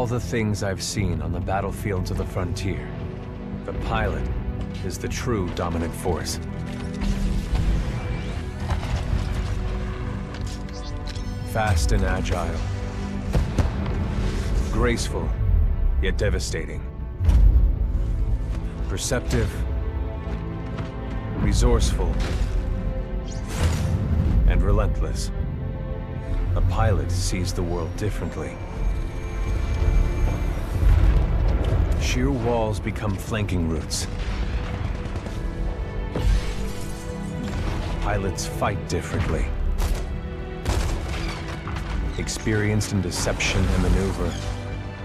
the things I've seen on the battlefields of the frontier, the pilot is the true dominant force. Fast and agile. Graceful, yet devastating. Perceptive, resourceful, and relentless. A pilot sees the world differently. Sheer walls become flanking routes. Pilots fight differently. Experienced in deception and maneuver,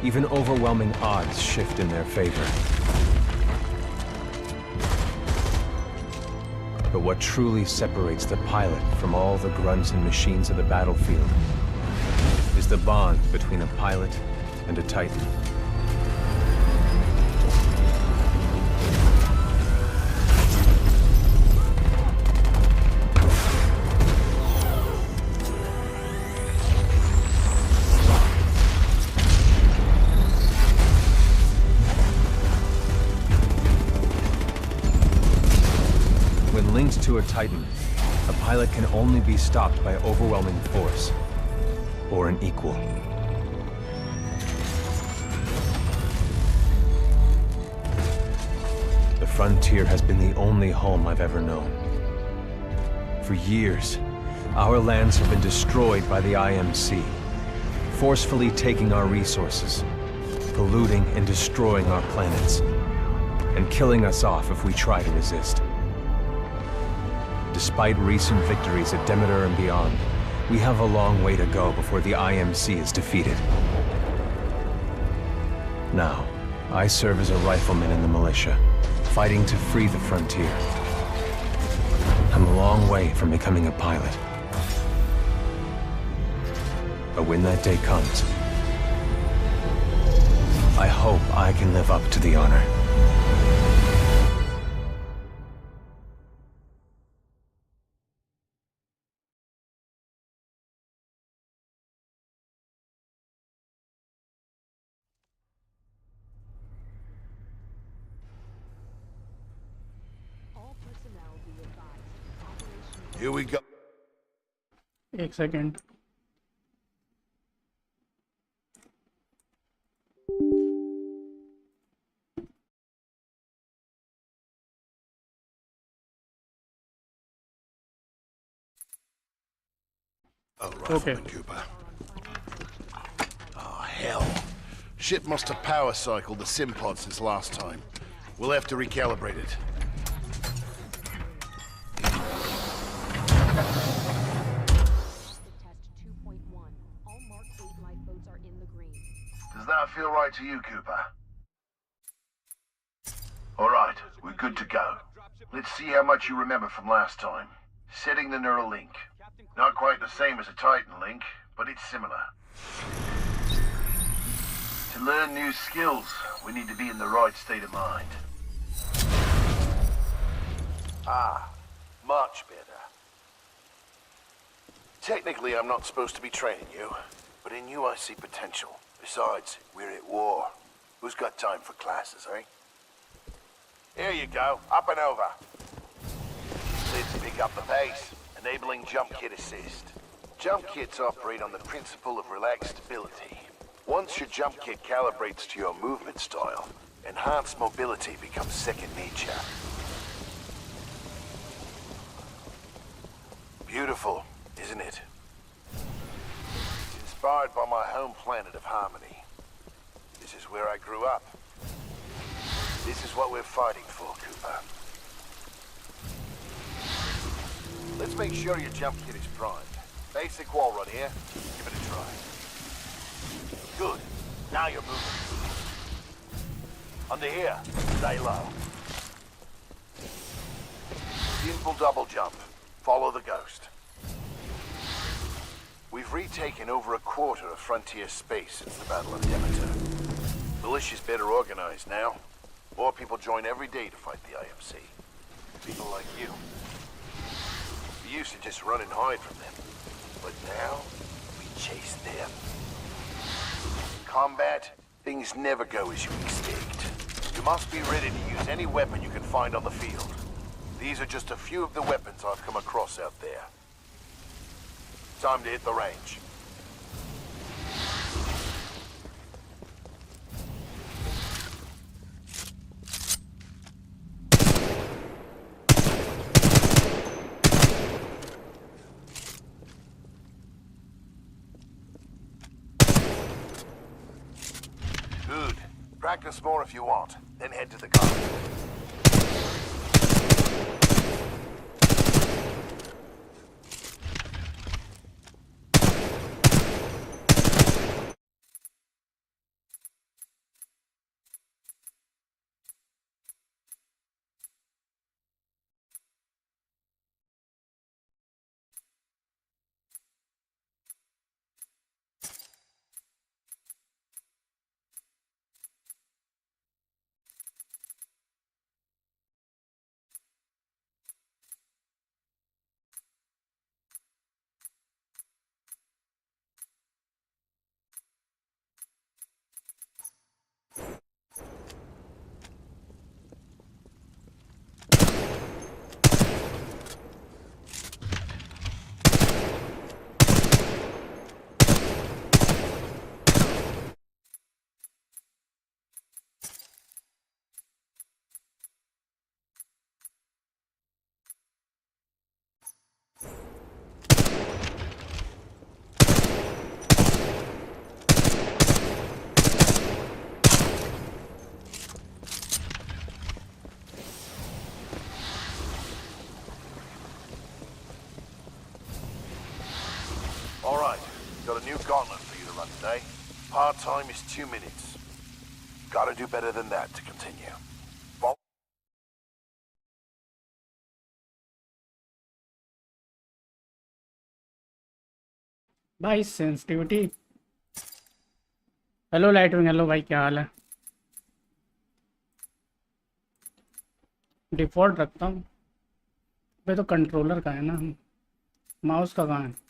even overwhelming odds shift in their favor. But what truly separates the pilot from all the grunts and machines of the battlefield is the bond between a pilot and a Titan. Linked to a Titan, a pilot can only be stopped by overwhelming force, or an equal. The frontier has been the only home I've ever known. For years, our lands have been destroyed by the IMC, forcefully taking our resources, polluting and destroying our planets, and killing us off if we try to resist. Despite recent victories at Demeter and beyond, we have a long way to go before the IMC is defeated. Now, I serve as a rifleman in the militia, fighting to free the frontier. I'm a long way from becoming a pilot. But when that day comes, I hope I can live up to the honor. Here we go. एक second Oh, Rifleman Cooper. Oh, hell. Ship must have power cycled the sim pod since last time. We'll have to recalibrate it. Does that feel right to you, Cooper? All right, we're good to go. Let's see how much you remember from last time. Setting the neural link. Not quite the same as a Titan link, but it's similar. To learn new skills, we need to be in the right state of mind. Ah, much better. Technically, I'm not supposed to be training you, but in you I see potential. Besides, we're at war. Who's got time for classes, eh? Here you go, up and over. Let's pick up the pace, enabling jump kit assist. Jump kits operate on the principle of relaxed stability. Once your jump kit calibrates to your movement style, enhanced mobility becomes second nature. Beautiful, isn't it? Inspired by my home planet of Harmony. This is where I grew up. This is what we're fighting for, Cooper. Let's make sure your jump kit is primed. Basic wall run here. Give it a try. Good. Now you're moving. Under here. Stay low. Simple double jump. Follow the ghost. We've retaken over a quarter of frontier space since the Battle of Demeter. Militia's better organized now. More people join every day to fight the IMC. People like you. We used to just run and hide from them. But now, we chase them. In combat, Things never go as you expect. You must be ready to use any weapon you can find on the field. These are just a few of the weapons I've come across out there. Time to hit the range. Good. Practice more if you want, then head to the garden. Alright, got a new gauntlet for you to run today. Part time is 2 minutes. Gotta do better than that to continue. भाई sensitivity. Hello लाइटविंग, hello भाई, क्या हाल है? Default रखता हूँ भाई। तो controller का है ना, माउस का कहाँ है?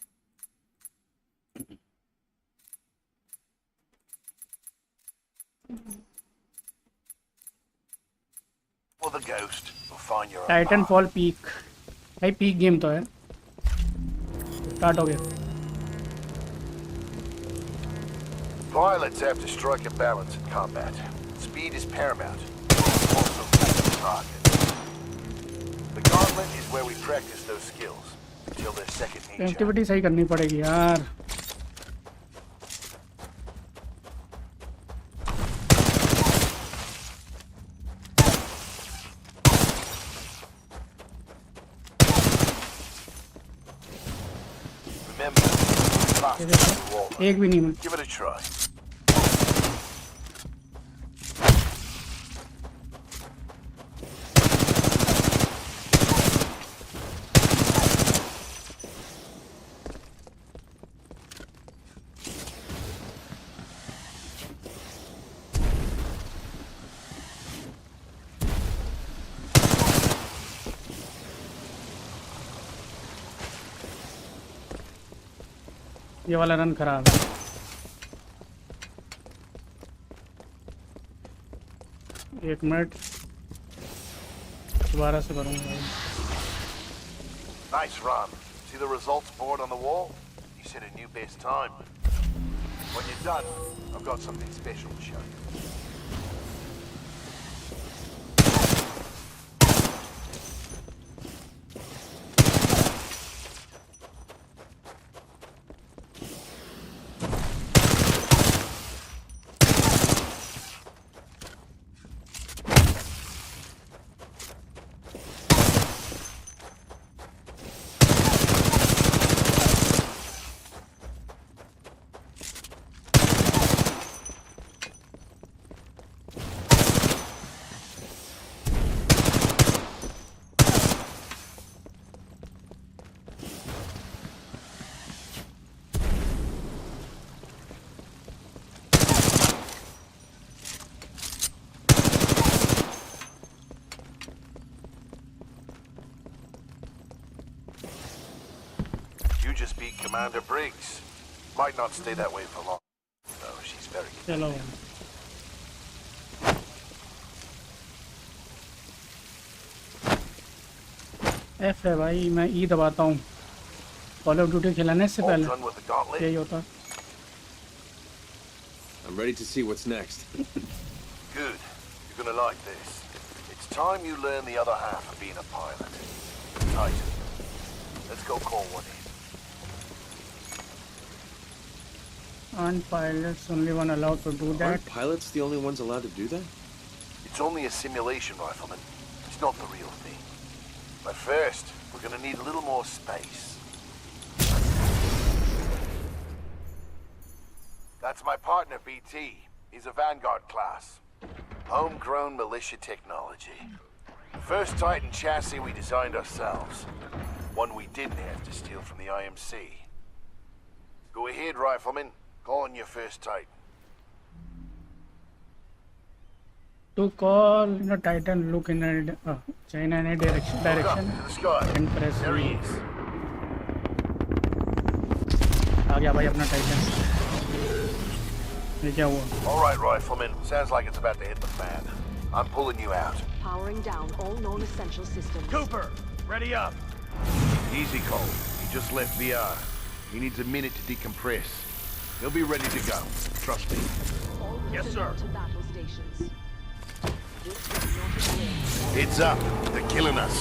टाइटनफॉल पीक भाई, पीक गेम तो है। स्टार्ट हो गया। Pilots have to strike a balance in combat. Speed is paramount. Also, the target. The gauntlet is where we practice those skills until they're second nature. Sensitivity सही करनी पड़ेगी यार। एक भी नहीं मिल। Give it a try. ये वाला run खराब है। एक मिनट, दोबारा से करूँगा। Nice run. See the results board on the wall? You set a new best time. When you're done, I've got something special to show you. You just beat Commander Briggs. Might not stay that way for long, though. She's very good. चलो F है भाई, मैं ई दबाता हूँ call of duty खिलाने से All पहले done with the gauntlet? यही होता। I'm ready to see what's next. Good. You're gonna like this. It's time you learn the other half of being a pilot. Titan. Let's go call one in. Aren't pilots only one allowed to do that? Aren't pilots the only ones allowed to do that? It's only a simulation, Rifleman. It's not the real thing. But first, we're gonna need a little more space. That's my partner, BT. He's a Vanguard class. Homegrown militia technology. First Titan chassis we designed ourselves. One we didn't have to steal from the IMC. Go ahead, Rifleman. Call on your first Titan. To call Titan, look in any direction Look up to the sky. and press There he E. is. आ गया भाई अपना Titan. ये क्या हुआ? All right, Rifleman. Sounds like it's about to hit the fan. I'm pulling you out. Powering down all known essential systems. Cooper, ready up. Easy, Cole. He just left VR. He needs a minute to decompress. He'll be ready to go. Trust me. All Yes, sir. to battle stations. This is not a game. It's up. They're killing us.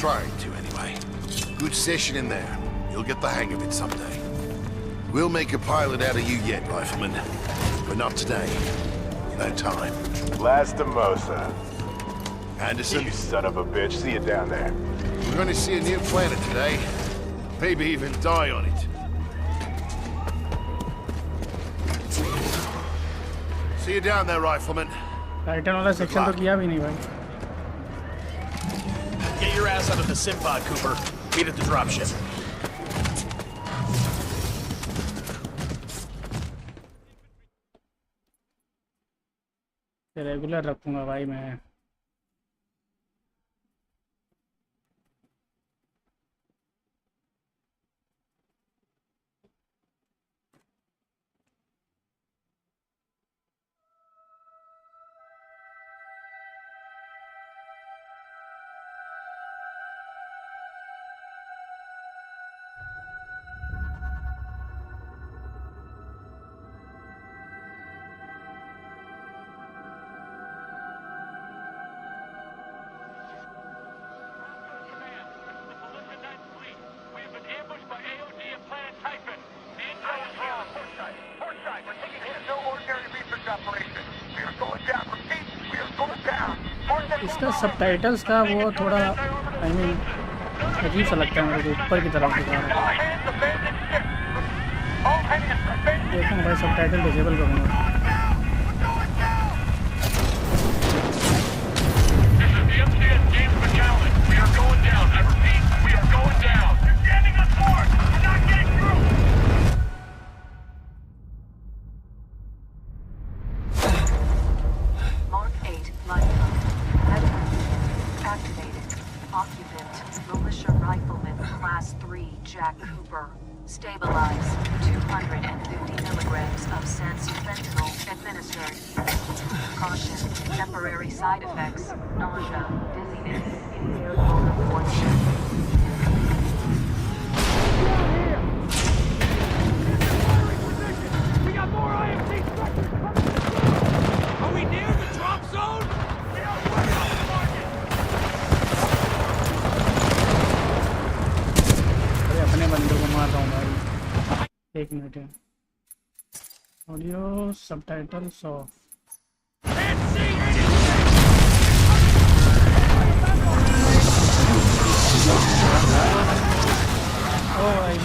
Trying to, anyway. Good session in there. You'll get the hang of it someday. We'll make a pilot out of you yet, Rifleman. But not today. No time. Lastimosa. Anderson, You son of a bitch. See you down there. we're going to see a new planet today. Maybe even die on it. See you down there, Rifleman. Titan वाला section तो किया भी नहीं भाई। Get your ass out of the sim pod, Cooper. Meet at the dropship. Regular रखूंगा भाई मैं। इसका सबटाइटल्स का वो थोड़ा आई मीन अजीब सा लगता है मेरे को, ऊपर की तरफ दिखा रहा है। देखो भाई सबटाइटल डिसेबल करूँगा। Mark 8 light code. Activated. Occupant, militia rifleman, class 3, Jack Cooper. Stabilize. 250 milligrams of Sansufentrol administered. Caution. Temporary side effects. Nausea, dizziness, impaired motor function. अरे अपने बंदे को मार रहा हूँ भाई। एक मिनट है। Audio subtitles of. ओ भाई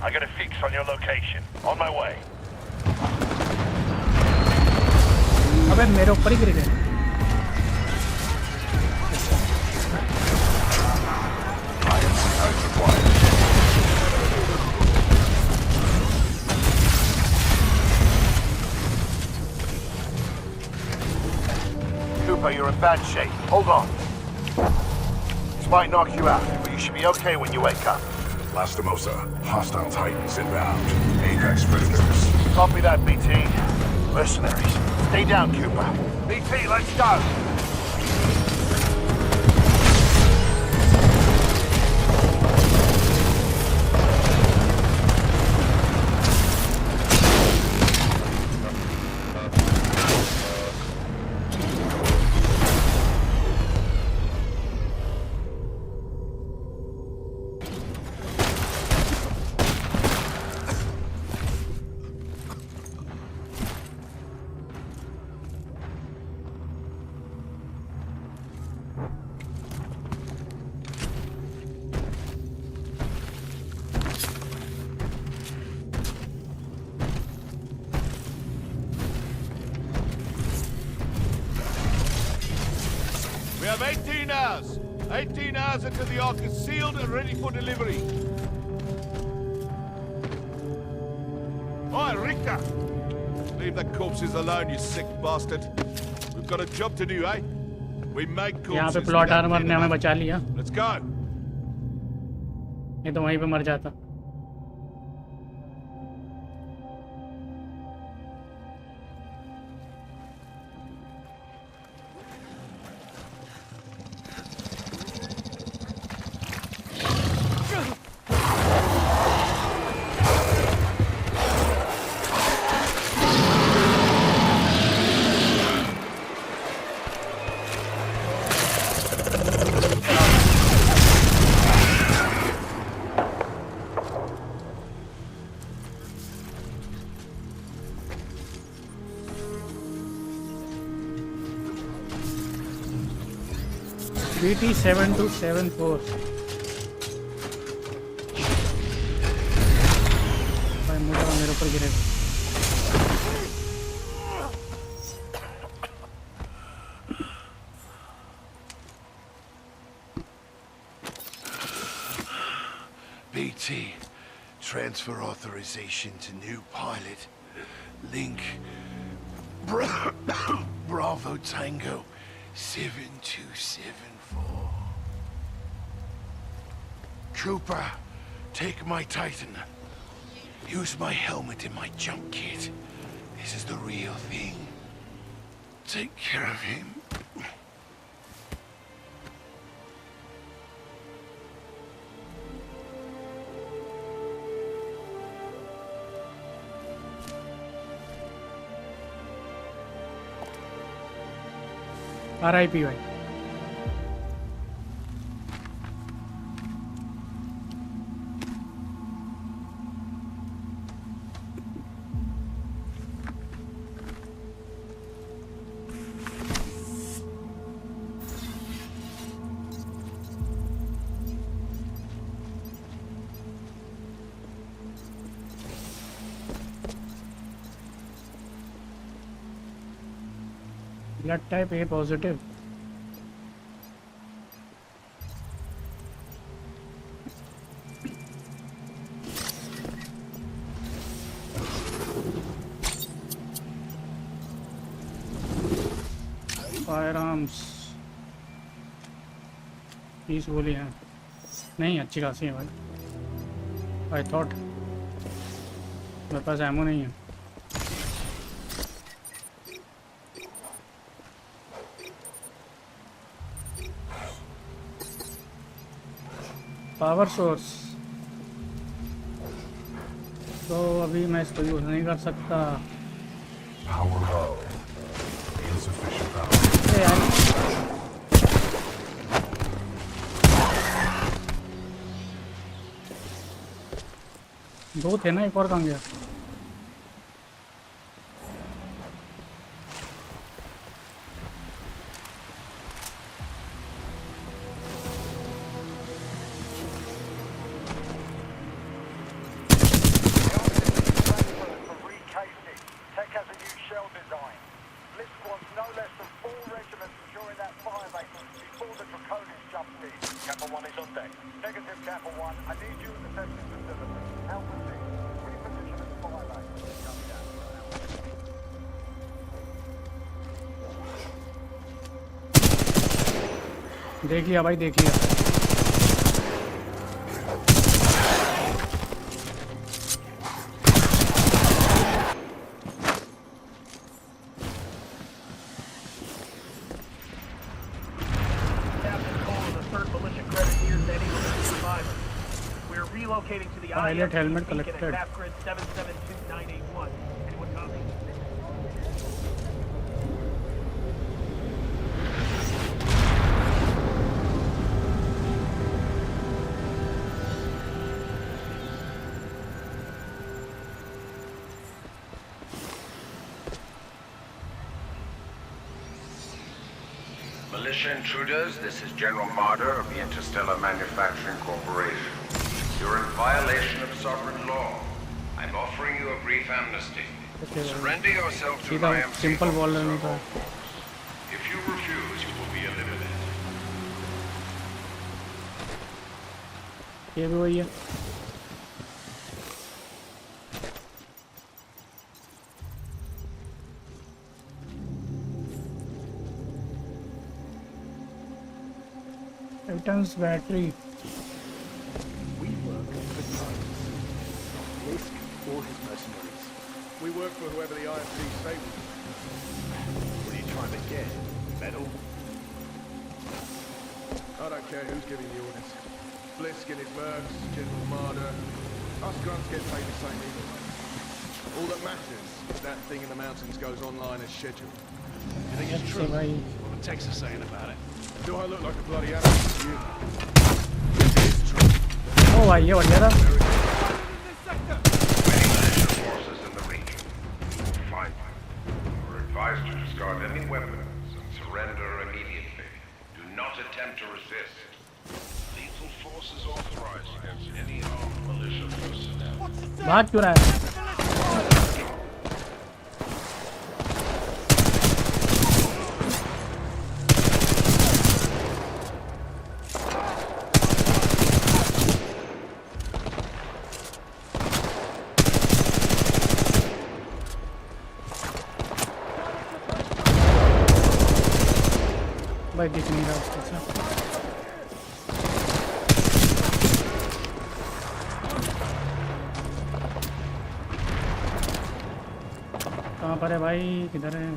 I got a fix on your location. On my way. अबे मेरे ऊपर ही गिर गए। Cooper, you're in bad shape. Hold on. This might knock you out, but you should be okay when you wake up. Lastimosa, hostile Titans inbound. Apex predators. Copy that, BT. Mercenaries. Stay down, Cooper. BT, let's go. We have 18 hours. 18 hours until the Ark is sealed and ready for delivery. Oi, Rika! Leave the corpses alone, you sick bastard. We've got a job to do, eh? We make यहाँ पे corpses. Plot armour ने हमें बचा लिया। Let's go. ये तो वहीं पे मर जाता। BT 7274 भाई मोटा मेरे ऊपर गिरेगा। BT, transfer authorization to new pilot. Link Bravo Tango 7274. Cooper, take my Titan. Use my helmet and my jump kit. This is the real thing. Take care of him. RIP भाई। Blood type A positive. Firearms peacefully हैं, नहीं अच्छी खासी है भाई। I thought मेरे पास ammo नहीं है। पावर सोर्स तो अभी मैं इसको यूज़ नहीं कर सकता। Power low. Insufficient power. यार दो थे ना, एक और कहाँ गया? 1 is on deck. Negative, Kappa 1. I need you at the testing facility. Alpha team, reposition at 5A. Copy that. देख लिया भाई, देख लिया। Relocating to the Pilot helmet collected. Grid 772981. Anyone copy? Militia intruders, this is General Marder of the Interstellar Manufacturing Corporation. You're in violation of sovereign law. I'm offering you a brief amnesty. Okay, Surrender yourself to सीधा IMC simple बोल officer रहे of था। all force. If you refuse, you will be eliminated. ये भी वही है। Titan's battery. We work for Titan. Lisk or his mercenaries. We work for whoever the IMC say we do. What are you trying to get? Medal? I don't care who's giving the orders. Lisk and his mercs, General Marder. Us grunts get paid the same either way. All that matters is that thing in the mountains goes online as scheduled. You think it's true? भाई What the techs are saying about it? Do I look like a bloody animal to you? It's true. ओ भाई ये बढ़िया था। Many militia forces in the region. Find them. You're advised to discard any weapons and surrender immediately. Do not attempt to resist. Lethal force is authorized against any armed militia personnel. भाग क्यों रहा है? भाई दिख नहीं रहा उसके साथ। कहाँ पर है भाई, किधर है?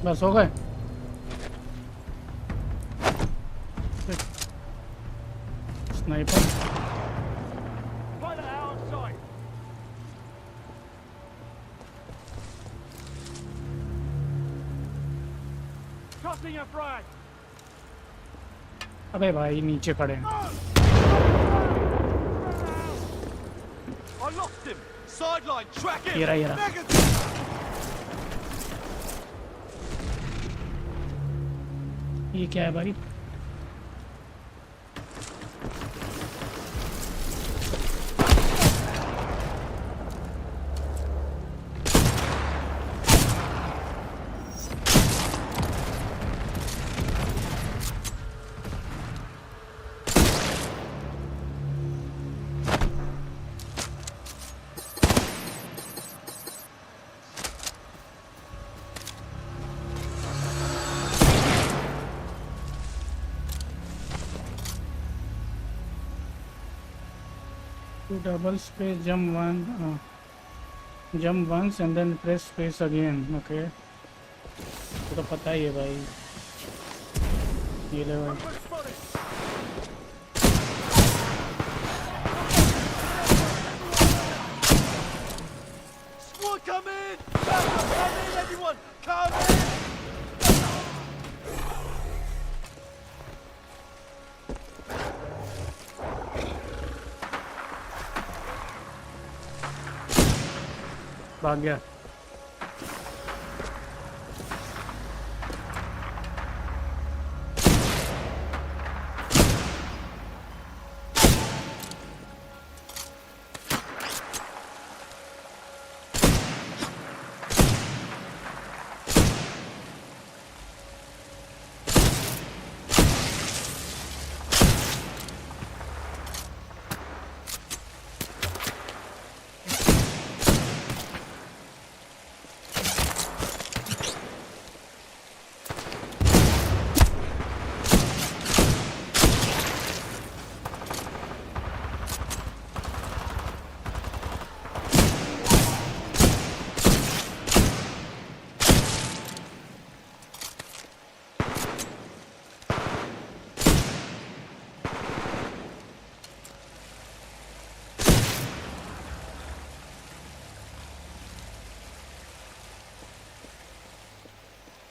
बस हो गए। स्नाइपर अबे भाई नीचे खड़े हैं। ये रहा ये रहा। ये क्या है भाई? डबल स्पेस जम 1 jump once and then press space again. Okay तो पता ही है भाई। ये ले भाई। Come in! Come in, everyone! Come in! भाग गया।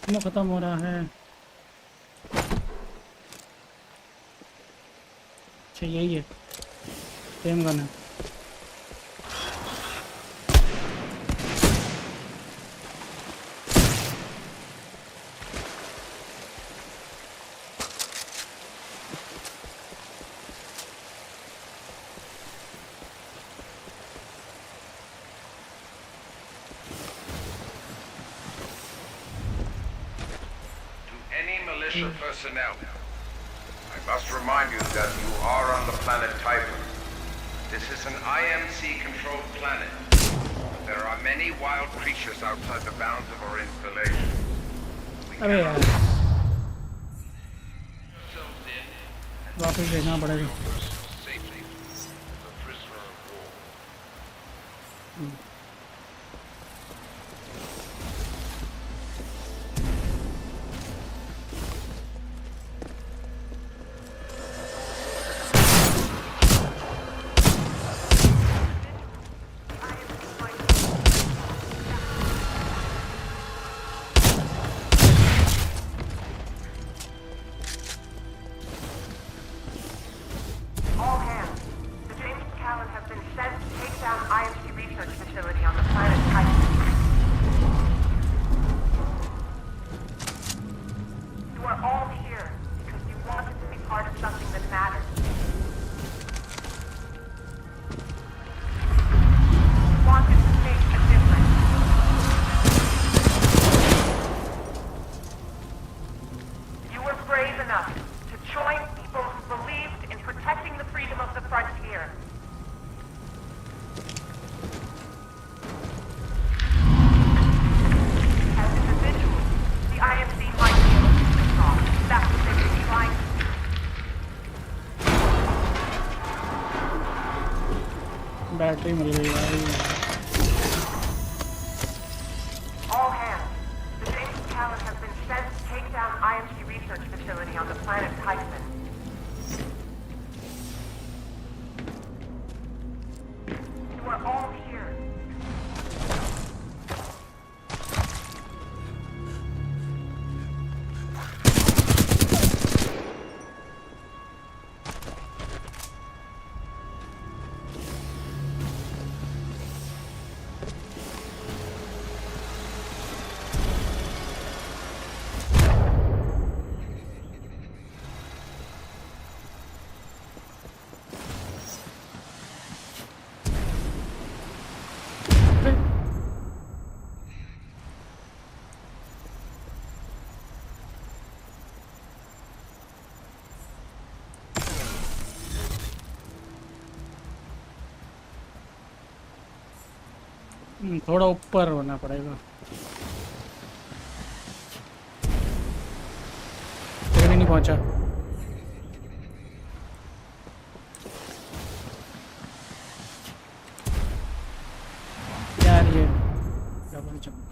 क्यों खत्म हो रहा है? अच्छा यही है, सेम गन है। Personnel, I must remind you that you are on the planet Titan. This is an IMC-controlled planet. There are many wild creatures outside the bounds of our installation. अबे यार वापस देखना पड़ेगा। बैटरी मिल गई भाई। All hands. The James Callan has been sent to take down IMC research facility on the planet Titan. You are all here. थोड़ा ऊपर होना पड़ेगा। फिर भी नहीं पहुंचा। यार ये अभी चलो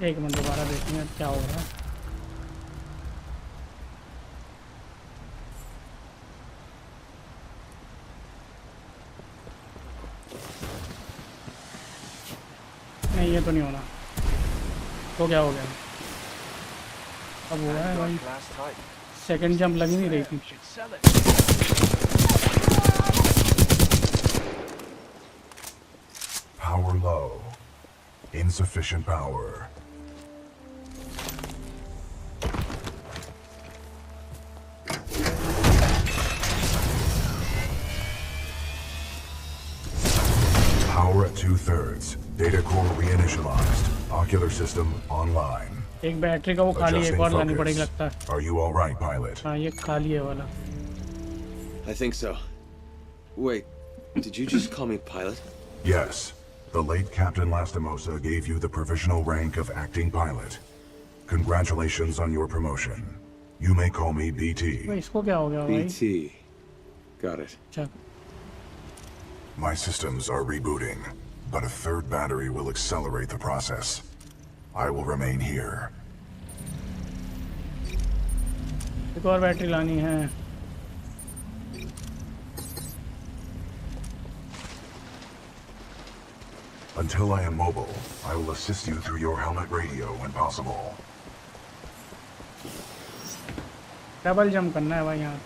एक मिनट दोबारा देखते हैं क्या हो रहा है। नहीं ये तो नहीं होना, तो क्या हो गया? अब हुआ है भाई, सेकंड जंप लग ही नहीं रही थी। Power low. Insufficient power. Power at 2/3. Data core reinitialized. Ocular system online. एक बैटरी का वो खाली है, एक और लानी पड़ेगी लगता है। Are you all right, pilot? हाँ ये खाली है वाला। I think so. Wait, did you just call me pilot? Yes. The late Captain Lastimosa gave you the provisional rank of acting pilot. Congratulations on your promotion. You may call me BT. भाई इसको क्या हो गया भाई? BT. Got it. अच्छा। My systems are rebooting, but a third battery will accelerate the process. I will remain here. एक और battery लानी है। Until I am mobile, I will assist you through your helmet radio when possible. Double jump करना है भाई यहाँ।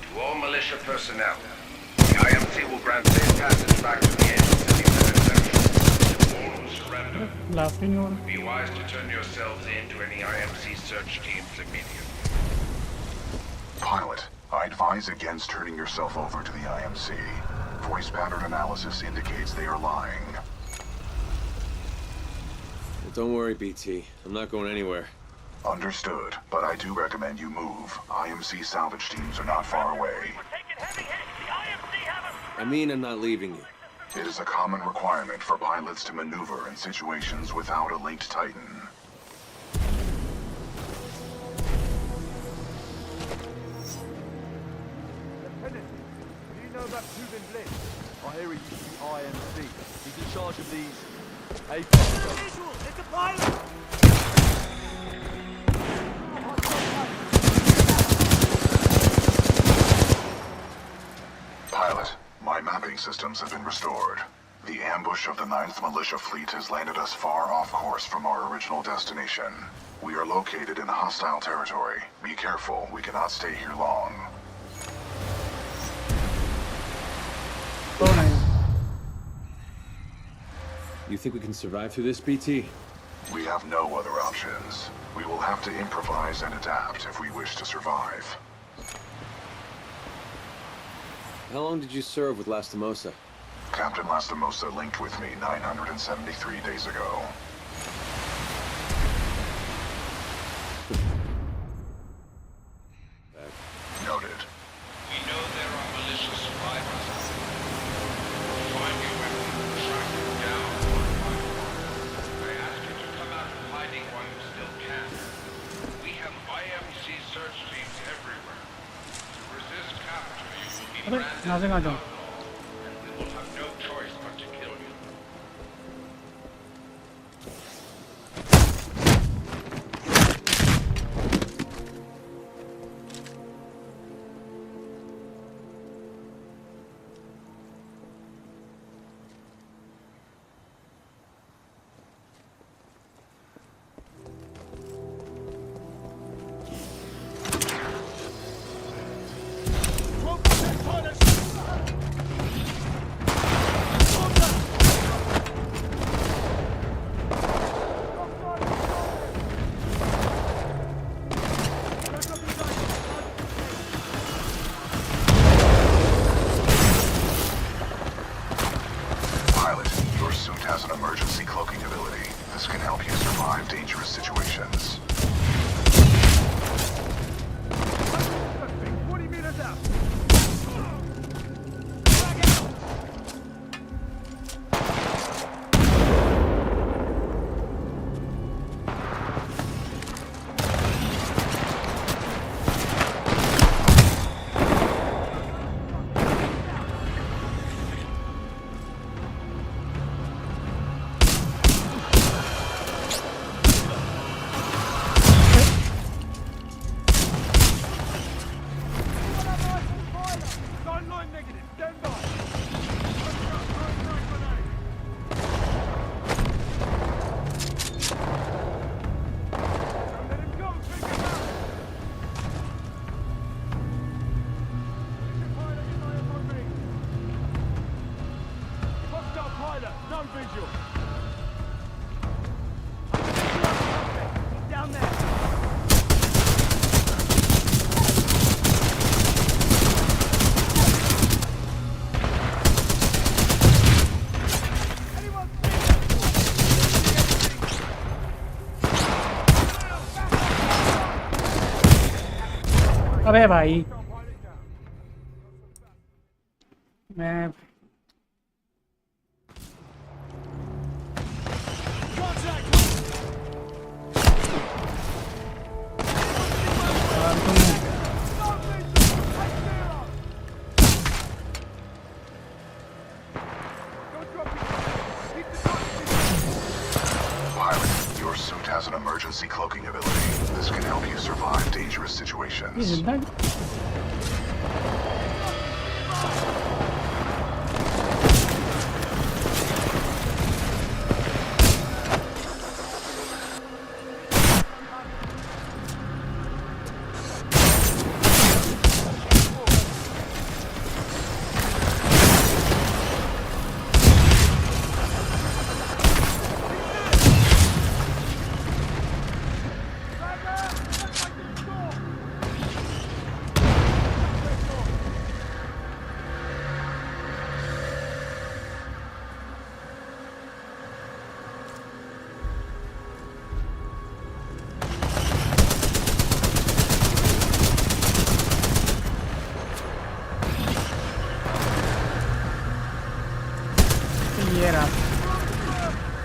To all militia personnel, the IMC will grant safe passage back to the agency for exception. All who surrender, last नहीं हो रहा। be wise to turn yourselves in to any IMC search teams immediately. Pilot, I advise against turning yourself over to the IMC. Voice pattern analysis indicates they are lying. Well, don't worry, BT. I'm not going anywhere. Understood, but I do recommend you move. IMC salvage teams are not far away. I mean I'm not leaving you. It is a common requirement for pilots to maneuver in situations without a linked Titan. I hear he used to be IMC. He's in charge of these visual, it's a pilot! Pilot, my mapping systems have been restored. The ambush of the 9th Militia Fleet has landed us far off course from our original destination. We are located in hostile territory. Be careful, we cannot stay here long. Oh nice. You think we can survive through this, BT? We have no other options. We will have to improvise and adapt if we wish to survive. How long did you serve with Lastimosa? Captain Lastimosa linked with me 973 days ago. Noted. We know there are militia survivors out there. Find your weapon and track them down one by one. I ask you to come out of hiding while you still can. We have IMC search teams everywhere. To resist capture, you will be अबे यहाँ से कहाँ जाऊँ? and we will have no choice but to kill you. अबे भाई मैं Your suit has an emergency cloaking ability. This can help you survive dangerous situations.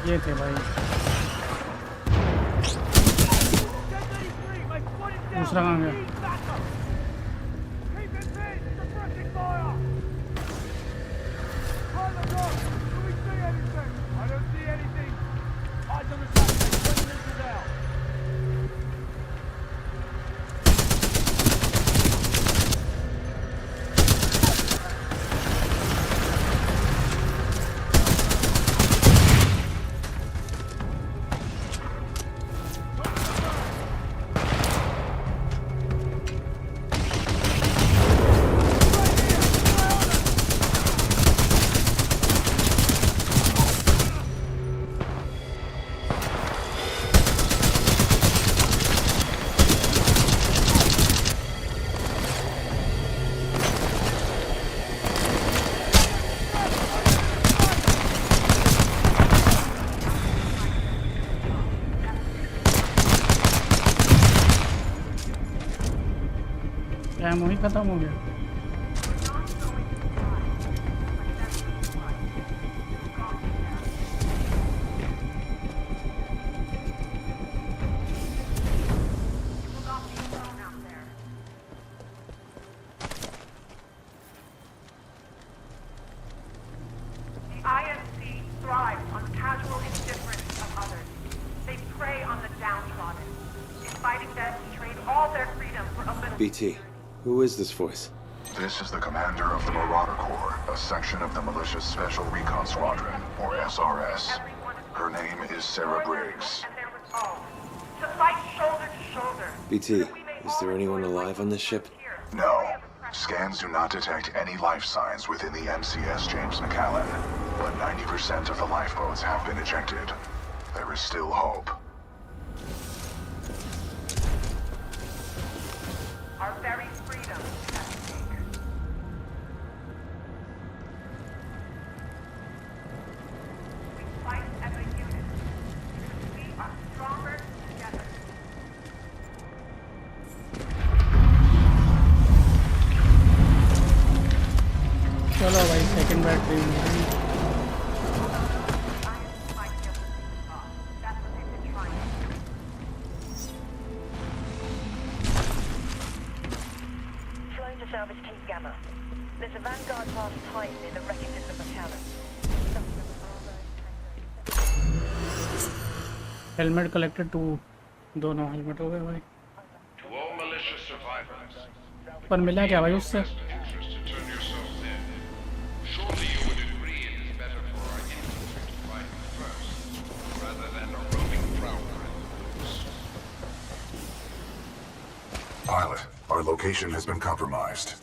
ये थे भाई दूसरा कहाँ गया एमओ ही खत्म हो गया BT, who is this voice? This is the commander of the Marauder Corps, a section of the Militia's Special Recon Squadron, or SRS. Her name is Sarah Briggs. BT, is there anyone alive on this ship? No. Scans do not detect any life signs within the MCS James McAllen, but 90% of the lifeboats have been ejected. There is still hope. Our very freedom is at stake. We fight as a unit. We are stronger together. चलो भाई second battery There's a Vanguard class Titan in the wreckage of the McAllen. Helmet collected two दोनों helmet हो गए भाई To all militia survivors, पर मिला क्या भाई उससे surely you would agree it is better for our infantry to fight first, rather than a roaming prowler in the woods. Pilot, our location has been compromised.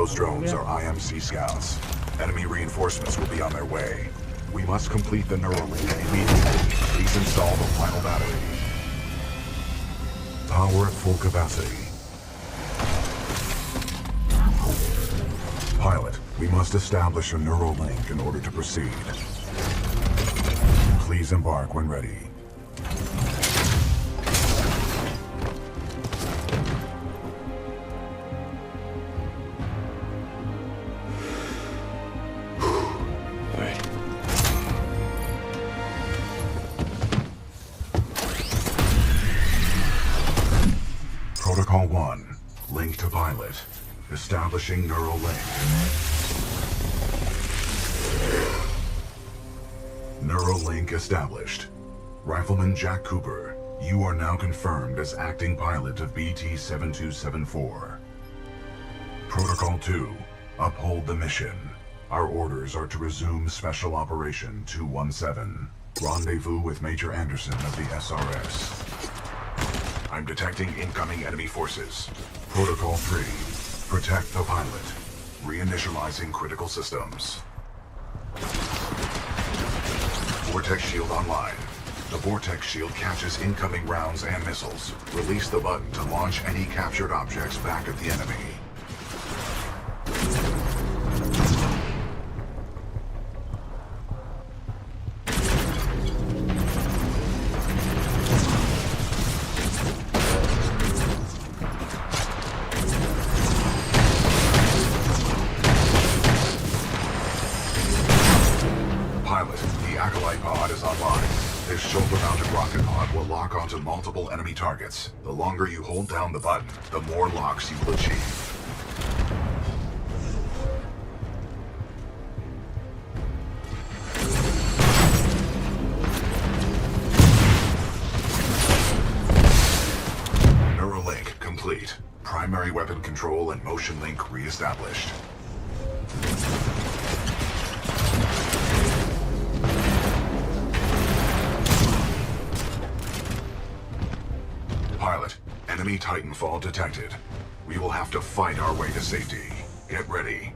Those drones are IMC scouts. Enemy reinforcements will be on their way. We must complete the Neuralink immediately. Please install the final battery. Power at full capacity. Pilot, we must establish a Neuralink in order to proceed. Please embark when ready. Protocol 1, link to pilot. Establishing neural link. Neural link established. Rifleman Jack Cooper, you are now confirmed as acting pilot of BT-7274. Protocol 2, uphold the mission. Our orders are to resume Special Operation 217. Rendezvous with Major Anderson of the SRS. I'm detecting incoming enemy forces. Protocol 3, protect the pilot. Reinitializing critical systems. Vortex shield online. The Vortex shield catches incoming rounds and missiles. Release the button to launch any captured objects back at the enemy. Multiple enemy targets. The longer you hold down the button, the more locks you will achieve. Neuralink complete. Primary weapon control and motion link re-established. Pilot, enemy Titanfall detected. We will have to fight our way to safety. Get ready.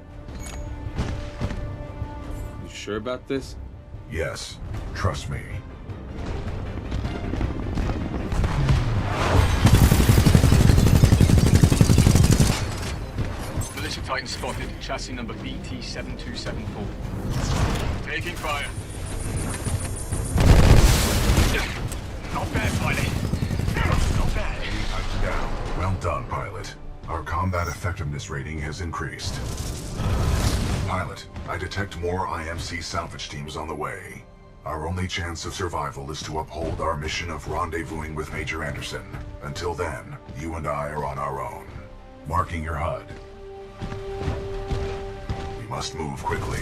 You sure about this? Yes, trust me. Militia Titan spotted. Chassis number BT-7274. Taking fire. Not bad, pilot. Not bad. Down. Well done, pilot. Our combat effectiveness rating has increased. Pilot, I detect more IMC salvage teams on the way. Our only chance of survival is to uphold our mission of rendezvousing with Major Anderson. Until then, you and I are on our own. Marking your HUD. We must move quickly.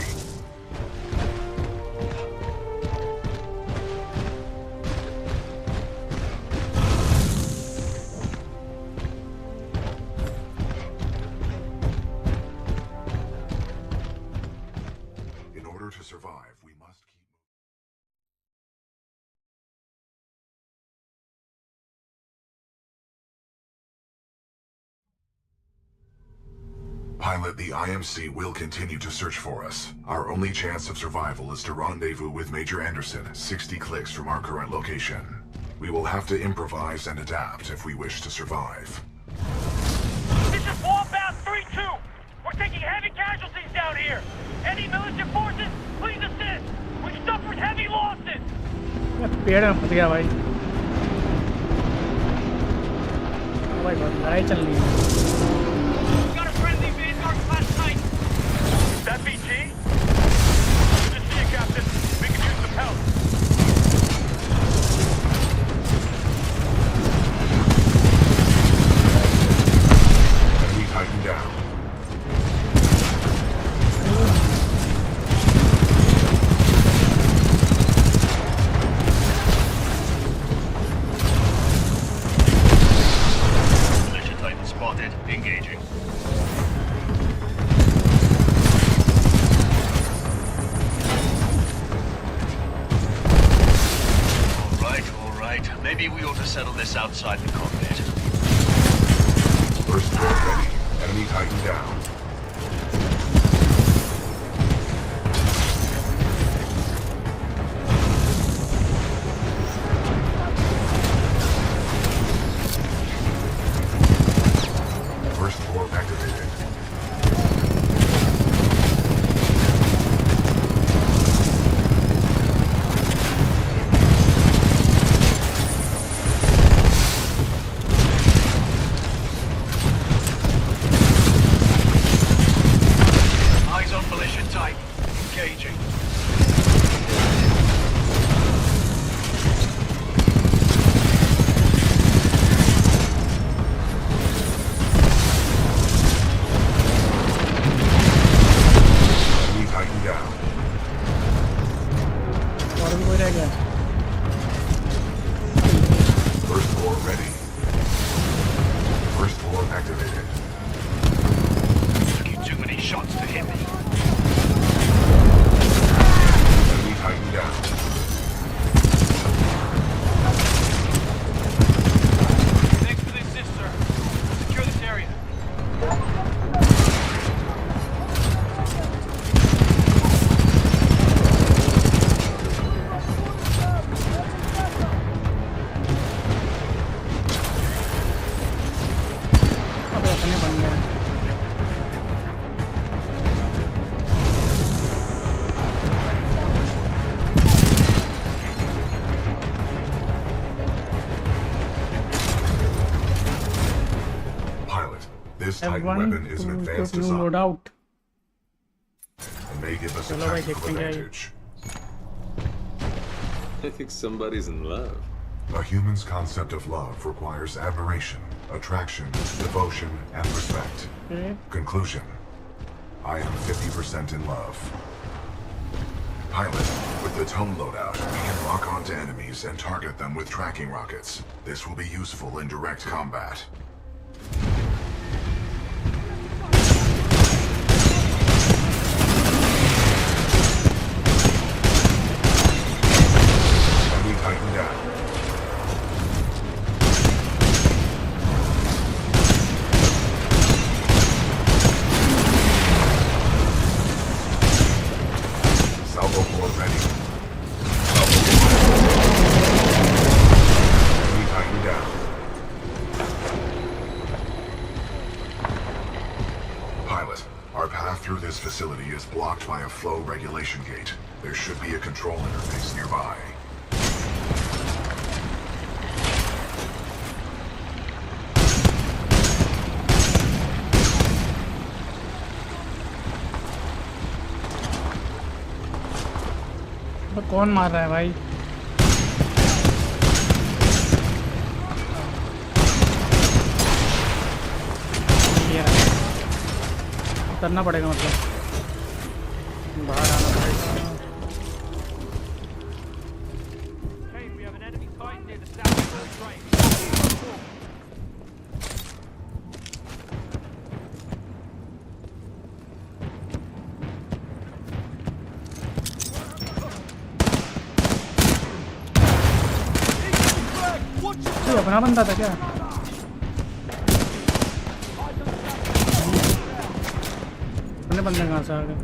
To survive, we must keep moving. Pilot, the IMC will continue to search for us. Our only chance of survival is to rendezvous with Major Anderson, 60 clicks from our current location. We will have to improvise and adapt if we wish to survive. This is Wallbound 3-2. We're taking heavy casualties down here. Any militia forces, please assist. We've suffered heavy losses. पेड़ में फंस गया भाई भाई लड़ाई चल रही है Got a friendly Vanguard class Titan. That BT? Good to see you, Captain. We can use some help. Enemy Titan down. Engaging. All right. Maybe we ought to settle this outside the cockpit. First floor ready. Enemy Titan down. This Titan weapon is an advanced design and may give us a tactical advantage. I think somebody's in love. A human's concept of love requires admiration, attraction, devotion, and respect. Conclusion: I am 50% in love. Pilot, with the tone loadout, we can lock onto enemies and target them with tracking rockets. This will be useful in direct combat. Tighten down. Salvo core ready. Tighten down. Pilot, our path through this facility is blocked by a flow regulation gate. There should be a control interface nearby. कौन मार रहा है भाई? करना पड़ेगा मतलब बाहर आना पड़ेगा. अपना बंदा था क्या? अपने बंदे कहाँ से आ गए?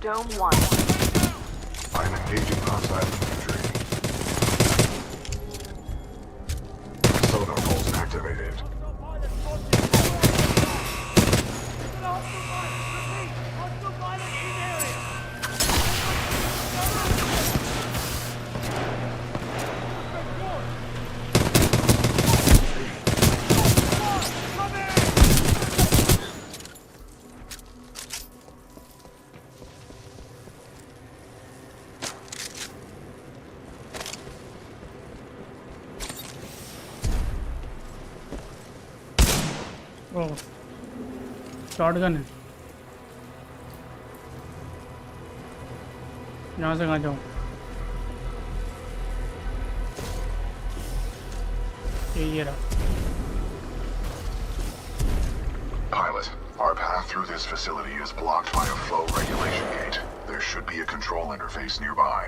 Dome 1. Engaging hostile infantry. Sonar pulse activated. Shotgun है यहाँ से कहाँ जाऊँ ये रहा Pilot, our path through this facility is blocked by a flow regulation gate. There should be a control interface nearby.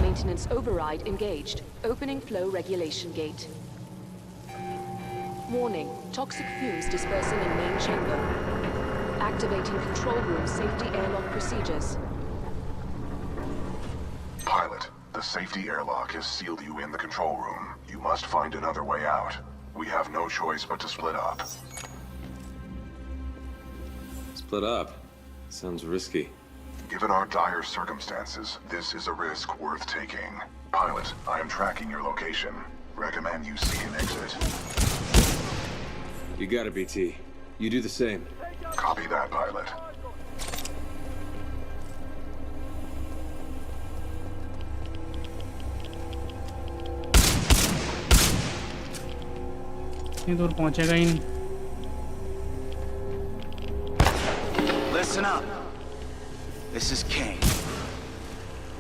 Maintenance override engaged. Opening flow regulation gate. Warning, toxic fumes dispersing in main chamber. Activating control room safety airlock procedures. Pilot, the safety airlock has sealed you in the control room. You must find another way out. We have no choice but to split up. Split up? Sounds risky. Given our dire circumstances, this is a risk worth taking. Pilot, I am tracking your location. Recommend you seek an exit. You got it, BT. You do the same. Copy that, pilot. इतनी दूर पहुंचेगा ही नहीं Listen up. This is Kane.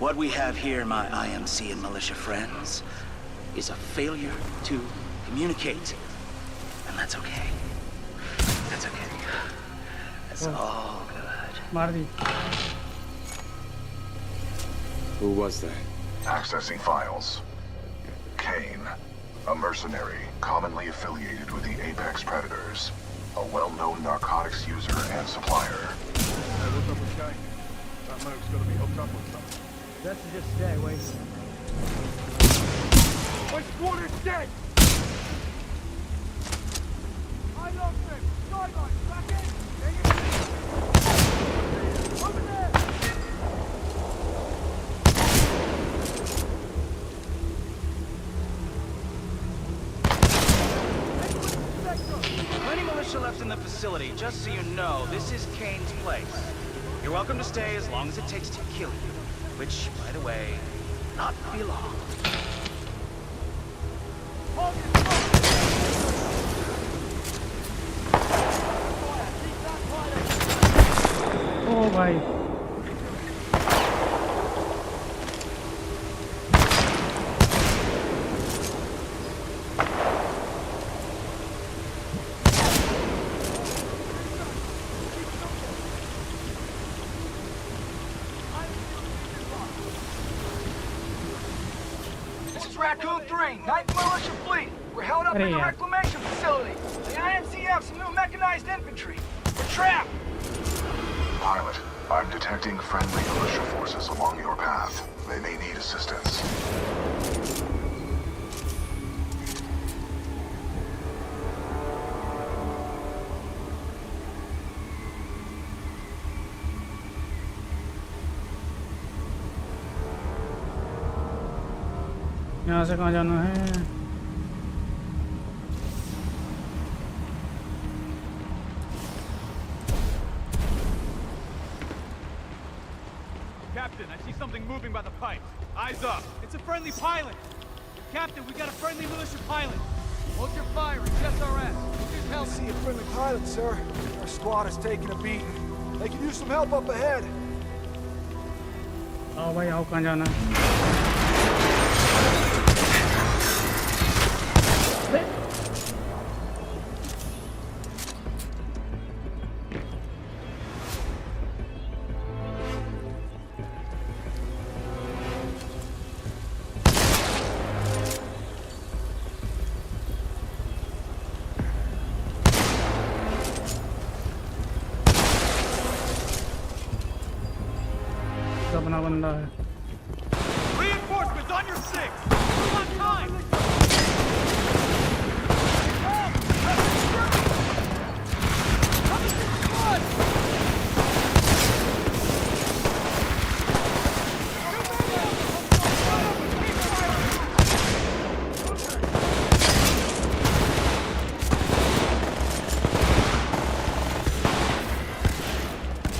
What we have here, my IMC and militia friends, is a failure to communicate. And that's okay. That's okay. That's all good. Marty. Who was that? Accessing files. Kane, a mercenary commonly affiliated with the Apex Predators, a well-known narcotics user and supplier. Hey, what's up with Kane? That moke's gotta be hooked up on something. Best to just stay away from him. My squad is dead! I lost him! Sideline, back in! Over there! Plenty militia left in the facility. Just so you know, this is Kane's place. You're welcome to stay as long as it takes to kill you. Which, by the way, not be long. ओ भाई This is Raccoon 3, 9th Militia Fleet. We're held up in the reclamation facility. The IMC have some new mechanized infantry. We're trapped. Pilot, I'm detecting friendly militia forces along your path. They may need assistance. यहाँ से कहाँ जाना है Captain, I see something moving by the pipes. Eyes up. It's a friendly pilot. Captain, we got a friendly militia pilot. Hold your fire. It's SRS. Just help. I see a friendly pilot, sir. Our squad is taking a beating. They can use some help up ahead. आओ भाई आओ कहाँ जाना है बंदा है। Reinforcements on your six. Come on time.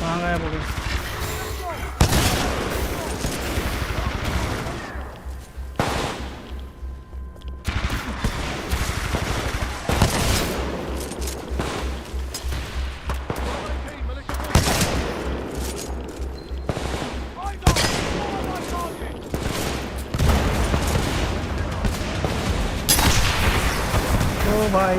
कहाँ गया बोले? ओ भाई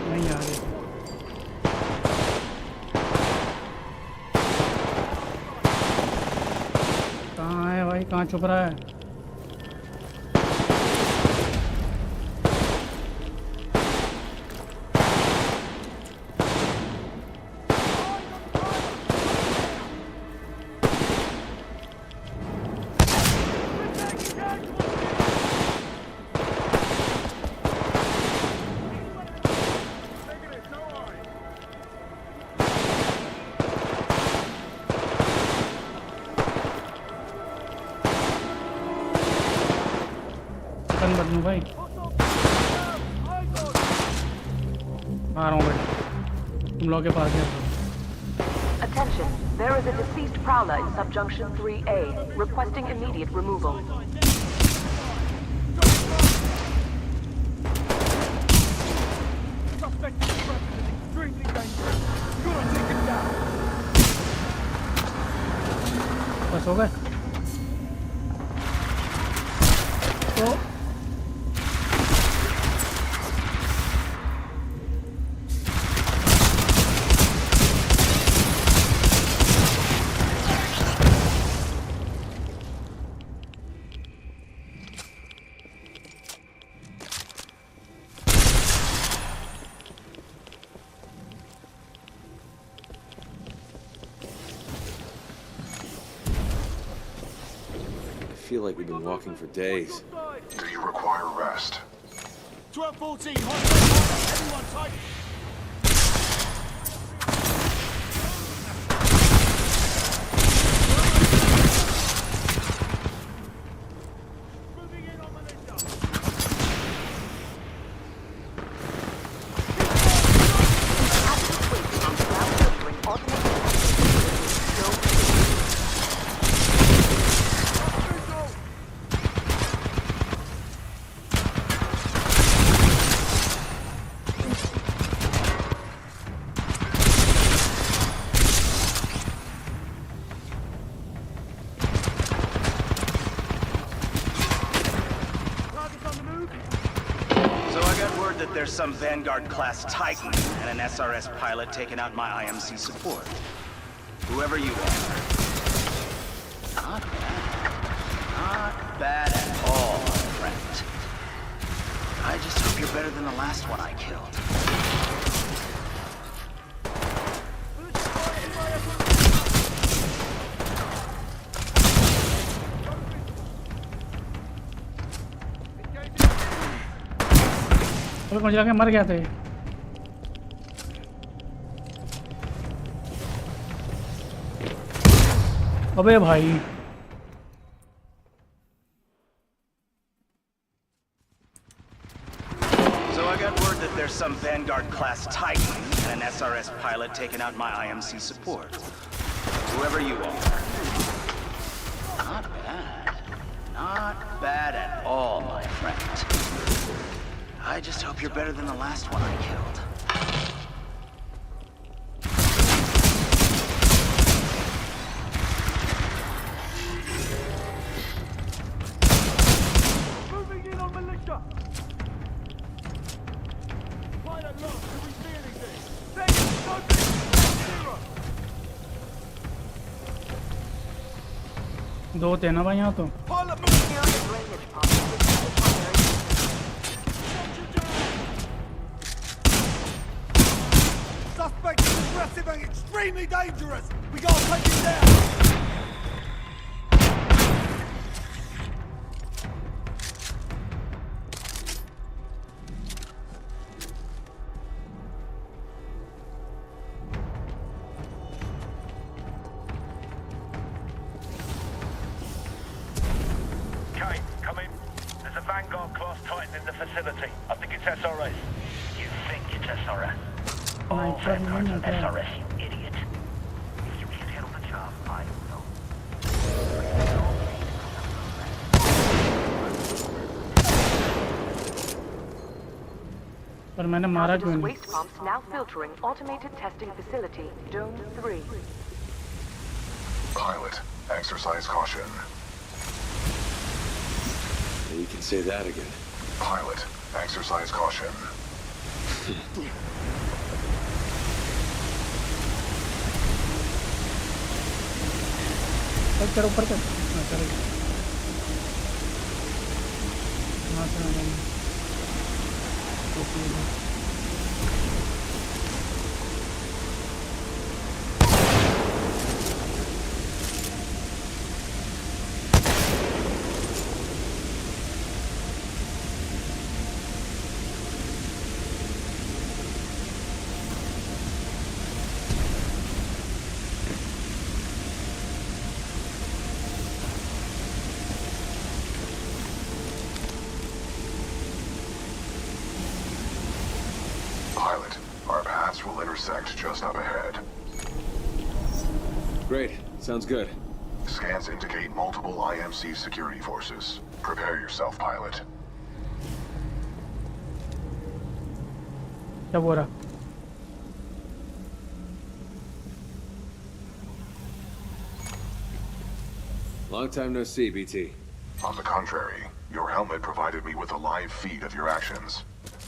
नहीं आ रही। कहाँ है भाई? कहाँ छुप रहा है? बदलूं भाई, आ रहा हूँ भाई, तुम लोग के पास है। Attention, there is a deceased prowler in subjunction 3A, requesting immediate removal. Suspect is extremely dangerous. Gotta take him down. बस हो गए तो I feel like we've been walking for days. Do you require rest? 12-14, hot, everyone tight. There's some Vanguard-class Titan and an SRS pilot taking out my IMC support. Whoever you are. Not bad. Not bad at all, my friend. I just hope you're better than the last one I killed. कौन जाके मर गया थे। अबे भाई So I got word that there's some Vanguard-class Titan and an SRS pilot taking out my IMC support. Whoever you are. Not bad. Not bad at all, my friend. I just hope you're better than the last one I killed. Moving in on militia. Pilot low, do we see anything? Zero. दो थे ना भाई यहाँ तो। Pilot moving area drainage. explosive and extremely dangerous. We gotta take him down. Kane, come in. There's a Vanguard class Titan in the facility. I think it's SRS. You think it's SRS? All Vanguards are SRS, you idiot. If you can't handle the job, I know. पर मैंने मारा क्यों नहीं? Waste pumps now filtering automated testing facility, Dome 3. Pilot, exercise caution. You can say that again. Pilot, exercise caution. चलो ऊपर चल। चलो। हाँ चलो। Pilot, our paths will intersect just up ahead. Great. Sounds good. Scans indicate multiple IMC security forces. Prepare yourself, pilot. क्या बोल रहा? Long time no see, BT. On the contrary, your helmet provided me with a live feed of your actions.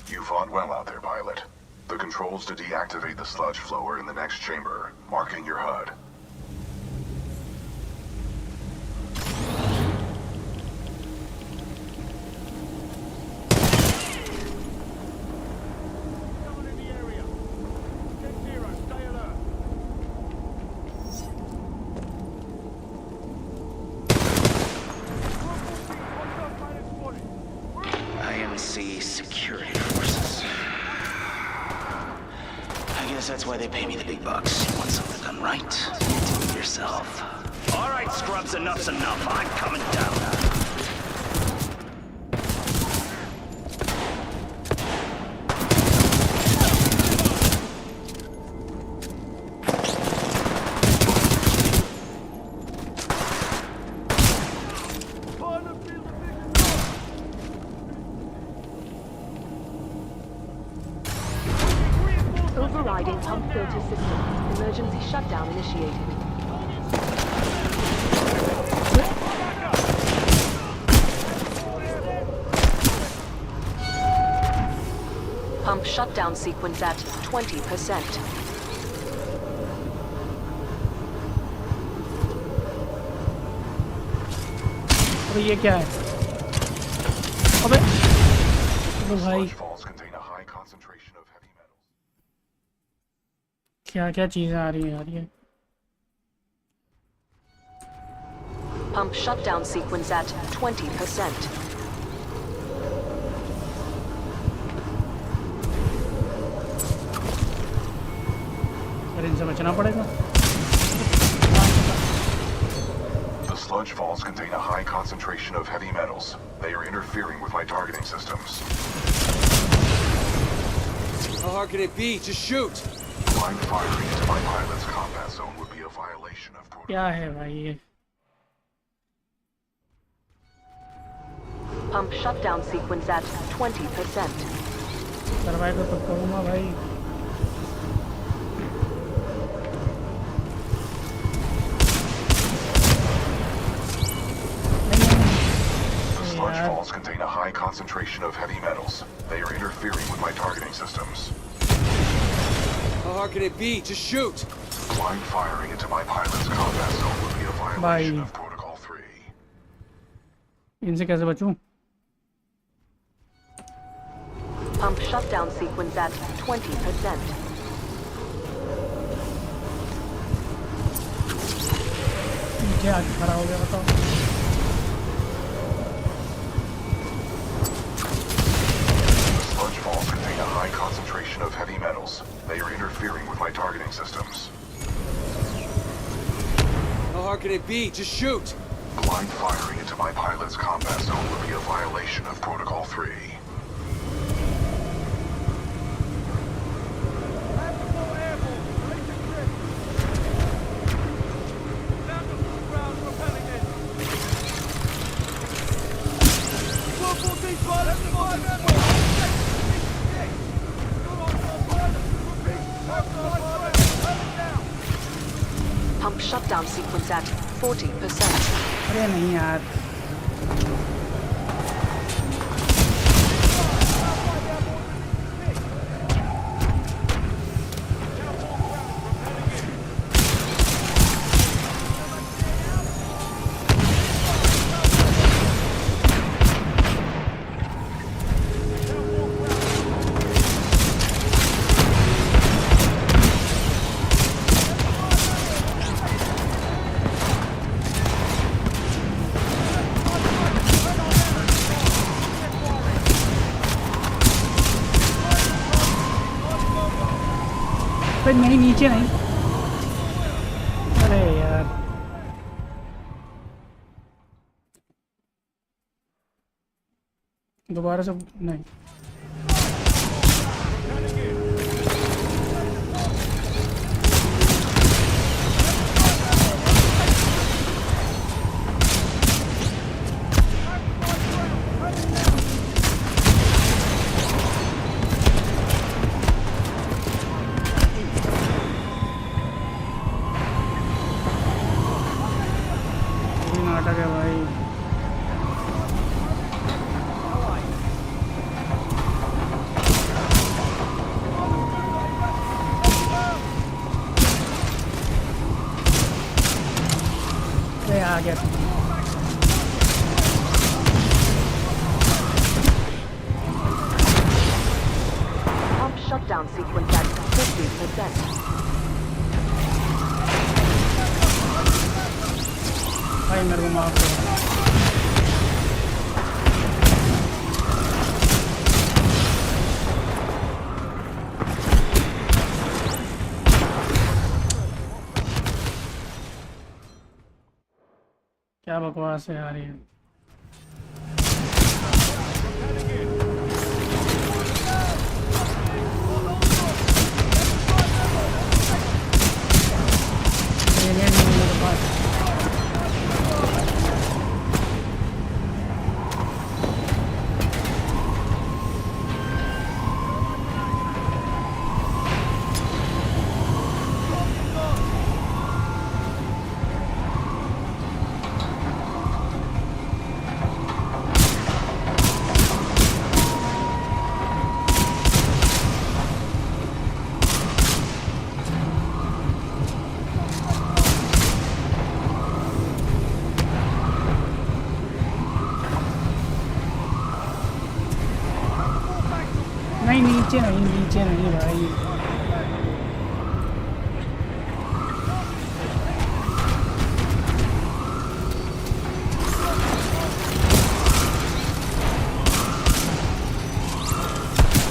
You fought well out there, pilot. The controls to deactivate the sludge flow are in the next chamber, marking your HUD. IMC security forces. I guess that's why they pay me the big bucks. You want something done right? Do it yourself. All right, scrubs, enough's enough. I'm coming down. Overriding pump filter system. Emergency shutdown initiated. Pump shutdown sequence at 20%. अबे ये क्या है? अबे भाई क्या-क्या चीजें आ रही हैं यार ये? Pump shutdown sequence at 20%. पर इनसे बचना पड़ेगा। The sludge falls contain a high concentration of heavy metals. They are interfering with my targeting systems. How hard can it be? Just shoot! Blind firing into my pilot's combat zone would be a violation of protocol. क्या है भाई ये? Pump shutdown sequence at 20%. Survive तो करूँगा भाई। The sludge falls contain a high concentration of heavy metals. They are interfering with my targeting systems. How hard can it be? Just shoot! Blind firing into my pilot's combat zone would be a violation of Protocol 3. इनसे कैसे बचूं? Pump shutdown sequence at 20%. पीछे आके खड़ा हो गया बताओ। Sludge falls contain a high concentration of heavy metals. They are interfering with my targeting systems. How hard can it be? Just shoot! Blind firing into my pilot's combat zone would be a violation of Protocol 3. Pump shutdown sequence at 40%. अरे नहीं यार नहीं नीचे नहीं अरे यार दोबारा से नहीं नाटक है भाई आ गया Pump shutdown sequence at 50%. भाई मेरे को माफ करो क्या बकवास है यार ये मेरे पास नीचे नहीं भाई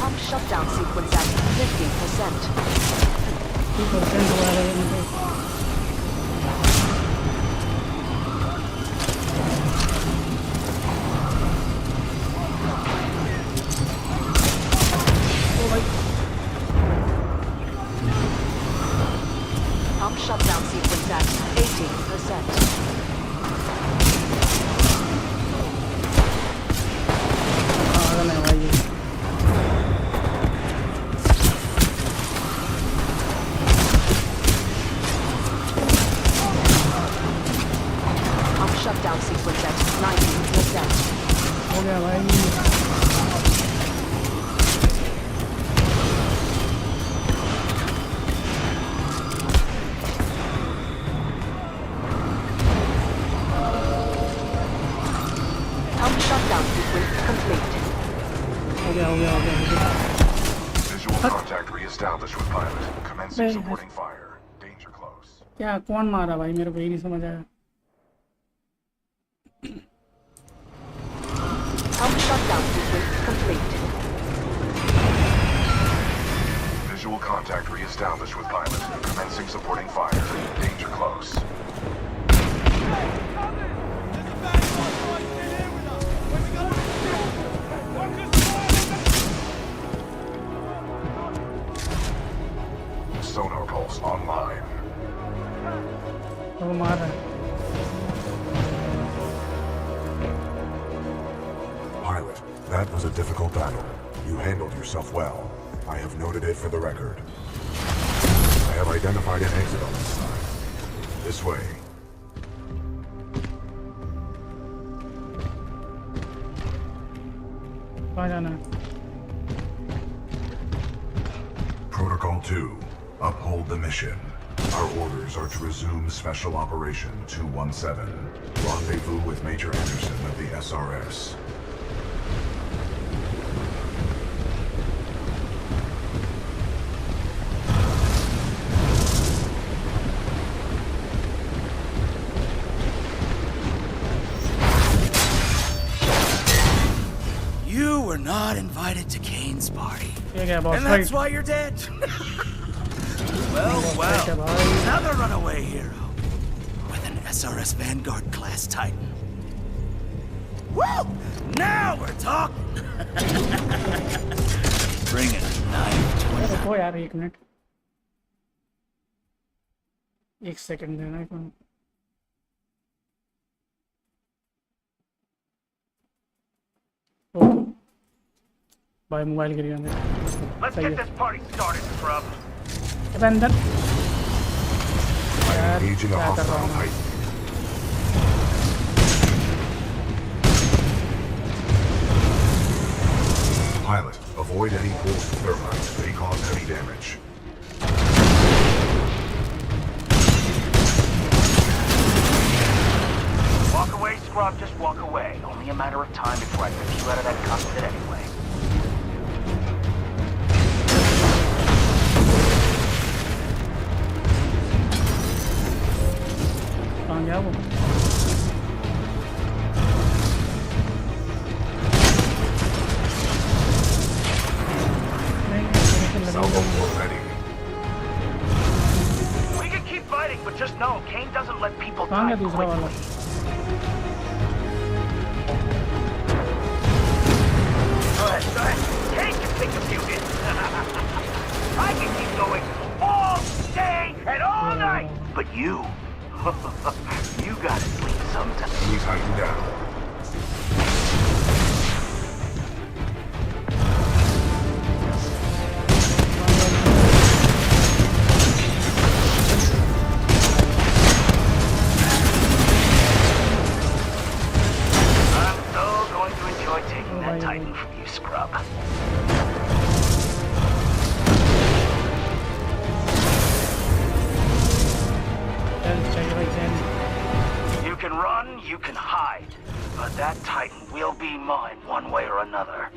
Pump shutdown sequence at 50%. 2% हुआ है इनको Pump shutdown sequence at 80%. पागल है भाई Pump shutdown sequence at 90%. हो गया भाई Visual contact reestablished with pilot. Commencing supporting fire. Danger close. क्या कौन मारा भाई मेरे को ही नहीं समझ आया Visual contact re-established with pilot. Commencing supporting fire. Danger close. Sonar pulse online. वो मार रहा है. Pilot, that was a difficult battle. You handled yourself well. I have noted it for the record. I have identified an exit on this side. This way. कहाँ जाना है? Protocol 2. Uphold the mission. Our orders are to resume Special Operation 217. Rendezvous with Major Anderson of the SRS. You were not invited to Kane's party. Yeah, boss, and that's right. why you're dead. Well, another runaway hero with an SRS Vanguard class Titan. Woo! Now we're talking. Bring it, knife. रुको यार 1 minute. 1 second देना है कौन? भाई mobile गिर गया मेरा. Let's get this party started, scrub. अंदर. यार Engaging a क्या कर रहा hostile हूँ? Titan. Pilot, avoid any pulse thermites. They cause heavy damage. Walk away, scrub. Just walk away. Only a matter of time before I rip you out of that cockpit anyway. कहाँ गया वो? Salvo ready. We can keep fighting, but just know Kane doesn't let people कहाँ गया die दूसरा वाला? Go ahead. Kane can take a few hits. I can keep going all day and all night. But you gotta sleep sometime. We tighten down. I'm so going to enjoy taking that Titan from you, scrub. You can run, you can hide, but that Titan will be mine one way or another.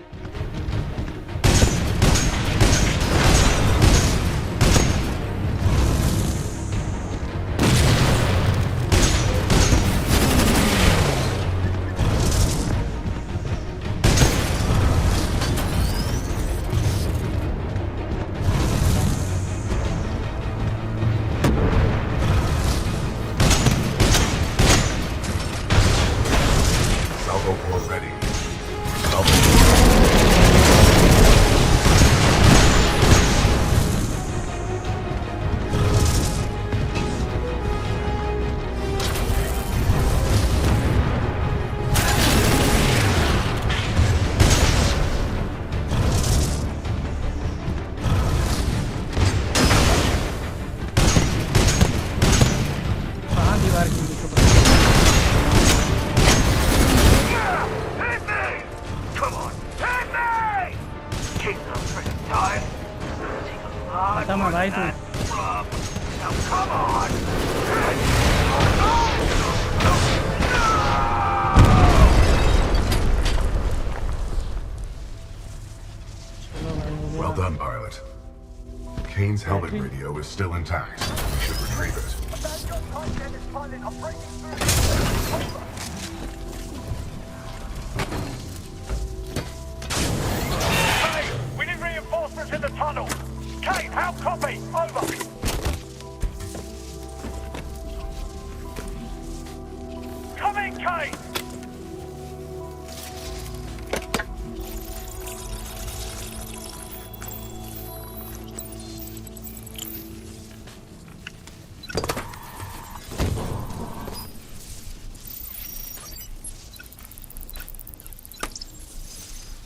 Salvo core ready. कहाँ दीवार की? Hit me! Come on, hit me! King's on freaking time. Take a lot खत्म है भाई तू. Now come on! Well done, pilot. Kane's helmet radio is still intact. We should retrieve it. Hey, we need reinforcements in the tunnel. Kate, how Out, copy! Over! Come in, Kane!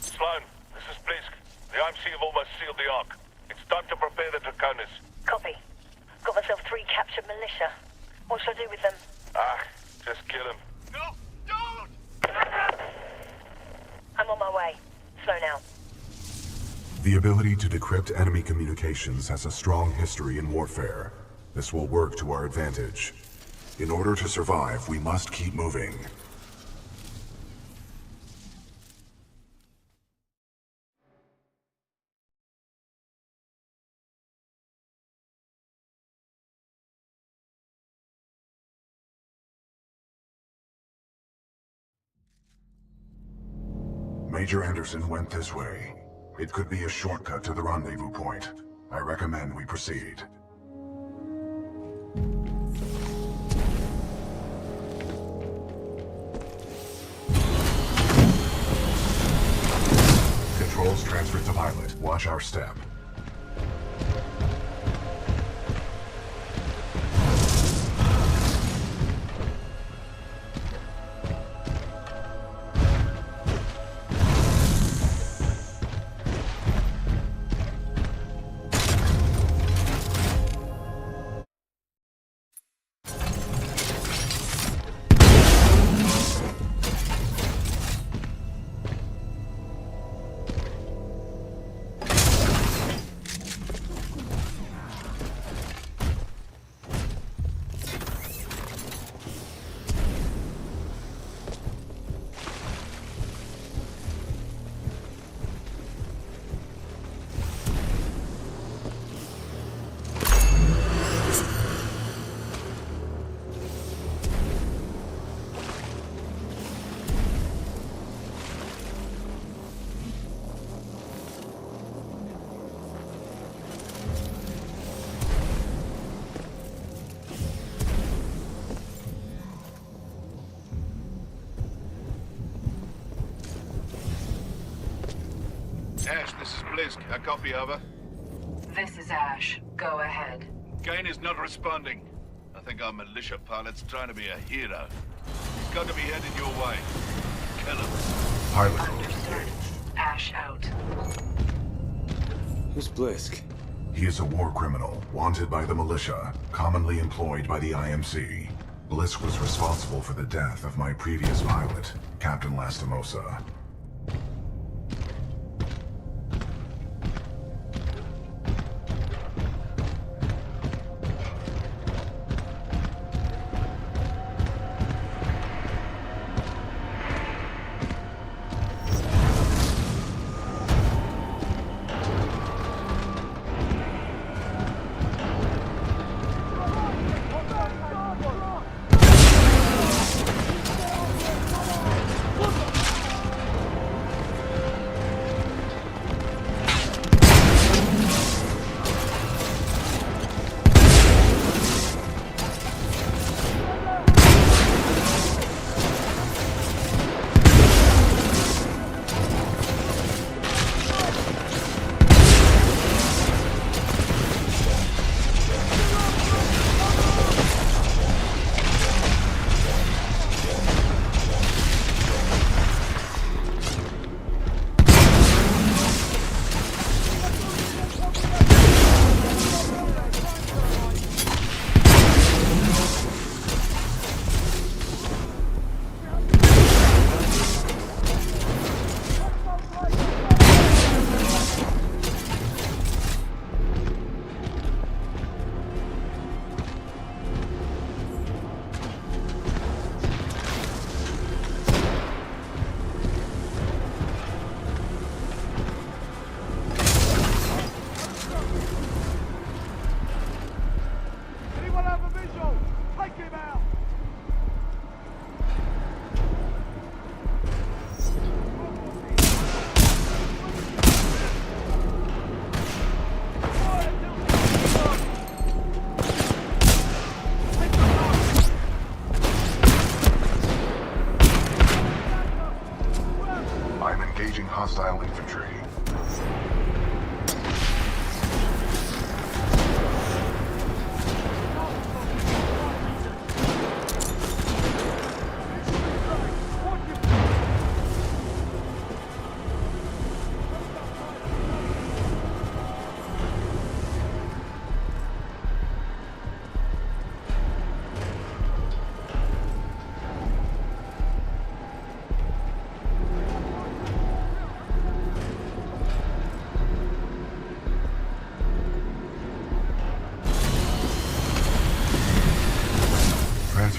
Sloan, this is Blisk. The IMC have almost sealed the Ark. It's time to prepare the Draconis. Copy. Got myself 3 captured militia. What should I do with them? Just kill him. No! Don't! I'm on my way. Slow now. The ability to decrypt enemy communications has a strong history in warfare. This will work to our advantage. In order to survive, we must keep moving. Major Anderson went this way. It could be a shortcut to the rendezvous point. I recommend we proceed. Controls transferred to pilot. Watch our step. Ash, this is Blisk. A copy, over. This is Ash. Go ahead. Kane is not responding. I think our militia pilot's trying to be a hero. He's got to be headed your way. Kill him. Pilot. Understood. Ash out. Who's Blisk? He is a war criminal, wanted by the militia, commonly employed by the IMC. Blisk was responsible for the death of my previous pilot, Captain Lastimosa.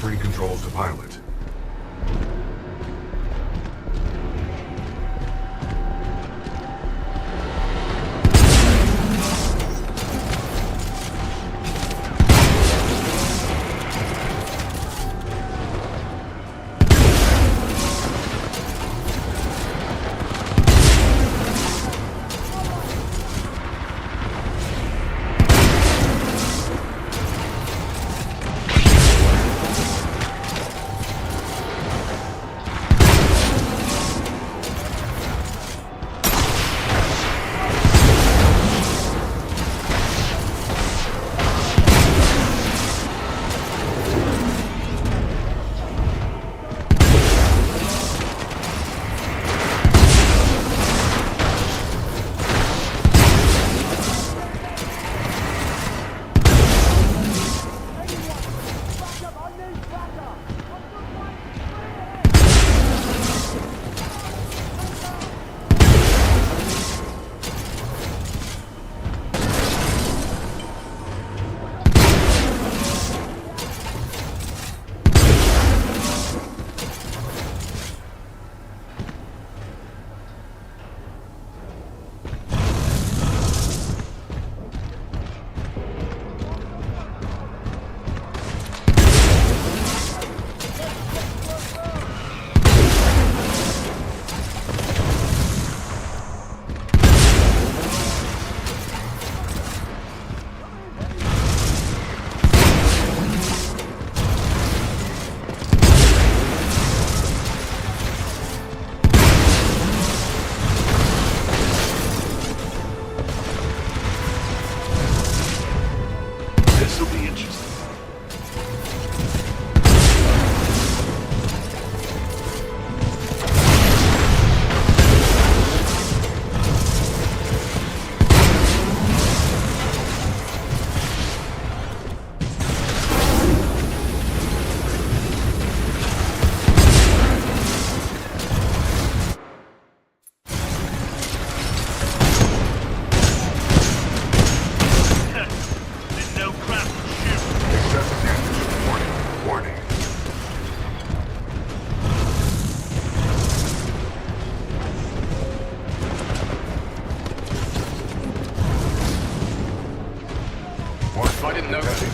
Returning controls to pilot.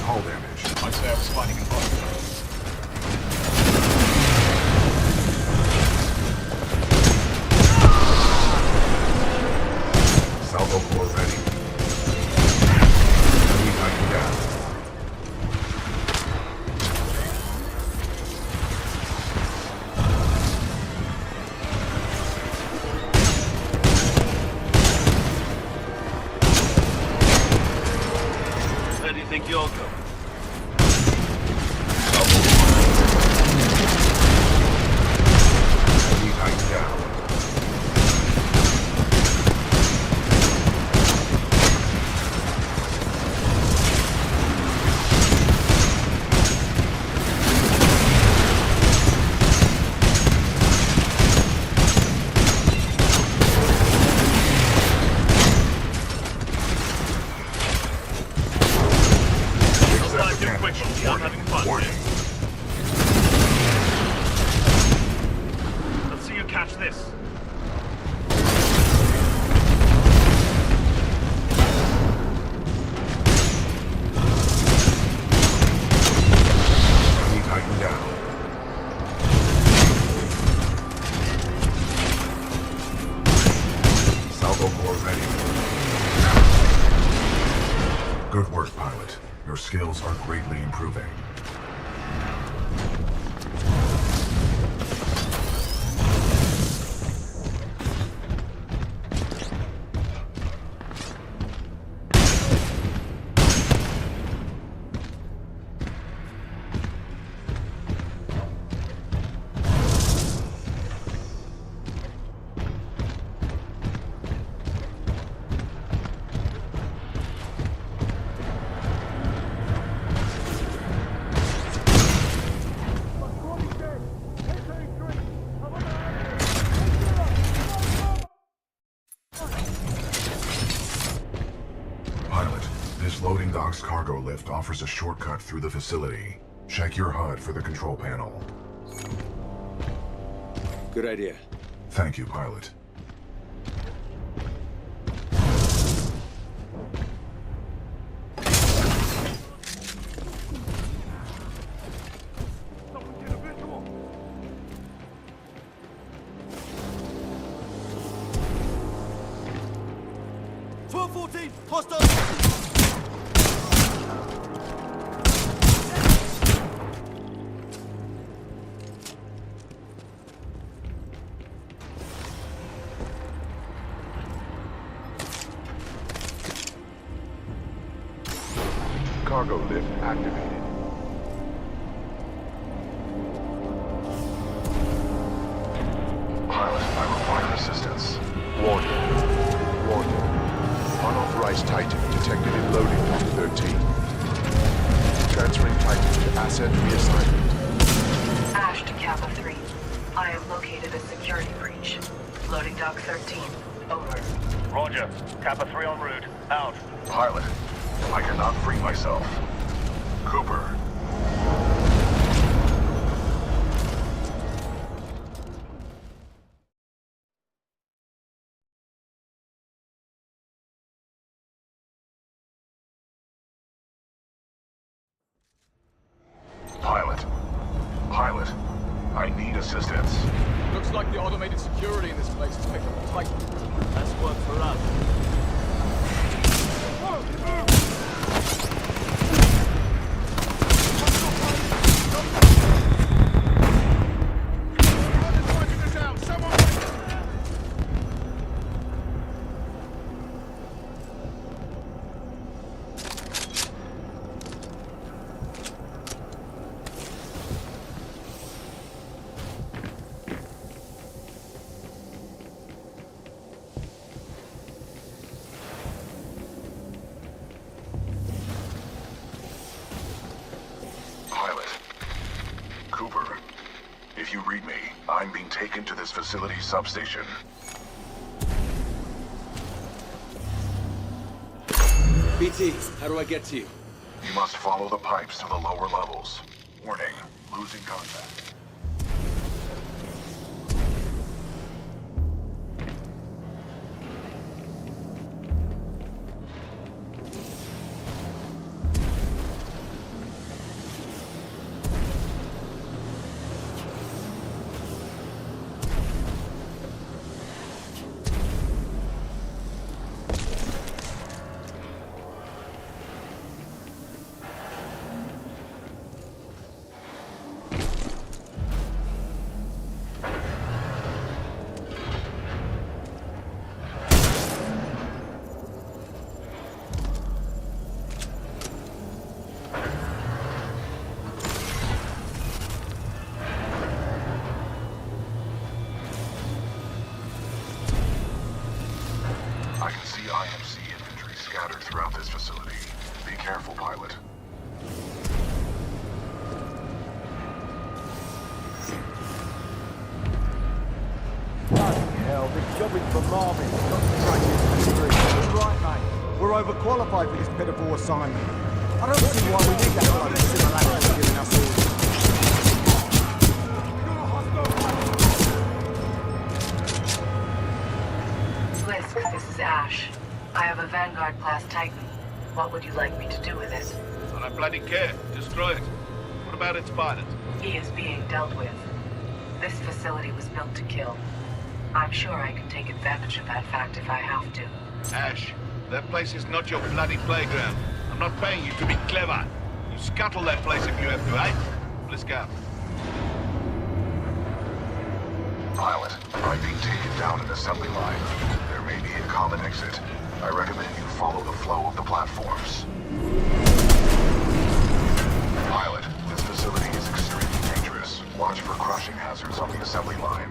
Hull damage. I'd say I was fighting in bottom. Salvo core ready. Enemy Titan down. Where do you think you'll go? Enemy Titan down. Let's see you catch this. Enemy Titan down. Salvo core ready. Good work, pilot. Your skills are greatly improving. Pilot, this loading dock's cargo lift offers a shortcut through the facility. Check your HUD for the control panel. Good idea. Thank you, pilot. Cargo lift activated. Pilot, I require assistance. Warning. Warning. Unauthorized Titan detected in loading dock 13. Transferring Titan to asset reassignment. Ash to Kappa 3. I have located a security breach. Loading dock 13. Over. Roger. Kappa 3 en route. Out. Pilot, I cannot free myself. Cooper. Pilot, I need assistance. Looks like the automated security in this place has picked up a Titan. That's work for us. If you read me, I'm being taken to this facility's substation. BT, how do I get to you? You must follow the pipes to the lower levels. Warning, losing contact. I can see IMC infantry scattered throughout this facility. Be careful, pilot. Bloody hell, this job is for Marvin. Right, mate. We're overqualified for this pitiful assignment. I don't see why we need that bloody simulation giving us orders. This is Ash. I have a Vanguard-class Titan. What would you like me to do with it? I bloody care. Destroy it. What about its pilot? He is being dealt with. This facility was built to kill. I'm sure I can take advantage of that fact if I have to. Ash, that place is not your bloody playground. I'm not paying you to be clever. You scuttle that place if you have to, eh? Let's go. Pilot, I'm being taken down an assembly line. There may be a common exit. I recommend you follow the flow of the platforms. Pilot, this facility is extremely dangerous. Watch for crushing hazards on the assembly line.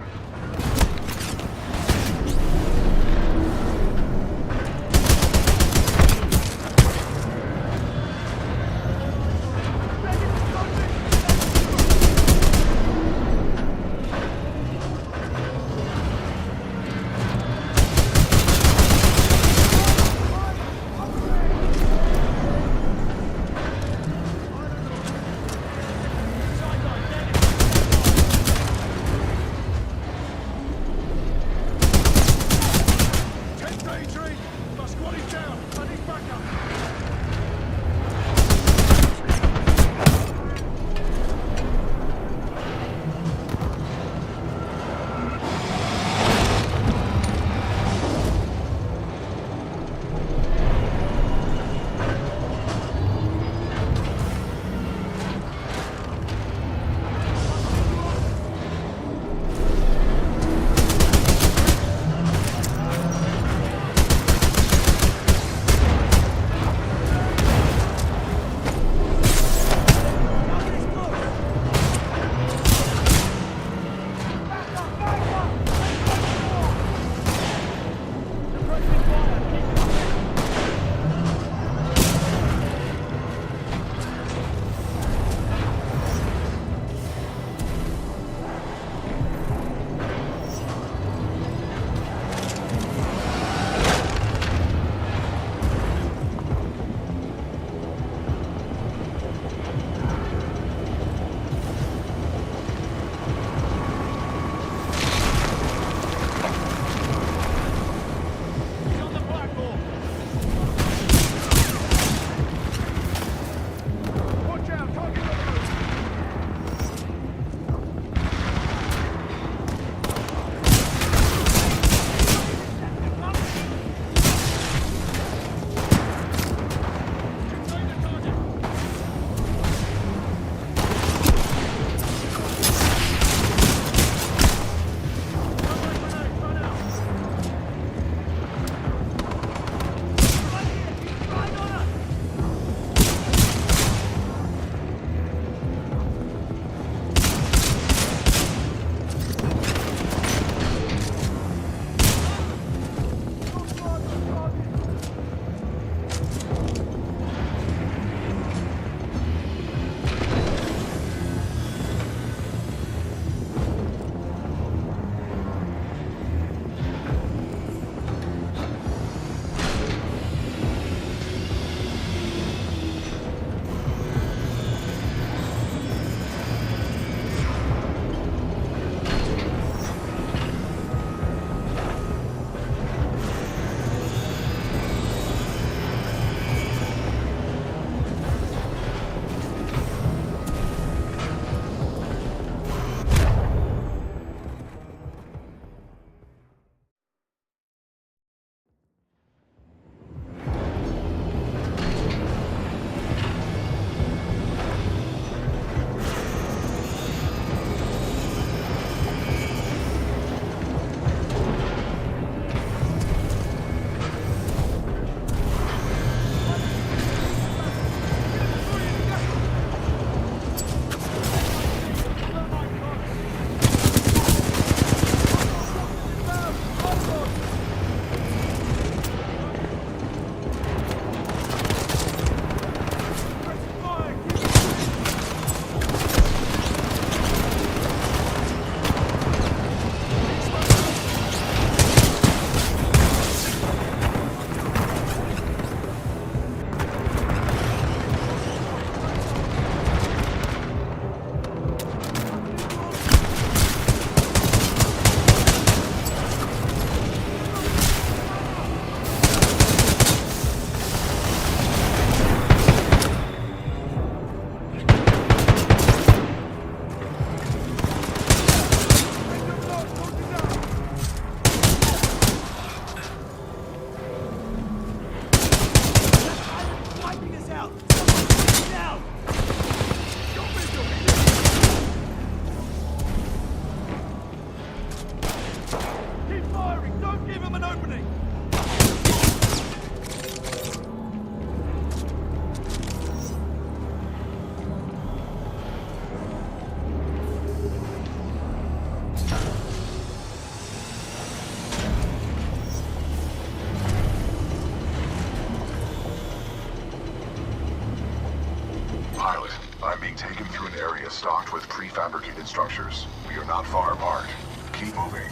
pilot. I'm being taken through an area stocked with prefabricated structures. We are not far apart. Keep moving.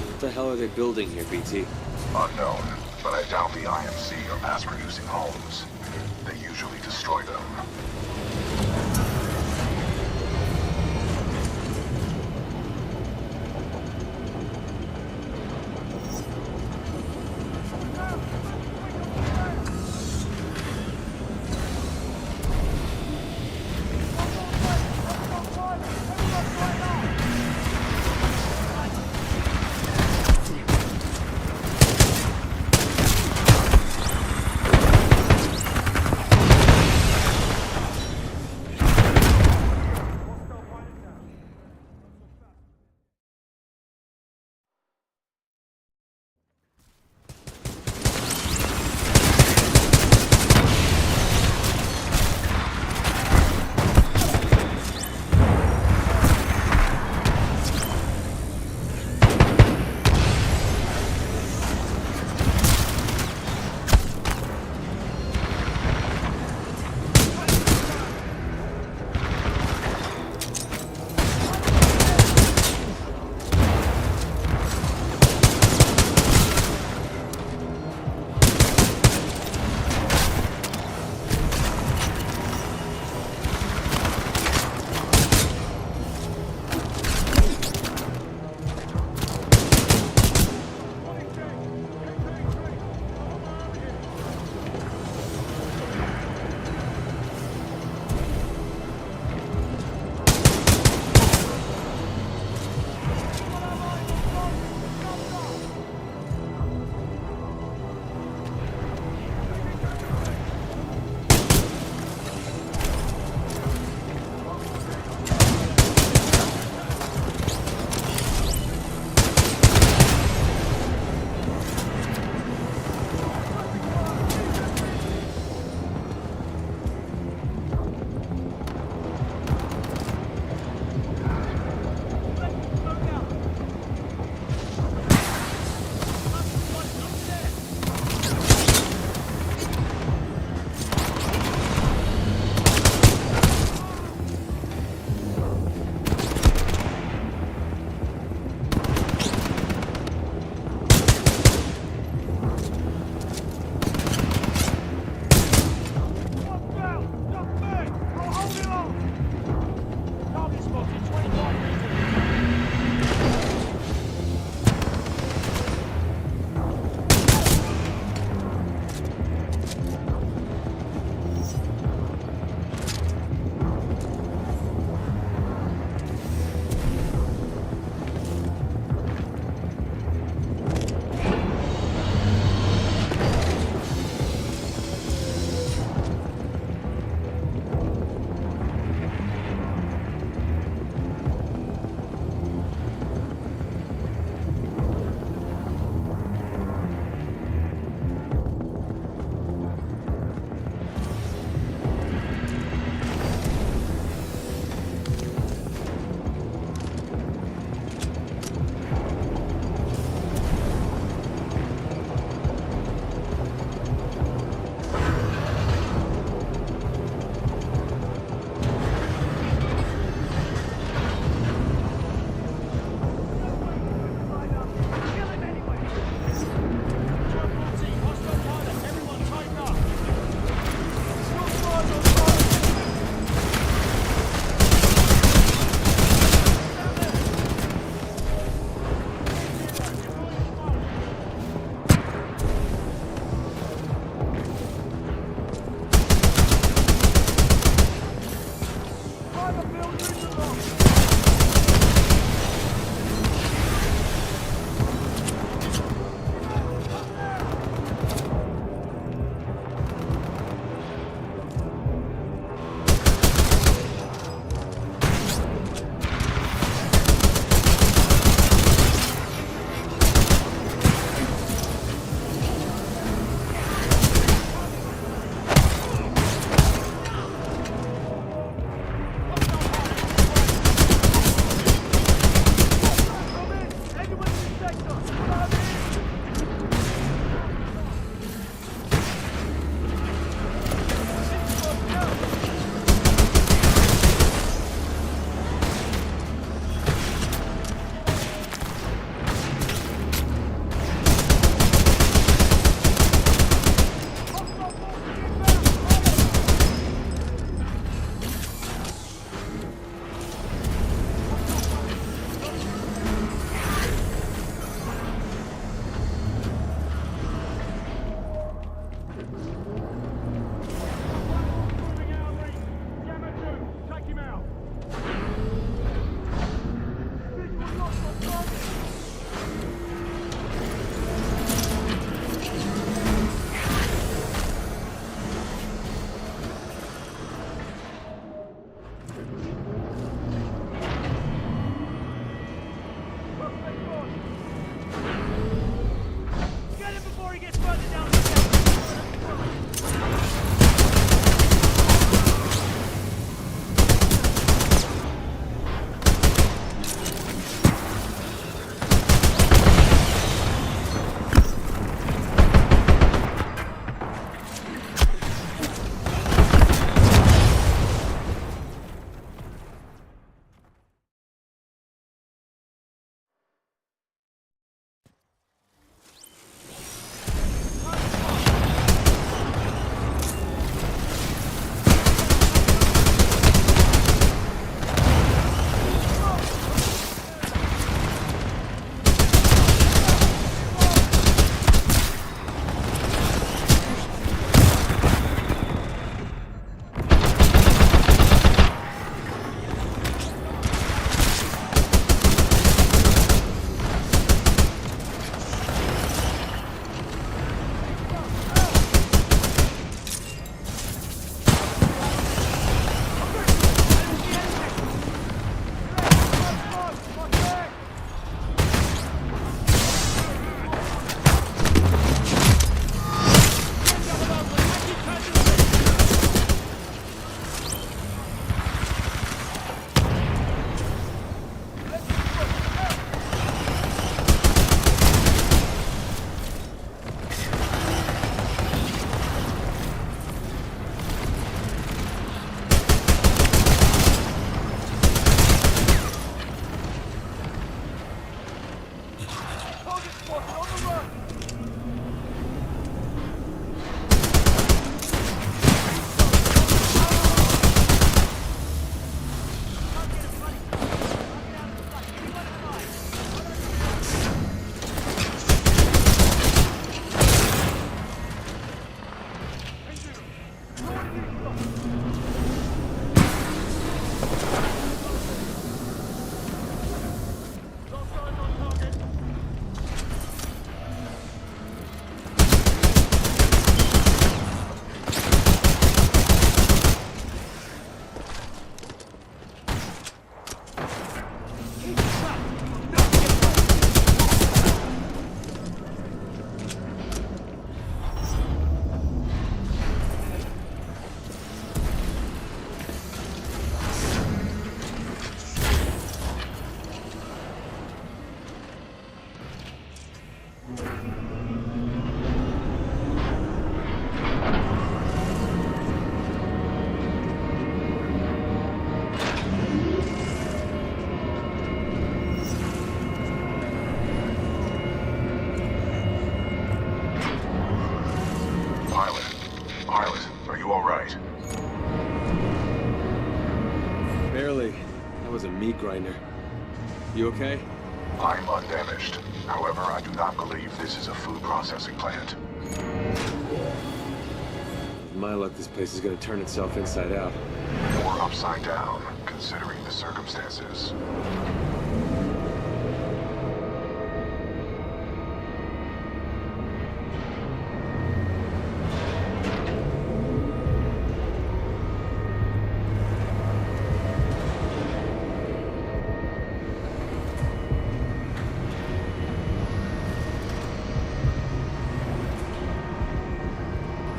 What the hell are they building here, BT? Unknown, but I doubt the IMC are mass-producing homes. They usually destroy them. Pilot, are you all right? Barely. That was a meat grinder. You okay? I'm undamaged. However, I do not believe this is a food processing plant. With my luck, this place is gonna turn itself inside out. Or upside down, considering the circumstances.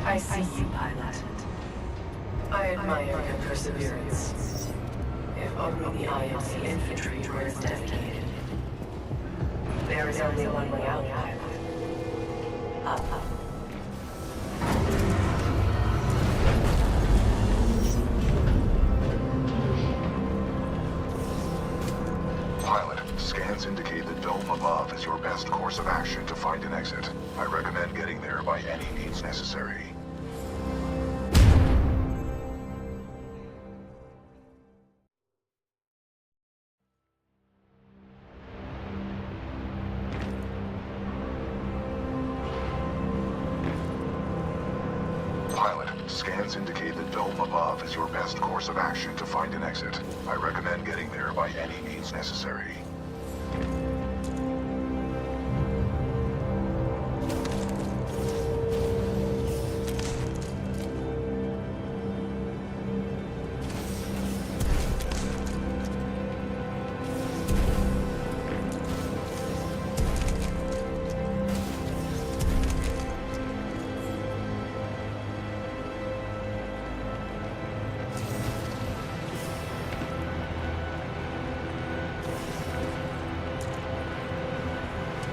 I see you, pilot. I admire your perseverance. If only the IMC infantry were as dedicated. There is only one way out, pilot. Up. Pilot, scans indicate the dome above is your best course of action to find an exit. I recommend getting there by any means necessary. Pilot, scans indicate the dome above is your best course of action to find an exit. I recommend getting there by any means necessary.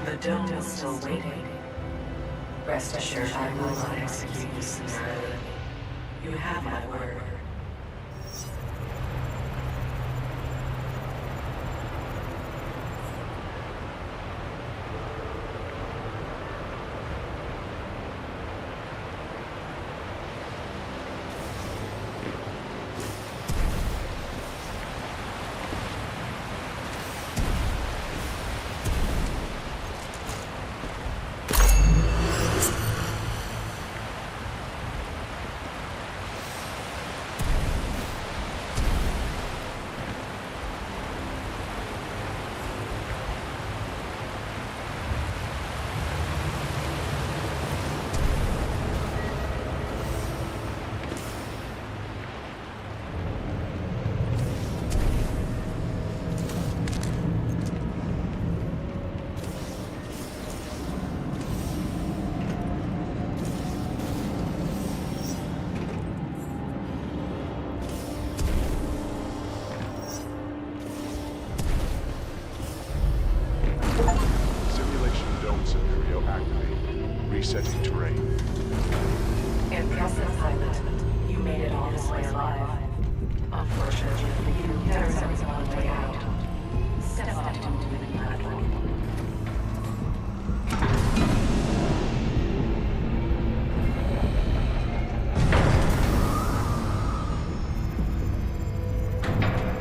The dome is still waiting. Rest assured I will not execute this scenario. You have my word. Resetting terrain. Impressive, pilot. You made it all this way alive. Unfortunately for you, there is only one way out. Step onto the moving platform.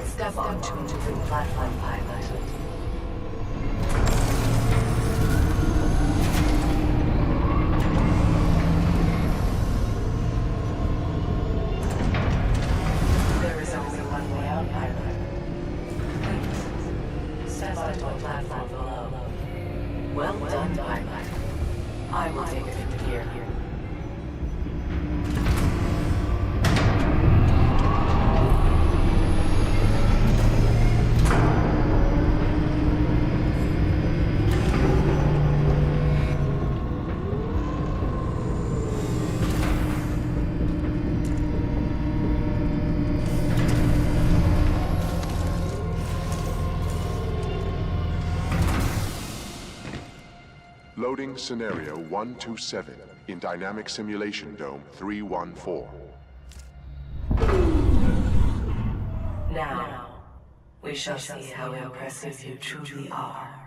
Step onto a moving platform, pilot. Loading Scenario 127 in Dynamic Simulation Dome 314. Now, we shall see how impressive you truly are.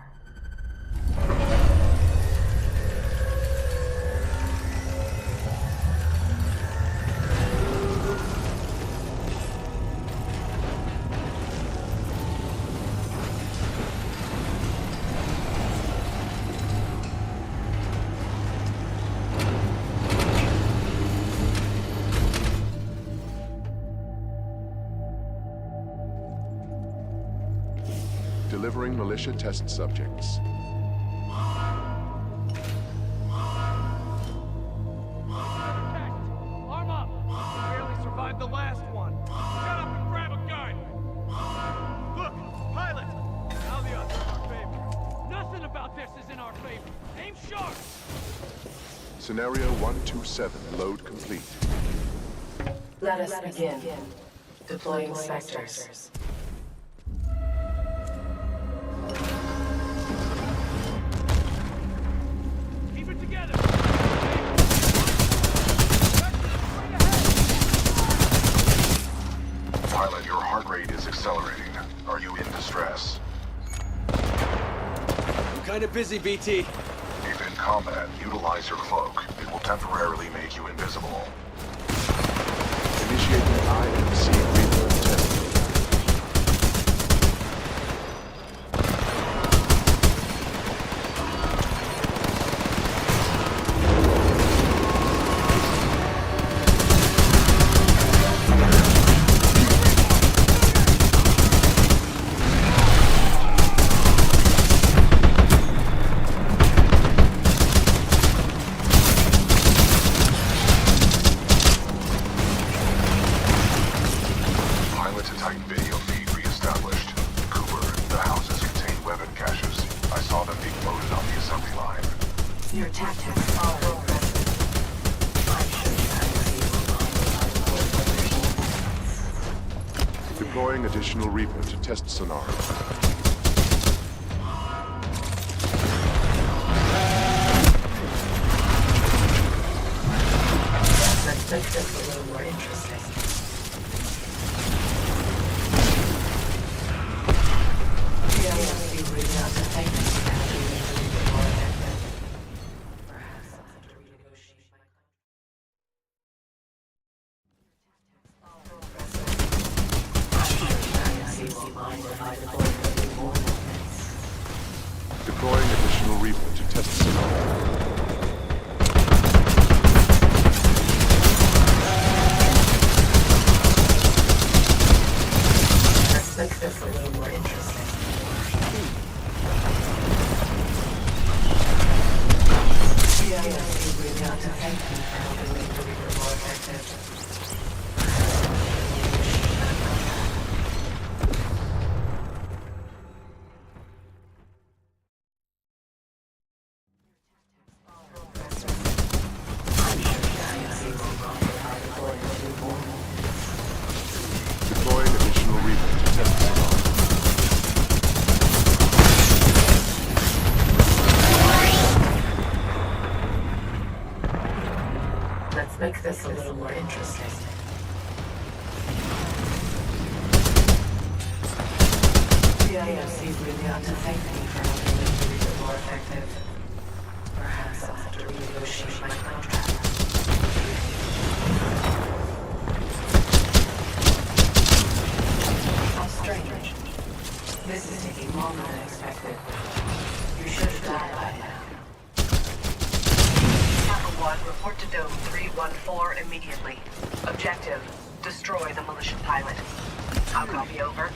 Delivering militia test subjects. Arm up! Barely survived the last one. Shut up and grab a gun! Look, pilot! Now the odds are in our favor. Nothing about this is in our favor. Aim sharp! Scenario 127 load complete. Let us begin. Deploying sectors. Keep it together! Pilot, your heart rate is accelerating. Are you in distress? I'm kind of busy, BT. If in combat, utilize your cloak. It will temporarily make you invisible. Initiating IMC Reaper test. Pilot to Titan video feed reestablished. Cooper, the houses contain weapon caches. I saw them being loaded on the assembly line. Your tactics are impressive. I'm sure you Deploying additional Reaper to test sonar. Let's make this a little more interesting. The AMC reached out to thank us for being a little bit more effective. Perhaps I'll have to renegotiate my I'm sure the AMC won't mind if I deploy a few more movements. Deploying additional Reaper to test sonar. Let's make this a little more interesting. The AMC reached out to thank me for helping make the Reaper more effective. Deploying additional Reaper to test sonar. Let's make this a little more interesting. The AMC really ought to thank me for helping make the Reaper more effective. Perhaps I'll have to renegotiate my contract. How strange. This is taking longer than expected. You should have died by now. Alpha 1, report to Dome 314 immediately. Objective, destroy the militia pilot. I'll copy over.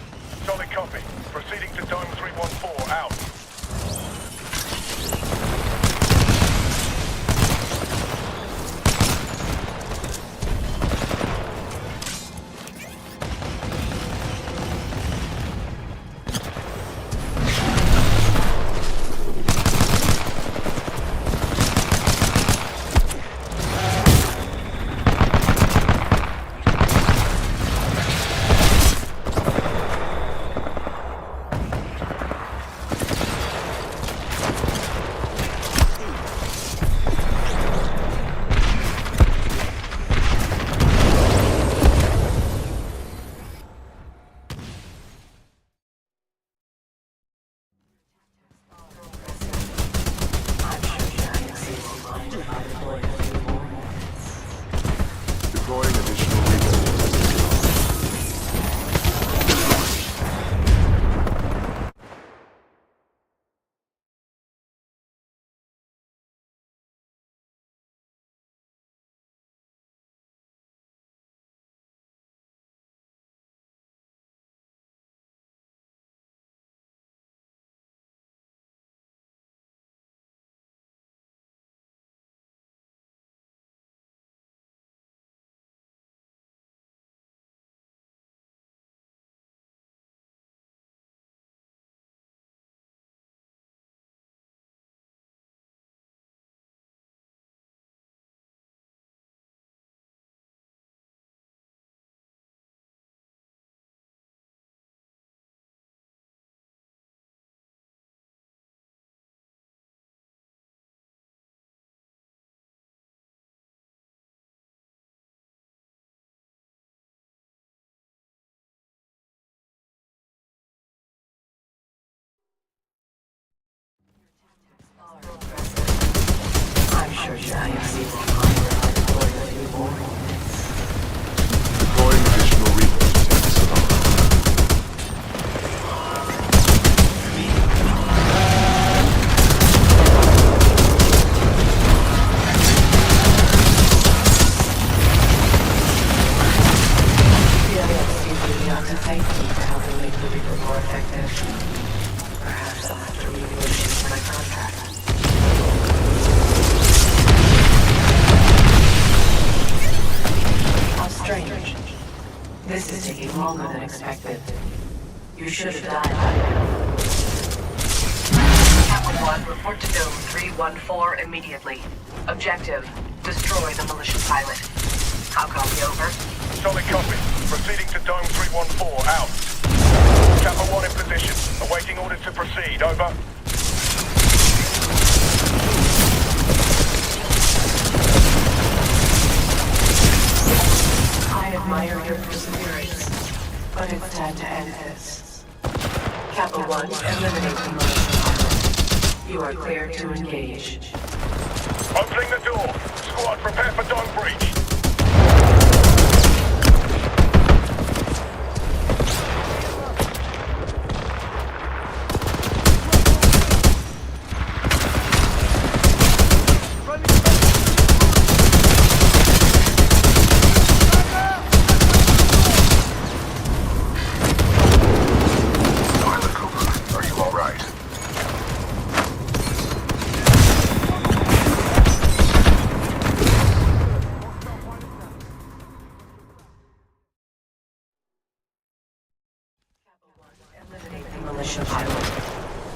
Solid copy. Proceeding to Dome 314, out. active. Perhaps I'll have to renegotiate my contract. How strange. This is taking longer than expected. You should have died by now. Captain 1, report to Dome 314 immediately. Objective, destroy the militia pilot. How copy, over? Solid copy. Proceeding to Dome 314, out. Kappa 1 in position. Awaiting orders to proceed, over. I admire your perseverance, but it's time to end this. Kappa 1, eliminate the militia pilot. You are cleared to engage. Opening the door. Squad, prepare for dome breach.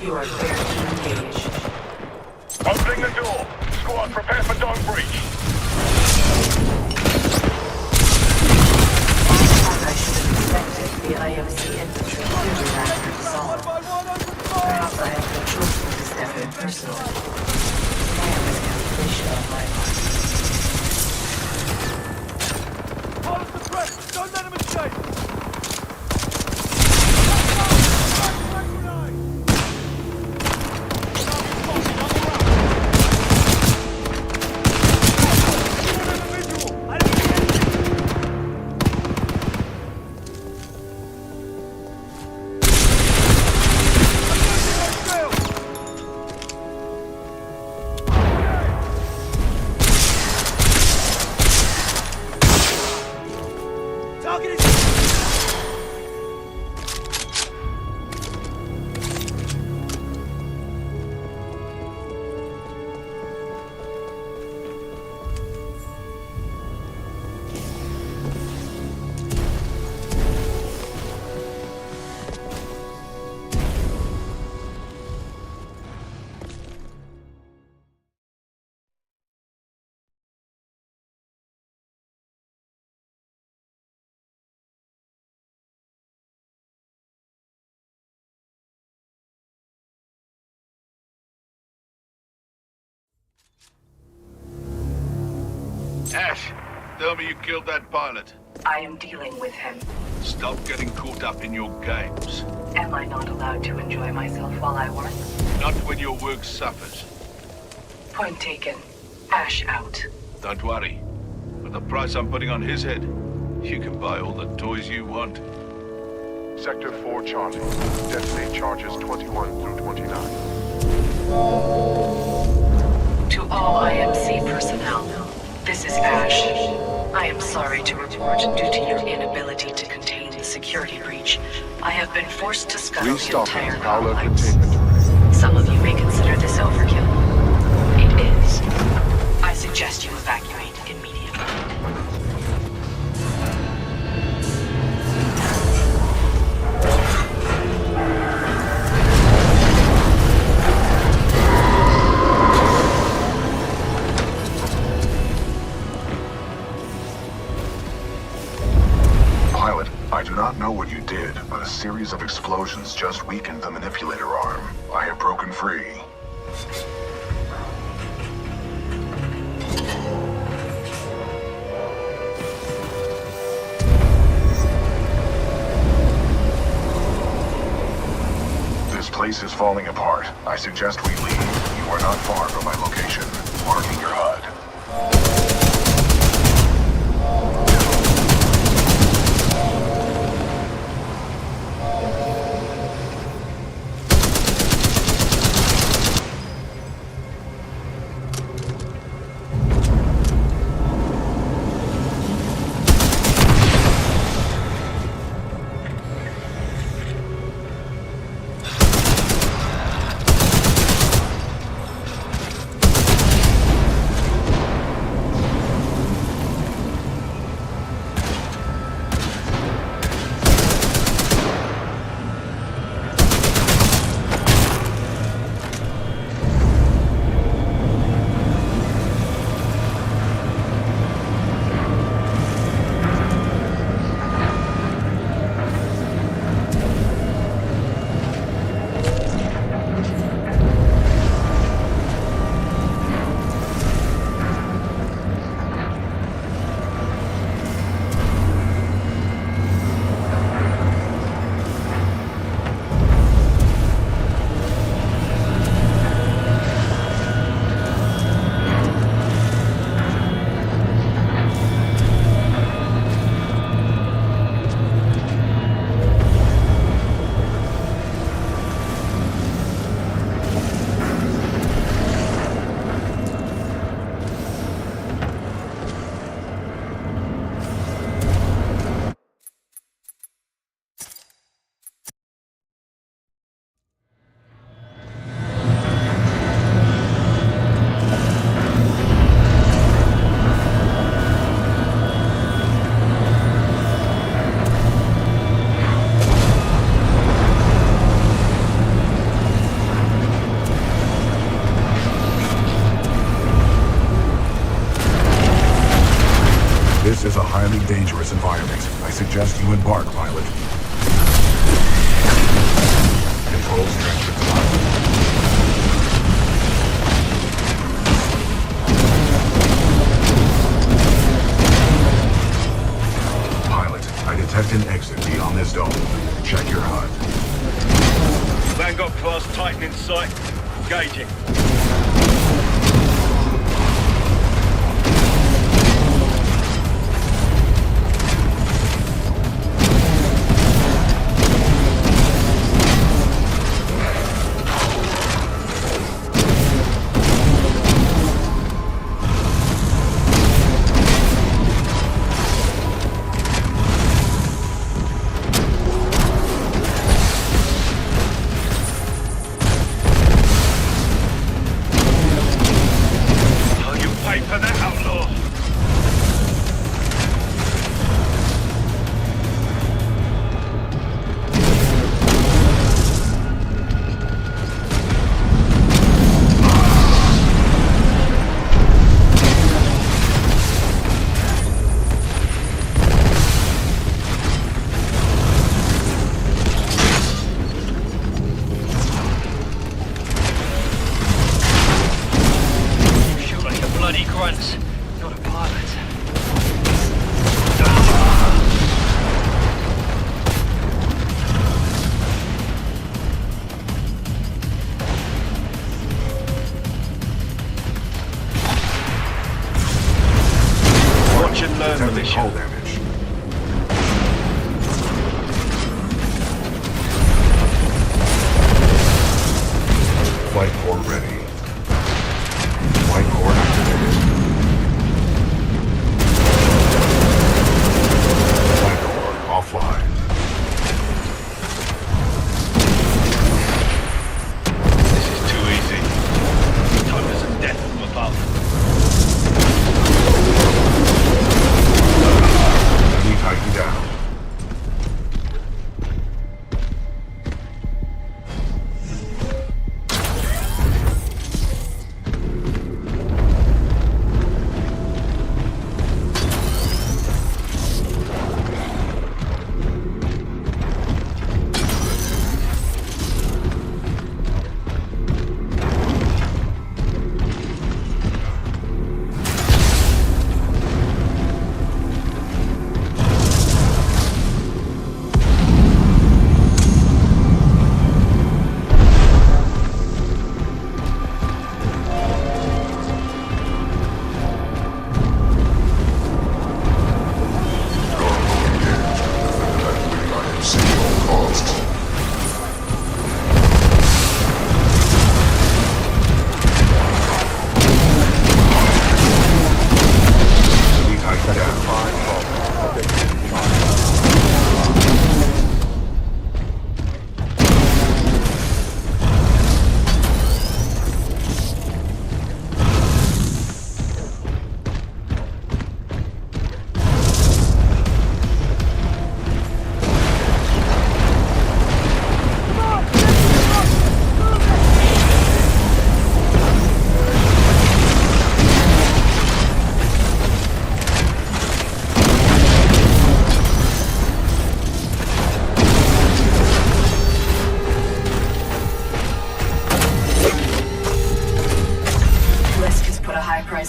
You are clear to engage. Opening the door. Squad, prepare for dome breach. As I should have expected, the IMC infantry do react to assault. Perhaps I have no choice but to step in personally. I have a calculation on my part. Hold up the press! Don't let him escape! Ash, tell me you killed that pilot. I am dealing with him. Stop getting caught up in your games. Am I not allowed to enjoy myself while I work? Not when your work suffers. Point taken. Ash out. Don't worry. For the price I'm putting on his head, you can buy all the toys you want. Sector 4 Charlie. Detonate charges 21 through 29. To all IMC personnel, this is Ash. I am sorry to report, due to your inability to contain the security breach, I have been forced to scuttle the entire complex. Some of you may consider this overkill. It is. I suggest you evacuate immediately. I do not know what you did, but a series of explosions just weakened the manipulator arm. I have broken free. This place is falling apart. I suggest we leave. You are not far from my location. Marking your HUD. very dangerous environment. I suggest you embark, pilot. Controls transferred to pilot. Pilot, I detect an exit beyond this dome. Check your HUD. Vanguard class Titan in sight. Engaging. Hull damage. Flight core ready. Flight core activated. Flight core offline. This is too easy. Thunders and death from above. Tighten down.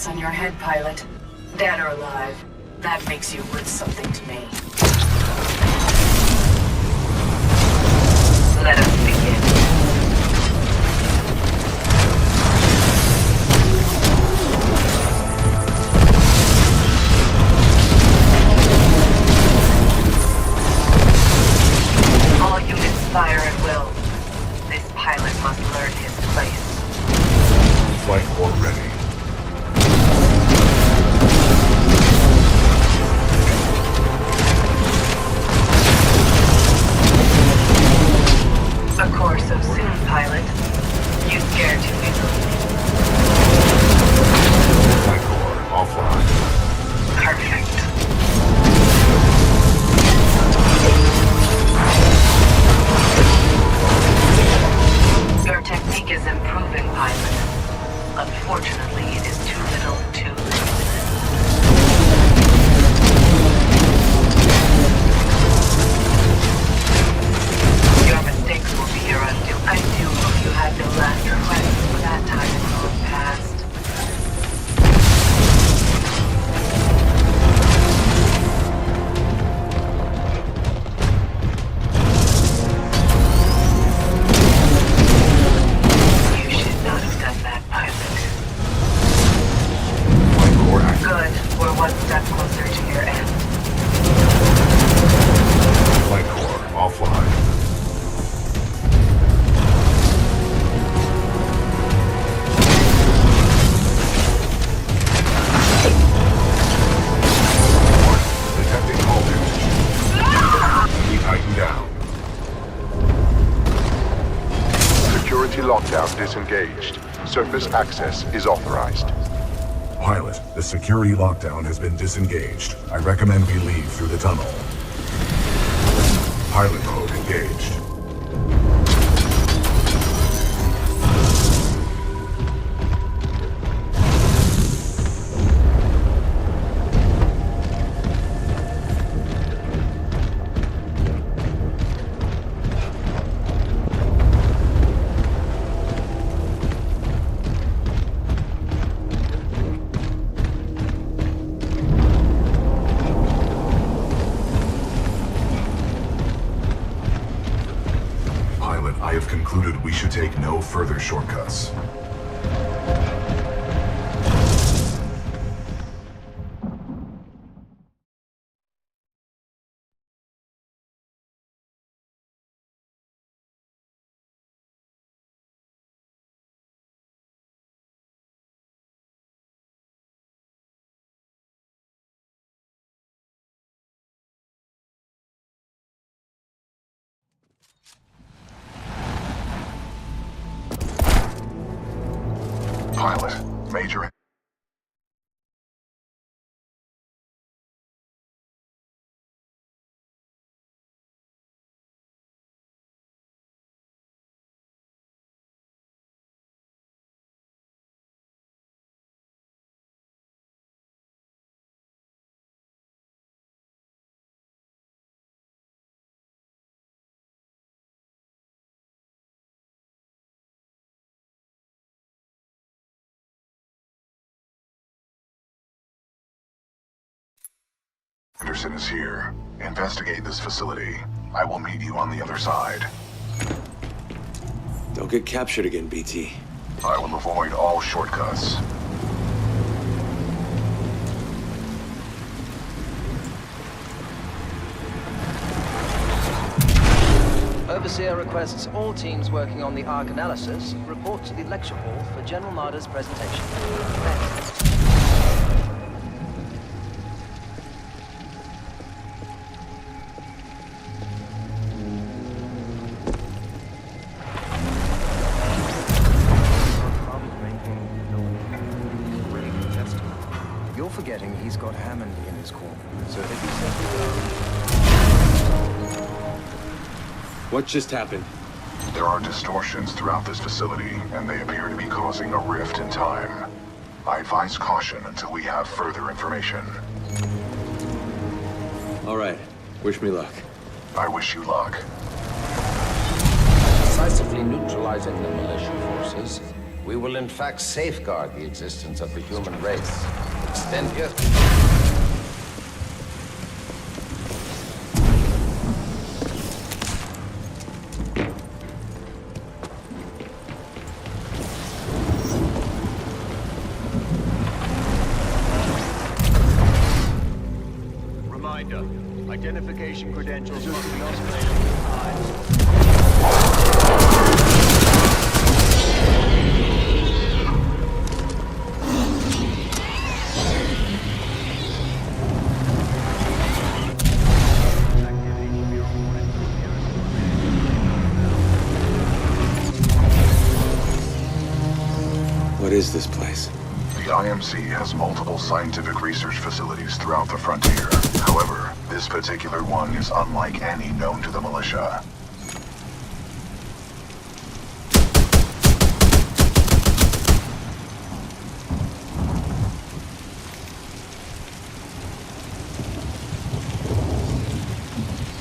On your head, pilot. Dead or alive, that makes you worth something to me. Let us begin. All units fire at will. This pilot must learn his place. Flight core ready. security lockdown disengaged. Surface access is authorized. Pilot, the security lockdown has been disengaged. I recommend we leave through the tunnel. Pilot mode engaged. I have concluded we should take no further shortcuts. Pilot, Major. Anderson is here. Investigate this facility. I will meet you on the other side. Don't get captured again, BT. I will avoid all shortcuts. Overseer requests all teams working on the ARC analysis report to the lecture hall for General Marder's presentation. Thanks. You're forgetting he's got Hammond in his corner. So if he says What just happened? There are distortions throughout this facility, and they appear to be causing a rift in time. I advise caution until we have further information. All right. Wish me luck. I wish you luck. Decisively neutralizing the militia forces, we will in fact safeguard the existence of the human race. Extend your... Reminder, identification credentials must be displayed. What is this place? The IMC has multiple scientific research facilities throughout the frontier. However, this particular one is unlike any known to the militia.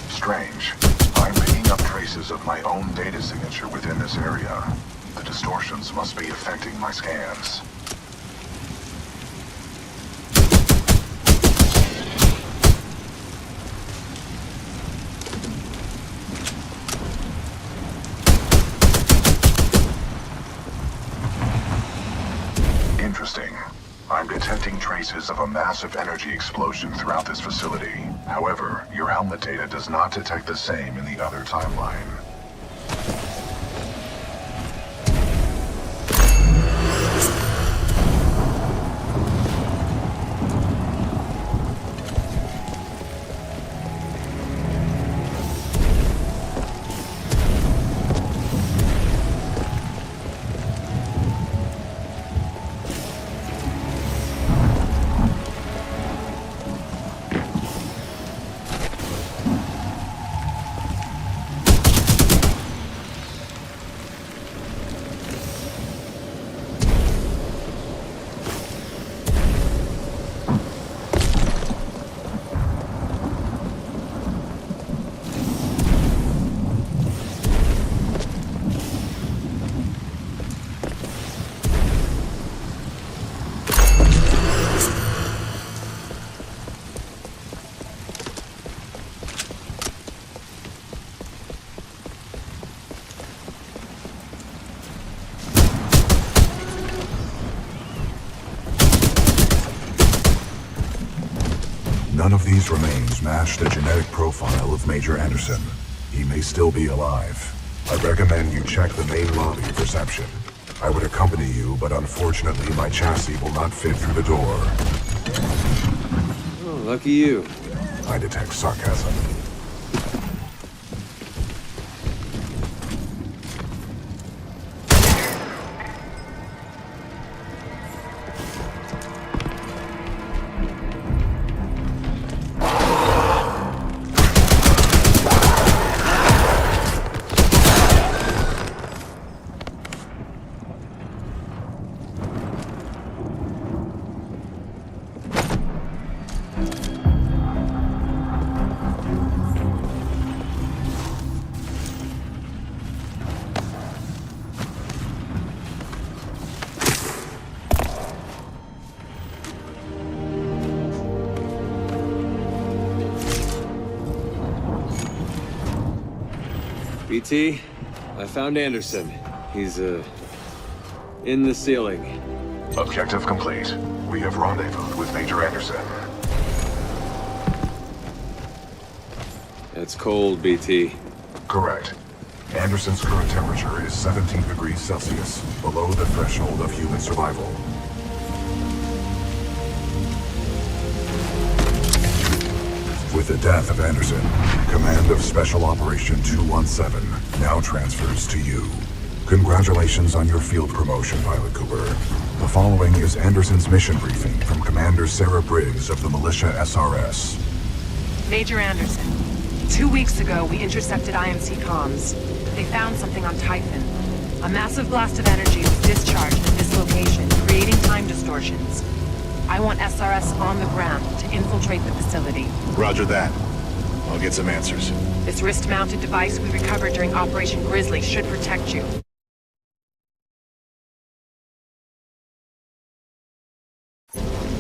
Strange. I'm picking up traces of my own data signature within this area. The distortions must be affecting my scans. Interesting. I'm detecting traces of a massive energy explosion throughout this facility. However, your helmet data does not detect the same in the other timeline. Anderson's remains match the genetic profile of Major Anderson. He may still be alive. I recommend you check the main lobby of reception. I would accompany you, but unfortunately my chassis will not fit through the door. Oh, lucky you. I detect sarcasm. BT, I found Anderson. He's, in the ceiling. Objective complete. We have rendezvoused with Major Anderson. It's cold, BT. Correct. Anderson's current temperature is 17 degrees Celsius, below the threshold of human survival. With the death of Anderson, command of Special Operation 217 now transfers to you. Congratulations on your field promotion, Pilot Cooper. The following is Anderson's mission briefing from Commander Sarah Briggs of the Militia SRS. Major Anderson, 2 weeks ago we intercepted IMC comms. They found something on Titan. A massive blast of energy was discharged at this location, creating time distortions. I want SRS on the ground to infiltrate the facility. Roger that. I'll get some answers. This wrist-mounted device we recovered during Operation Grizzly should protect you.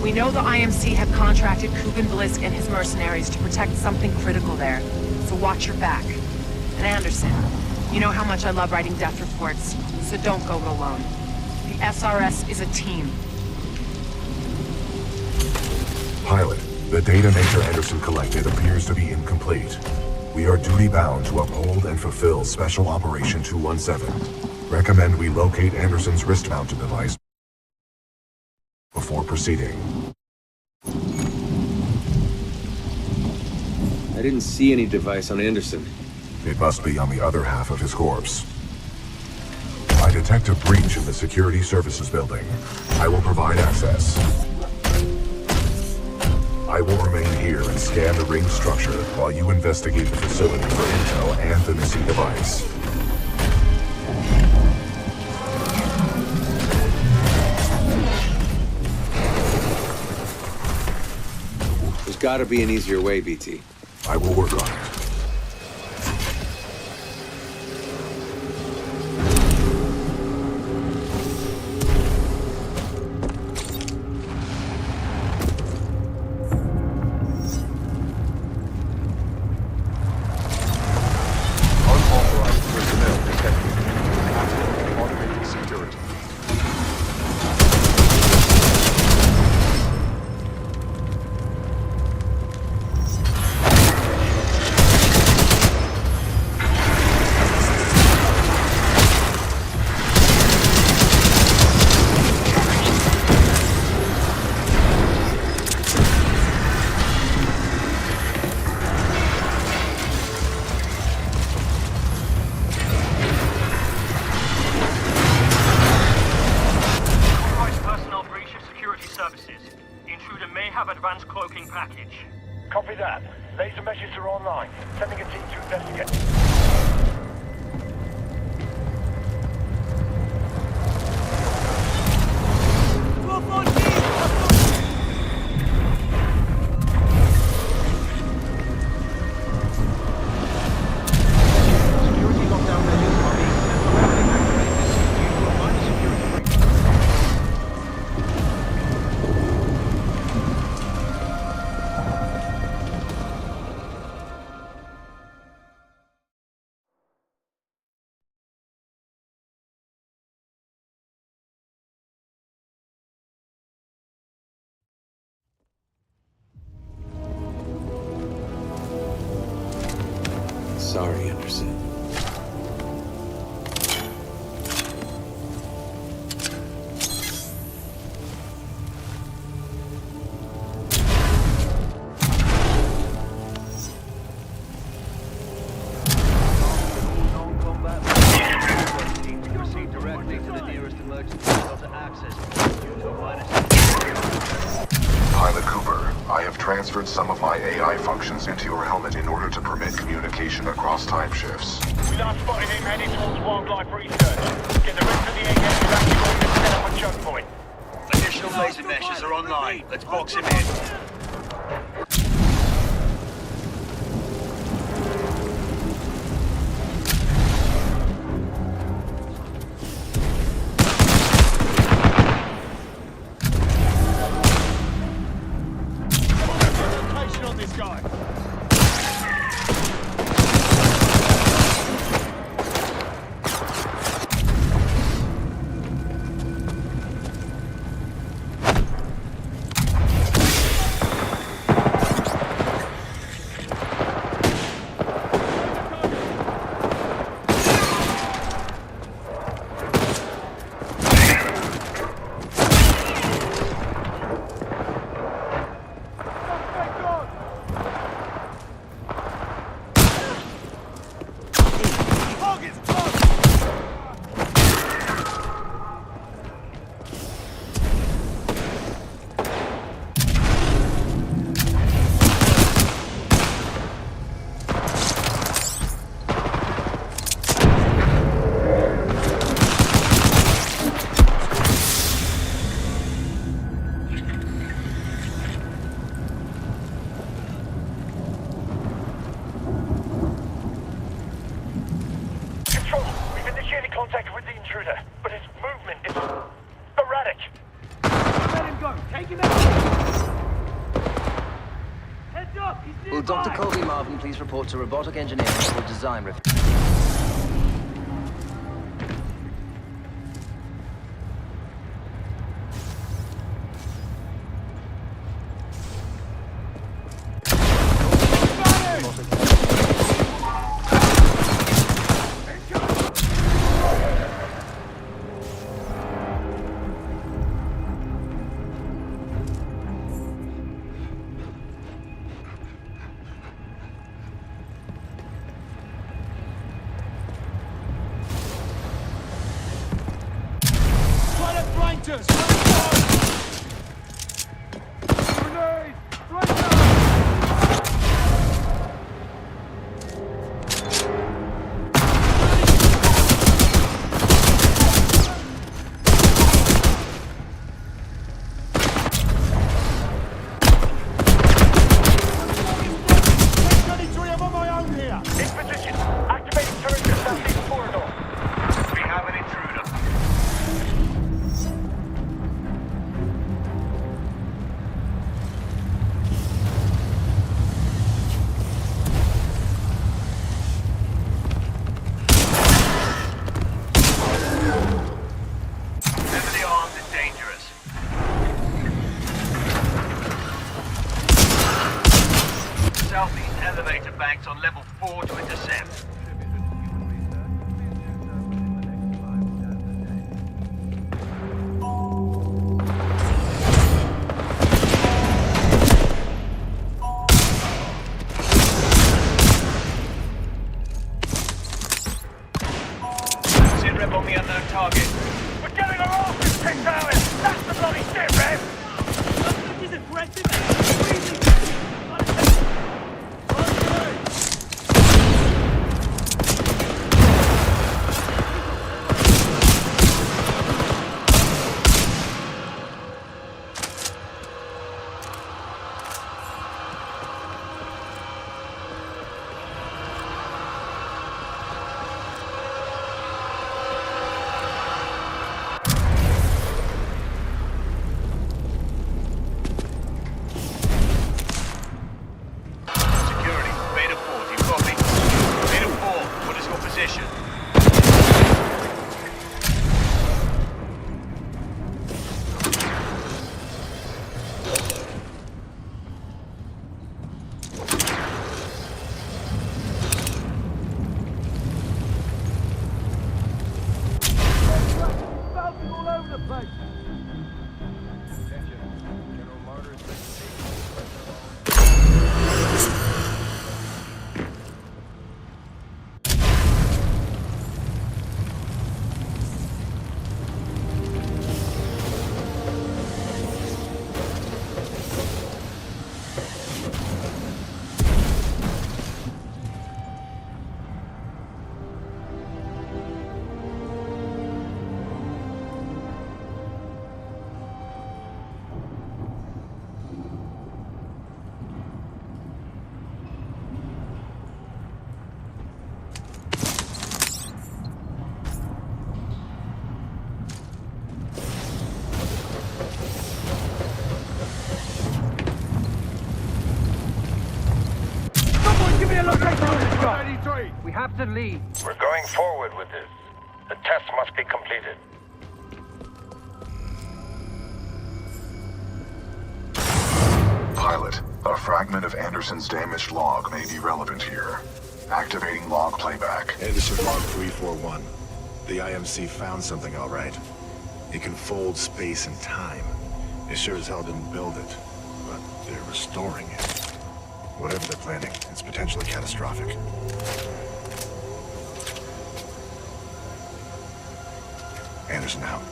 We know the IMC have contracted Kuben Blisk and his mercenaries to protect something critical there, so watch your back. And Anderson, you know how much I love writing death reports, so don't go it alone. The SRS is a team. Pilot, the data Major Anderson collected appears to be incomplete. We are duty-bound to uphold and fulfill Special Operation 217. Recommend we locate Anderson's wrist-mounted device before proceeding. I didn't see any device on Anderson. It must be on the other half of his corpse. I detect a breach in the Security Services building. I will provide access. I will remain here and scan the ring structure while you investigate the facility for intel and the missing device. There's gotta be an easier way, BT. I will work on it. Copy that. Laser meshes are online. Sending a team to investigate. Sorry, Anderson. Pilot Cooper, I have transferred some of my AI functions into your helmet in order to permit communication across time shifts. We last spotted him heading towards wildlife research. Get the rest of the A-Gang evacuated and set up a choke point. Additional laser meshes are online. Let's box him in. On this guy. Contact with the intruder, but his movement is erratic. Let him go. Take him out. Heads up. He's nearby. Will Dr. Colby Marvin please report to robotic engineering for design review? Rangers! Grenade! Right now! I'm on my own here! In position. Activating turret to southeast corridor. We have an intruder. Heavily armed and dangerous. Southeast elevator banks on level 4 to intercept. Sit rep on the unknown target. We're getting our asses kicked out. That's the bloody shit, Rev. He's aggressive. got? We have to leave. We're going forward with this. The test must be completed. Pilot, a fragment of Anderson's damaged log may be relevant here. Activating log playback. Anderson log 341. The IMC found something all right. It can fold space and time. It sure as hell didn't build it, but they're restoring it. Whatever they're planning, it's potentially catastrophic. Anderson out.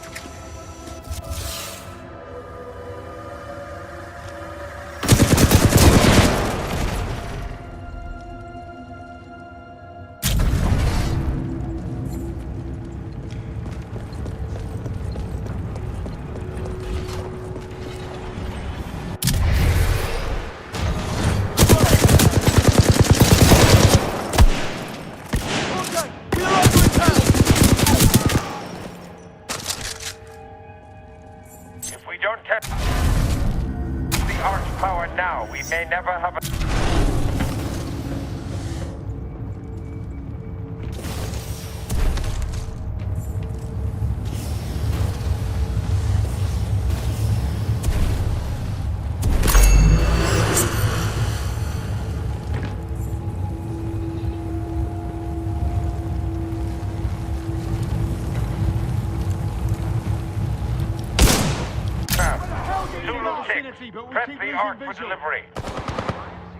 May never have a... Prep the arc for delivery.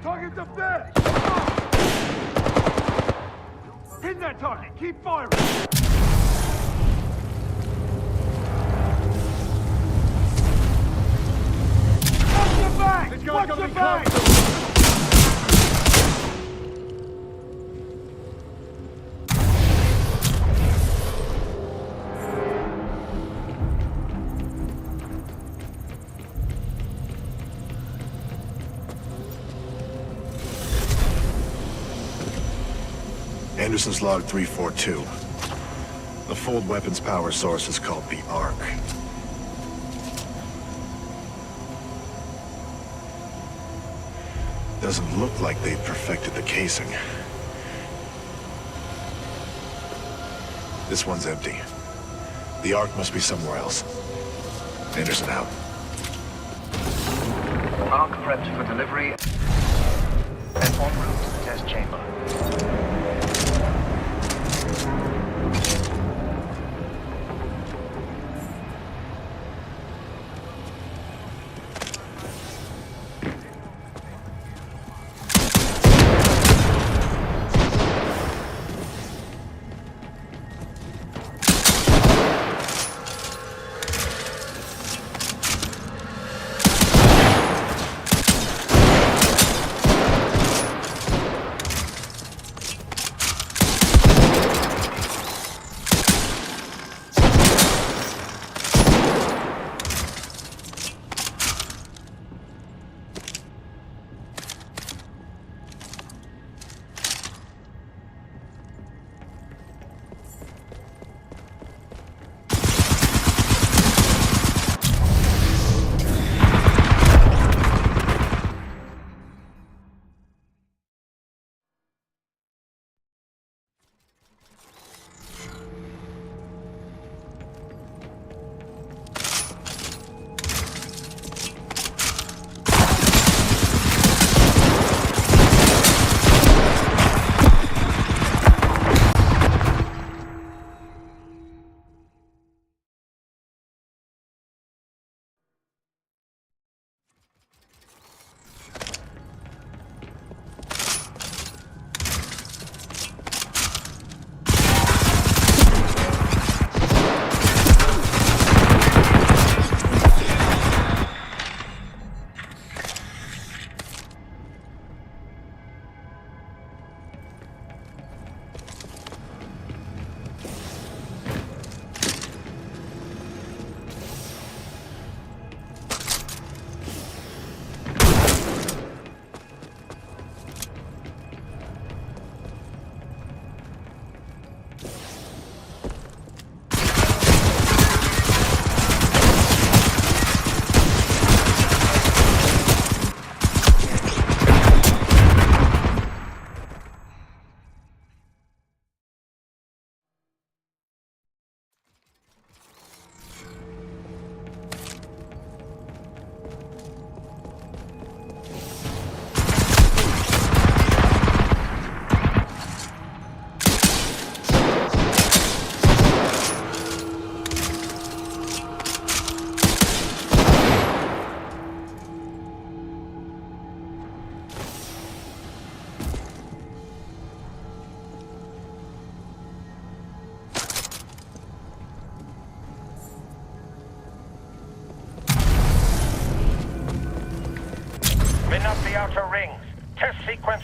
Target's up there! Hit that target! Keep firing! Watch your back! Watch your back! Anderson's log 342. The fold weapons power source is called the Arc. Doesn't look like they've perfected the casing. This one's empty. The Arc must be somewhere else. Anderson out. Arc prepped for delivery and en route to the test chamber.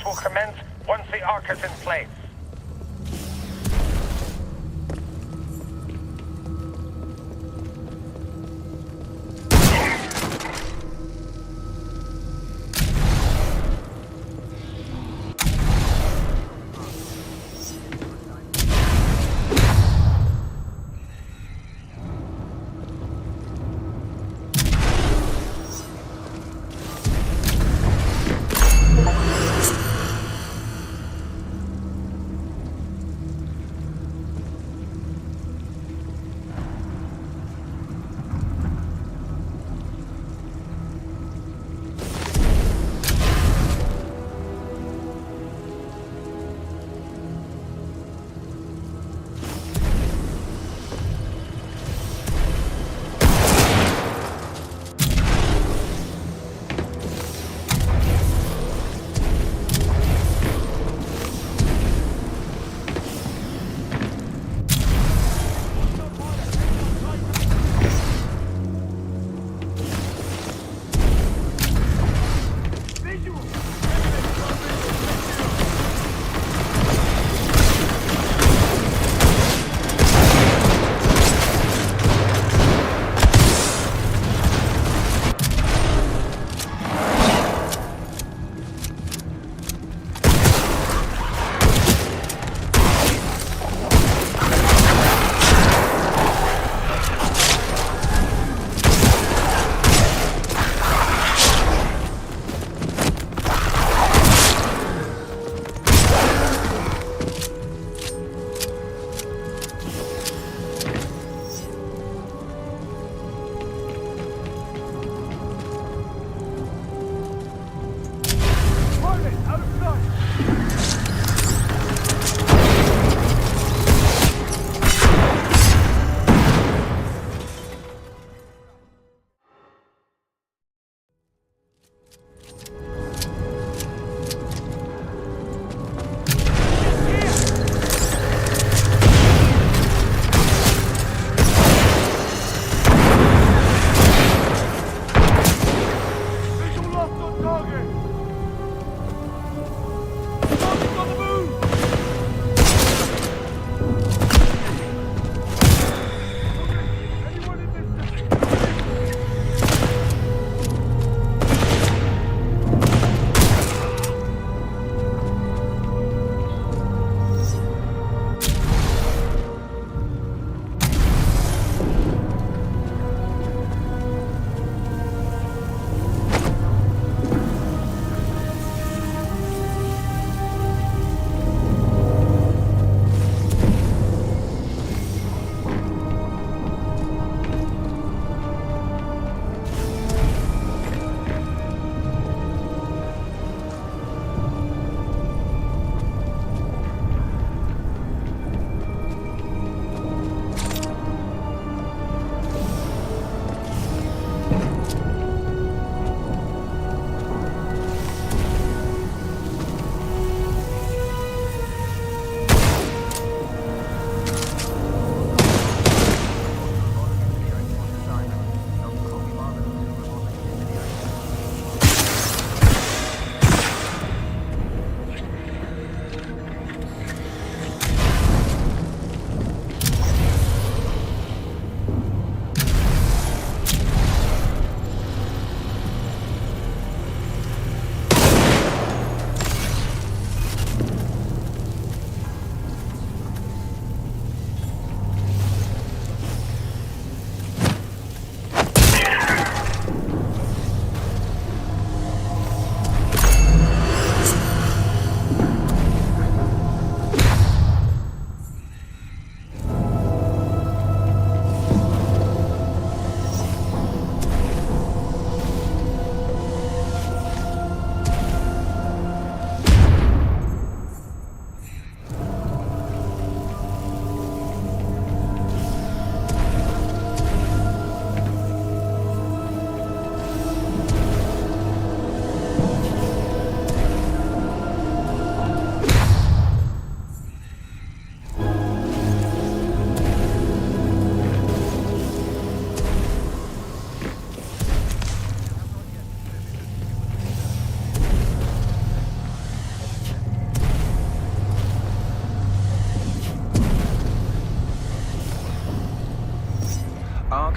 will commence once the arc is in place.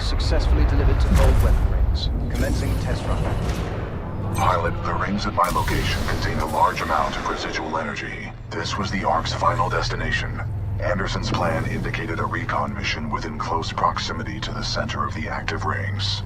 successfully delivered to old weapon rings. Commencing test run. Pilot, the rings at my location contain a large amount of residual energy. This was the Ark's final destination. Anderson's plan indicated a recon mission within close proximity to the center of the active rings.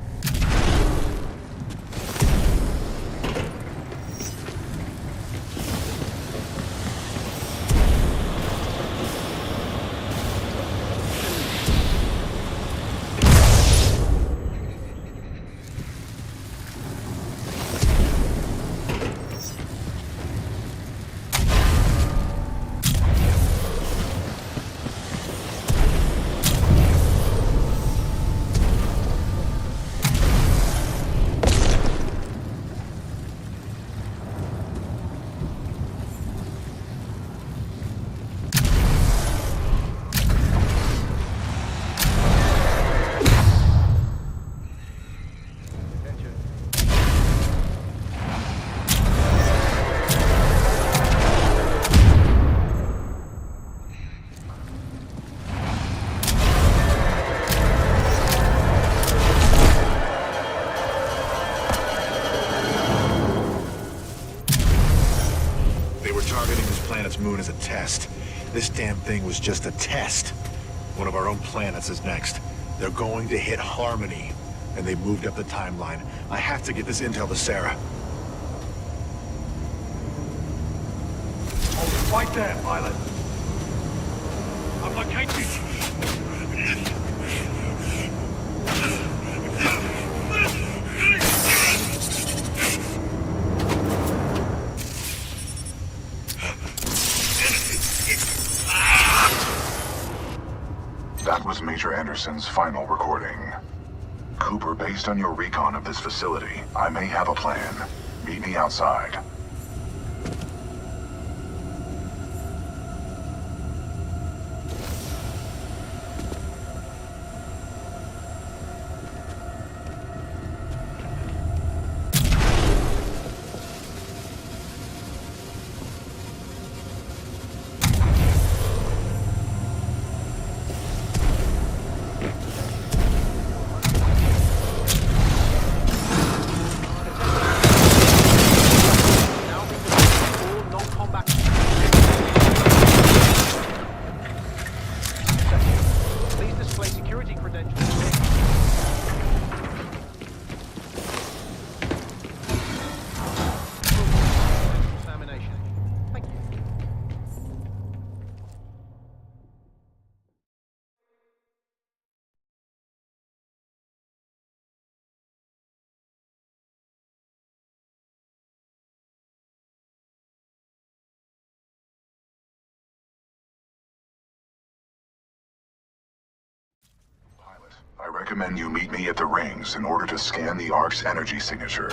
Moon as a test. This damn thing was just a test. One of our own planets is next. They're going to hit Harmony, and they moved up the timeline. I have to get this intel to Sarah. Hold it right there, pilot. I've located. That was Major Anderson's final recording. Cooper, based on your recon of this facility, I may have a plan. Meet me outside. I recommend you meet me at the rings in order to scan the Ark's energy signature.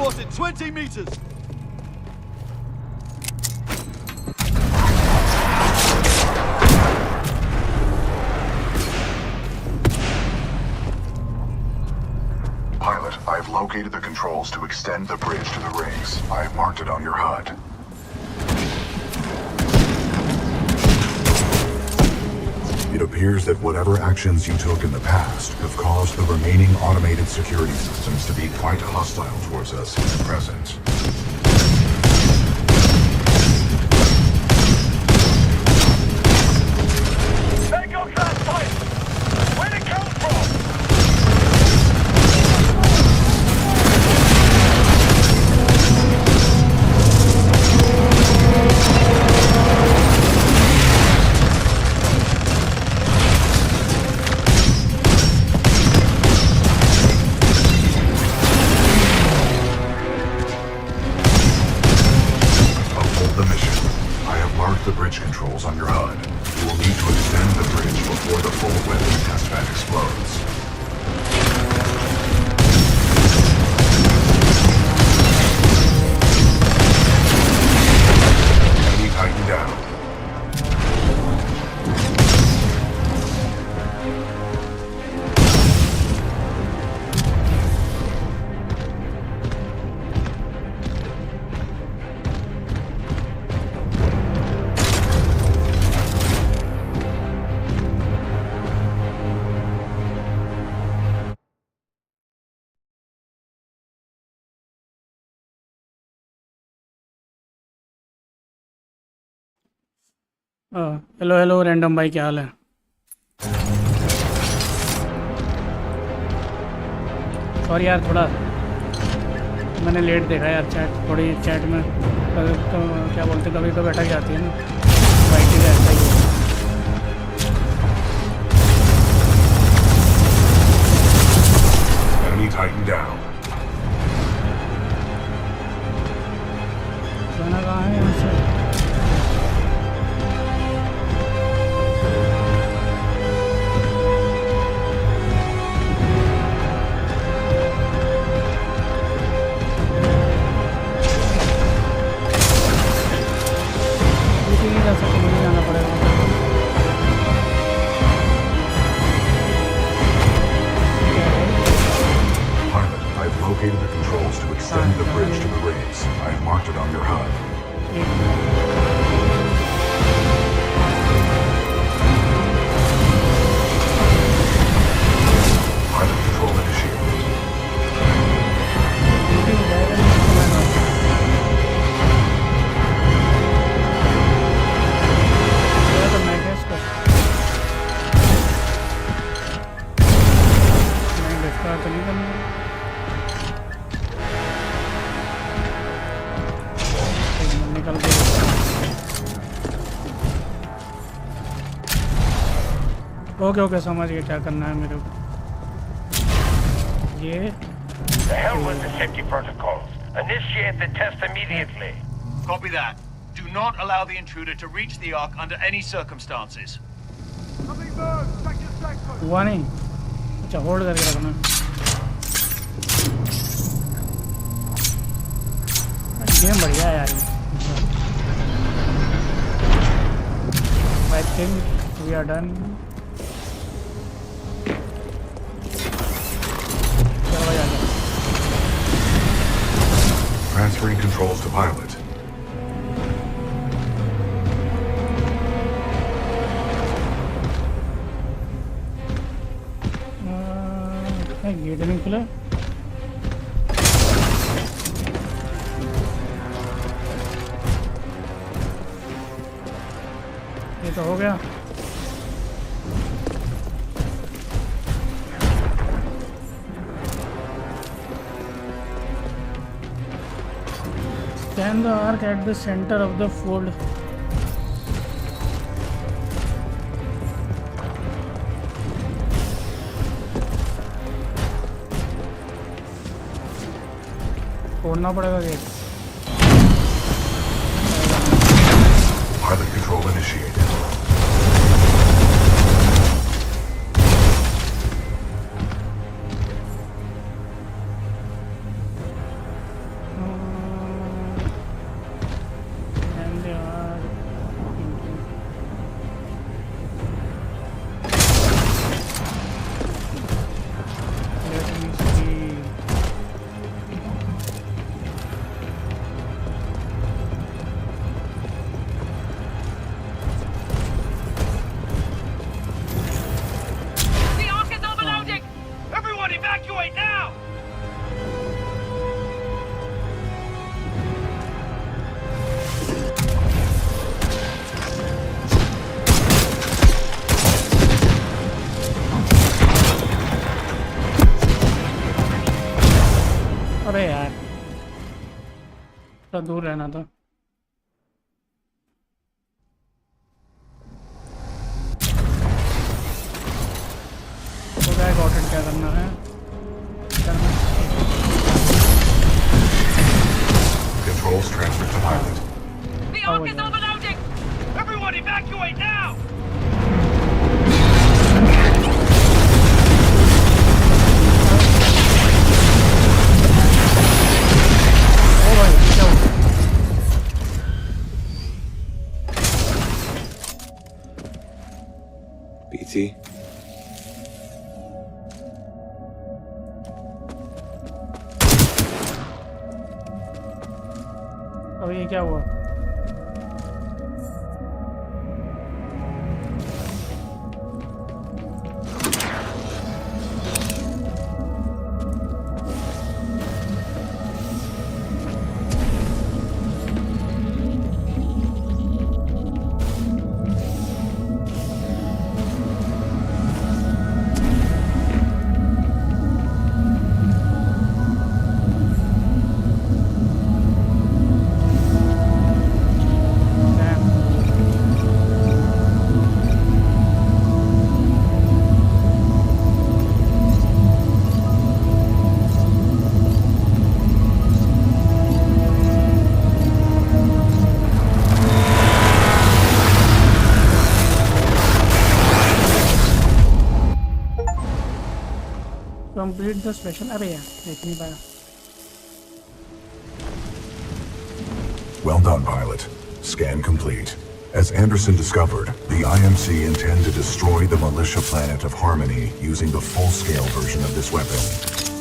Spotted 20 meters. controls to extend the bridge to the rings. I have marked it on your HUD. It appears that whatever actions you took in the past have caused the remaining automated security systems to be quite hostile towards us in the present. There goes that fight! Where'd it come from? The bridge controls on your HUD. You will need to extend the bridge before the full weapon test bed explodes. Enemy Titan down. Hello hello random भाई, क्या हाल है? Sorry यार, थोड़ा मैंने late देखा यार। थोड़ी chat में तो क्या बोलते, कभी तो बैठक जाती है ना, वाइटी का ऐसा ही है। Enemy Titan down. जाना कहाँ है यहाँ से? Located the controls to extend the bridge to the rings. I have marked it on your HUD. Pilot control initiated. Okay okay, समझ गया क्या करना है मेरे को। ये The hell with the safety protocols. Initiate the test immediately. Copy that. Do not allow the intruder to reach the Ark under any circumstances. हुआ नहीं? अच्छा, होल्ड करके रखना। गेम बढ़िया है यार। I think we are done. Transferring controls to pilot. Gate नहीं खुला। ये तो हो गया। Scan the arc at the center of the fold. फोड़ना पड़ेगा गेट। Pilot control initiated. थोड़ा दूर रहना था। तो क्या गॉटेड क्या करना है? Controls transferred to pilot. The Ark is overloading! Everyone evacuate now! BT? अब ये क्या हुआ? Complete the special. अरे यार देख नहीं पाया. Well done, pilot. Scan complete. As Anderson discovered, the IMC intend to destroy the militia planet of Harmony using the full-scale version of this weapon.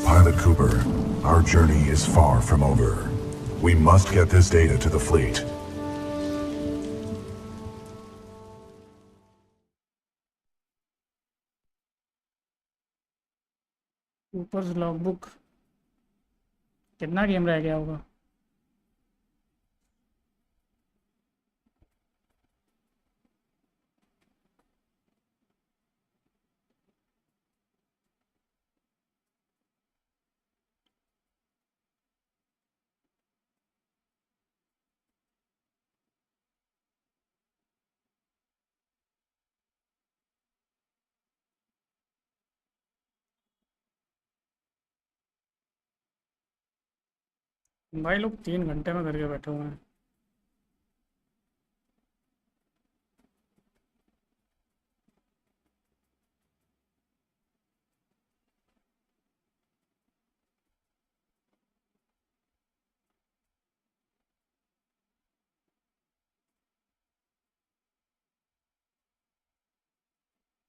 Pilot Cooper, our journey is far from over. We must get this data to the fleet. ऊपर logbook कितना game रह गया होगा? भाई लोग 3 घंटे में करके बैठे हुए हैं.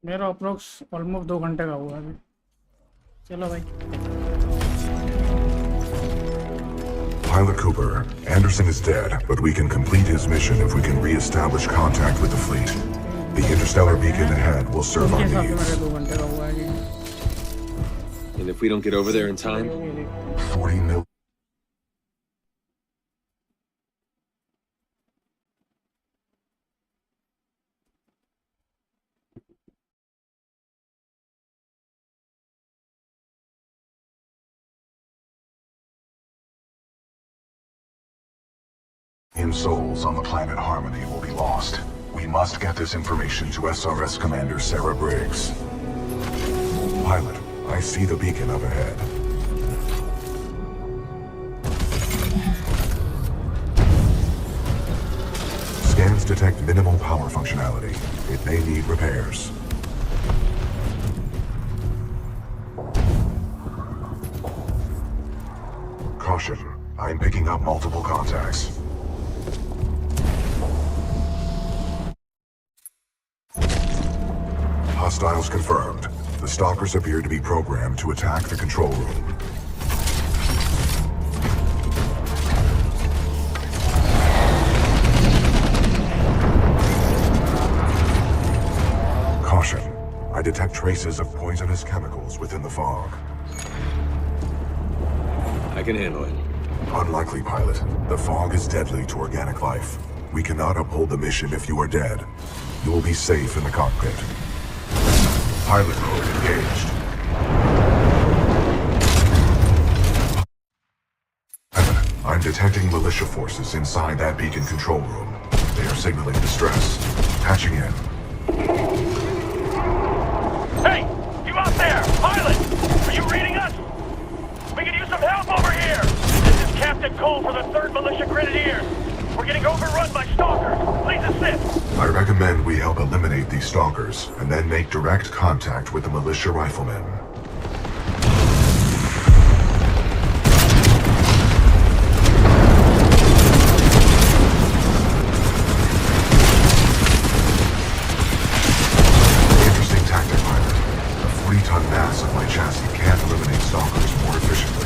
मेरा अप्रोक्स ऑलमोस्ट 2 घंटे का हुआ अभी. चलो भाई. Pilot Cooper, Anderson is dead, but we can complete his mission if we can re-establish contact with the fleet. The interstellar beacon ahead will serve our needs. And if we don't get over there in time? 40 mil. Souls on the planet Harmony will be lost. We must get this information to SRS Commander Sarah Briggs. Pilot, I see the beacon up ahead. Scans detect minimal power functionality. It may need repairs. Caution, I'm picking up multiple contacts. Hostiles confirmed. The stalkers appear to be programmed to attack the control room. Caution. I detect traces of poisonous chemicals within the fog. I can handle it. Unlikely, pilot. The fog is deadly to organic life. We cannot uphold the mission if you are dead. You will be safe in the cockpit. Pilot mode engaged. I'm detecting militia forces inside that beacon control room. They are signaling distress. Patching in. Hey! You out there! Pilot! Are you reading us? We could use some help over here! This is Captain Cole for the 3rd Militia Grenadiers. We're getting overrun by stalkers. Please assist! I recommend we help eliminate these stalkers, and then make direct contact with the militia riflemen. Interesting tactic, pilot. The 40-ton mass of my chassis can't eliminate stalkers more efficiently.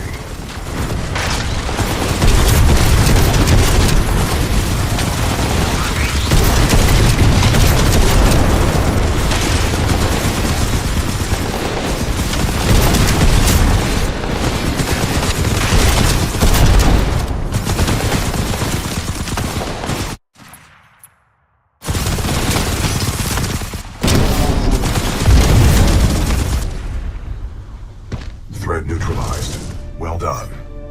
Threat neutralized. Well done.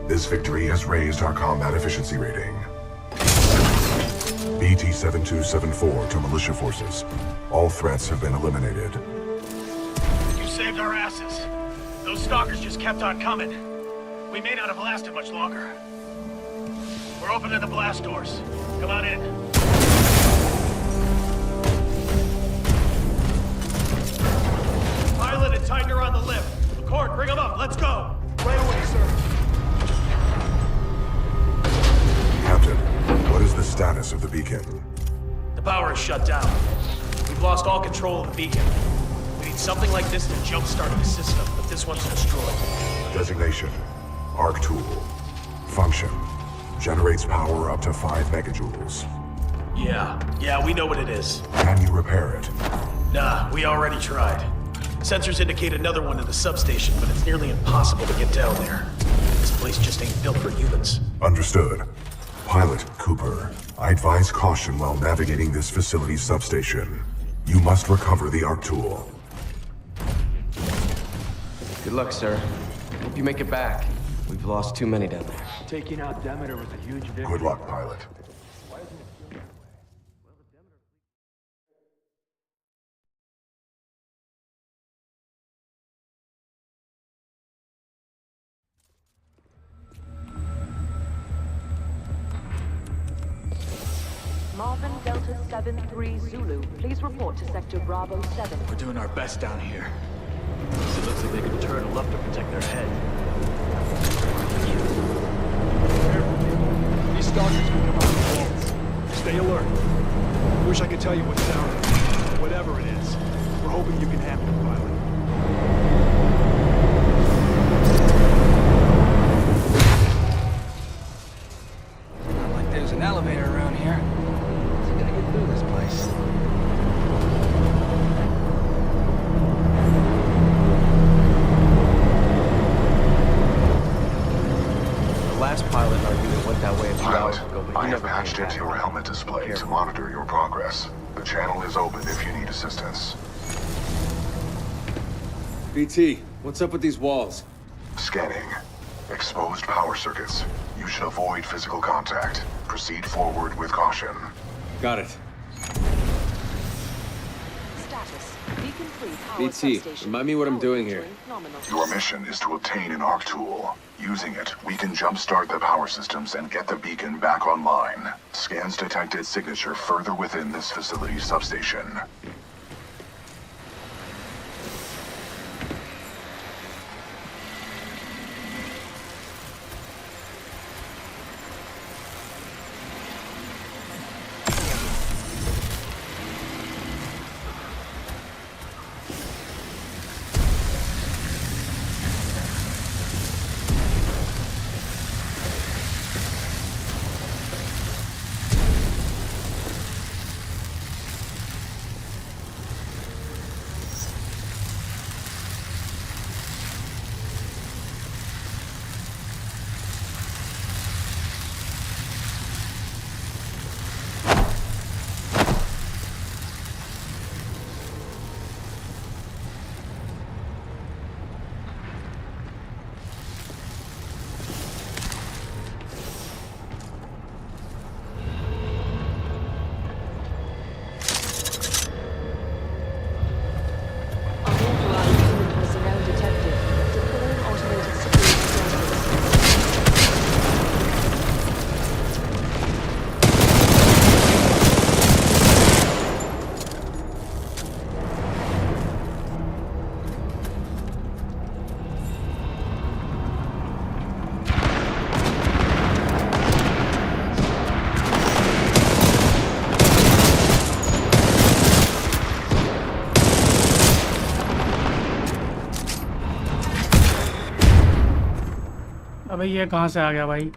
This victory has raised our combat efficiency rating. BT-7274 to militia forces. All threats have been eliminated. You saved our asses. Those stalkers just kept on coming. We may not have lasted much longer. We're opening the blast doors. Come on in. Pilot and Titan are on the lift. McCord, bring them up. Let's go. Right away, sir. Captain, what is the status of the beacon? The power is shut down. We've lost all control of the beacon. We need something like this to jumpstart the system, but this one's destroyed. Designation. Arc tool. Function. Generates power up to 5 megajoules. Yeah, we know what it is. Can you repair it? Nah, we already tried. Sensors indicate another one in the substation, but it's nearly impossible to get down there. This place just ain't built for humans. Understood. Pilot Cooper, I advise caution while navigating this facility's substation. You must recover the arc tool. Good luck, sir. Hope you make it back. We've lost too many down there. Taking out Demeter was a huge victory. Good luck, pilot. Marvin Delta 7-3 Zulu, please report to Sector Bravo 7. We're doing our best down here. It looks like they can turn a left to protect their head. These stalkers can come out of the walls. Stay alert. I wish I could tell you what's down there. Whatever it is, we're hoping you can handle it, pilot. Not like there's an elevator around here. How's he gonna get through this place? The last pilot in our unit went that way a few hours ago, but I he have never patched came into back. your helmet display to monitor your progress. The channel is open if you need assistance. BT, what's up with these walls? Scanning. Exposed power circuits. You should avoid physical contact. Proceed forward with caution. Got it. Status. Beacon-free power BT, substation. remind me what I'm doing here. Nominal. Your mission is to obtain an arc tool. Using it, we can jumpstart the power systems and get the beacon back online. Scans detected signature further within this facility's substation. अबे ये कहाँ से आ गया भाई?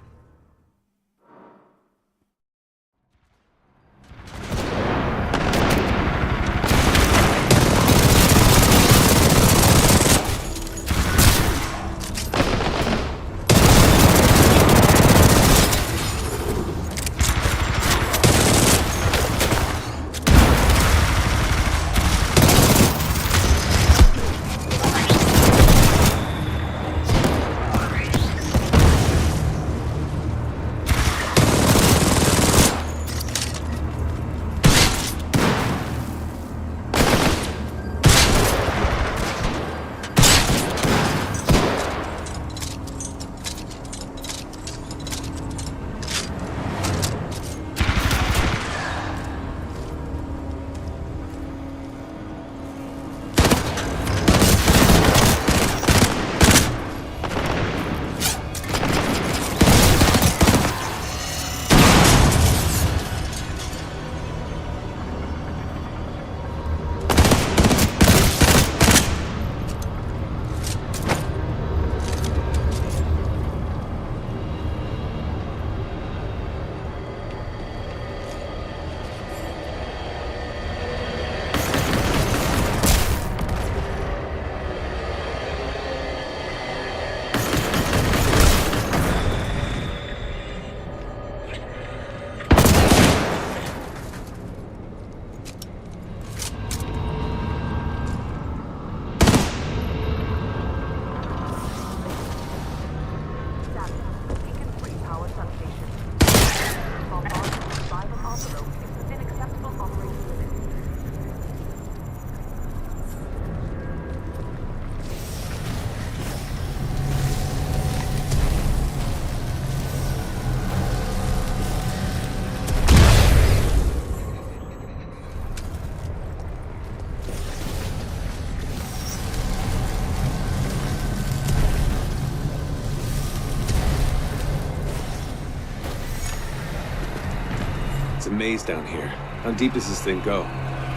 It's a maze down here. How deep does this thing go?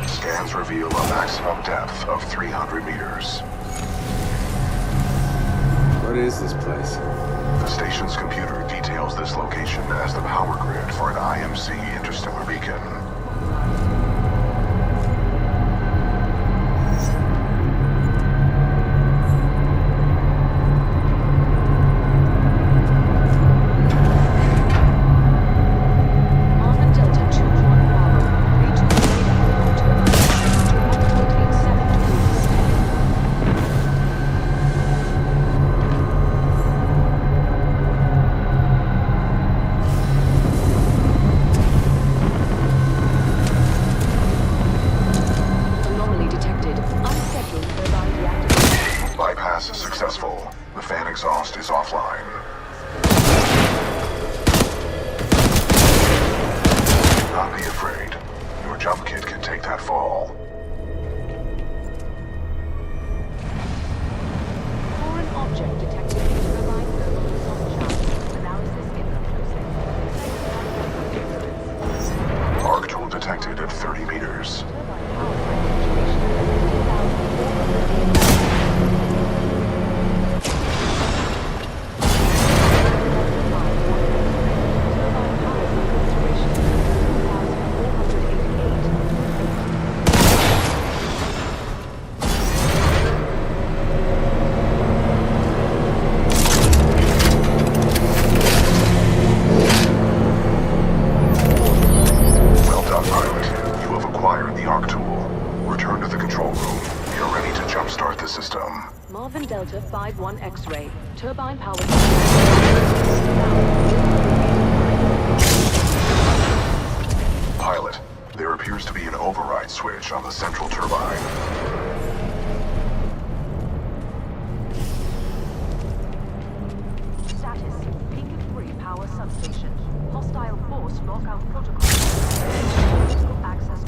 Scans reveal a maximum depth of 300 meters. What is this place? The station's computer details this location as the power grid for an IMC interstellar beacon. Successful. The fan exhaust is offline. Do not be afraid. Your jump kit can take that fall. Foreign object detected in turbine thermal shaft. Analysis inconclusive. Arc tool detected at 30 meters. Delta 5-1 X-ray. Turbine power. Pilot, there appears to be an override switch on the central turbine. Status: Beacon 3 power substation. Hostile force lockout protocol. Physical access.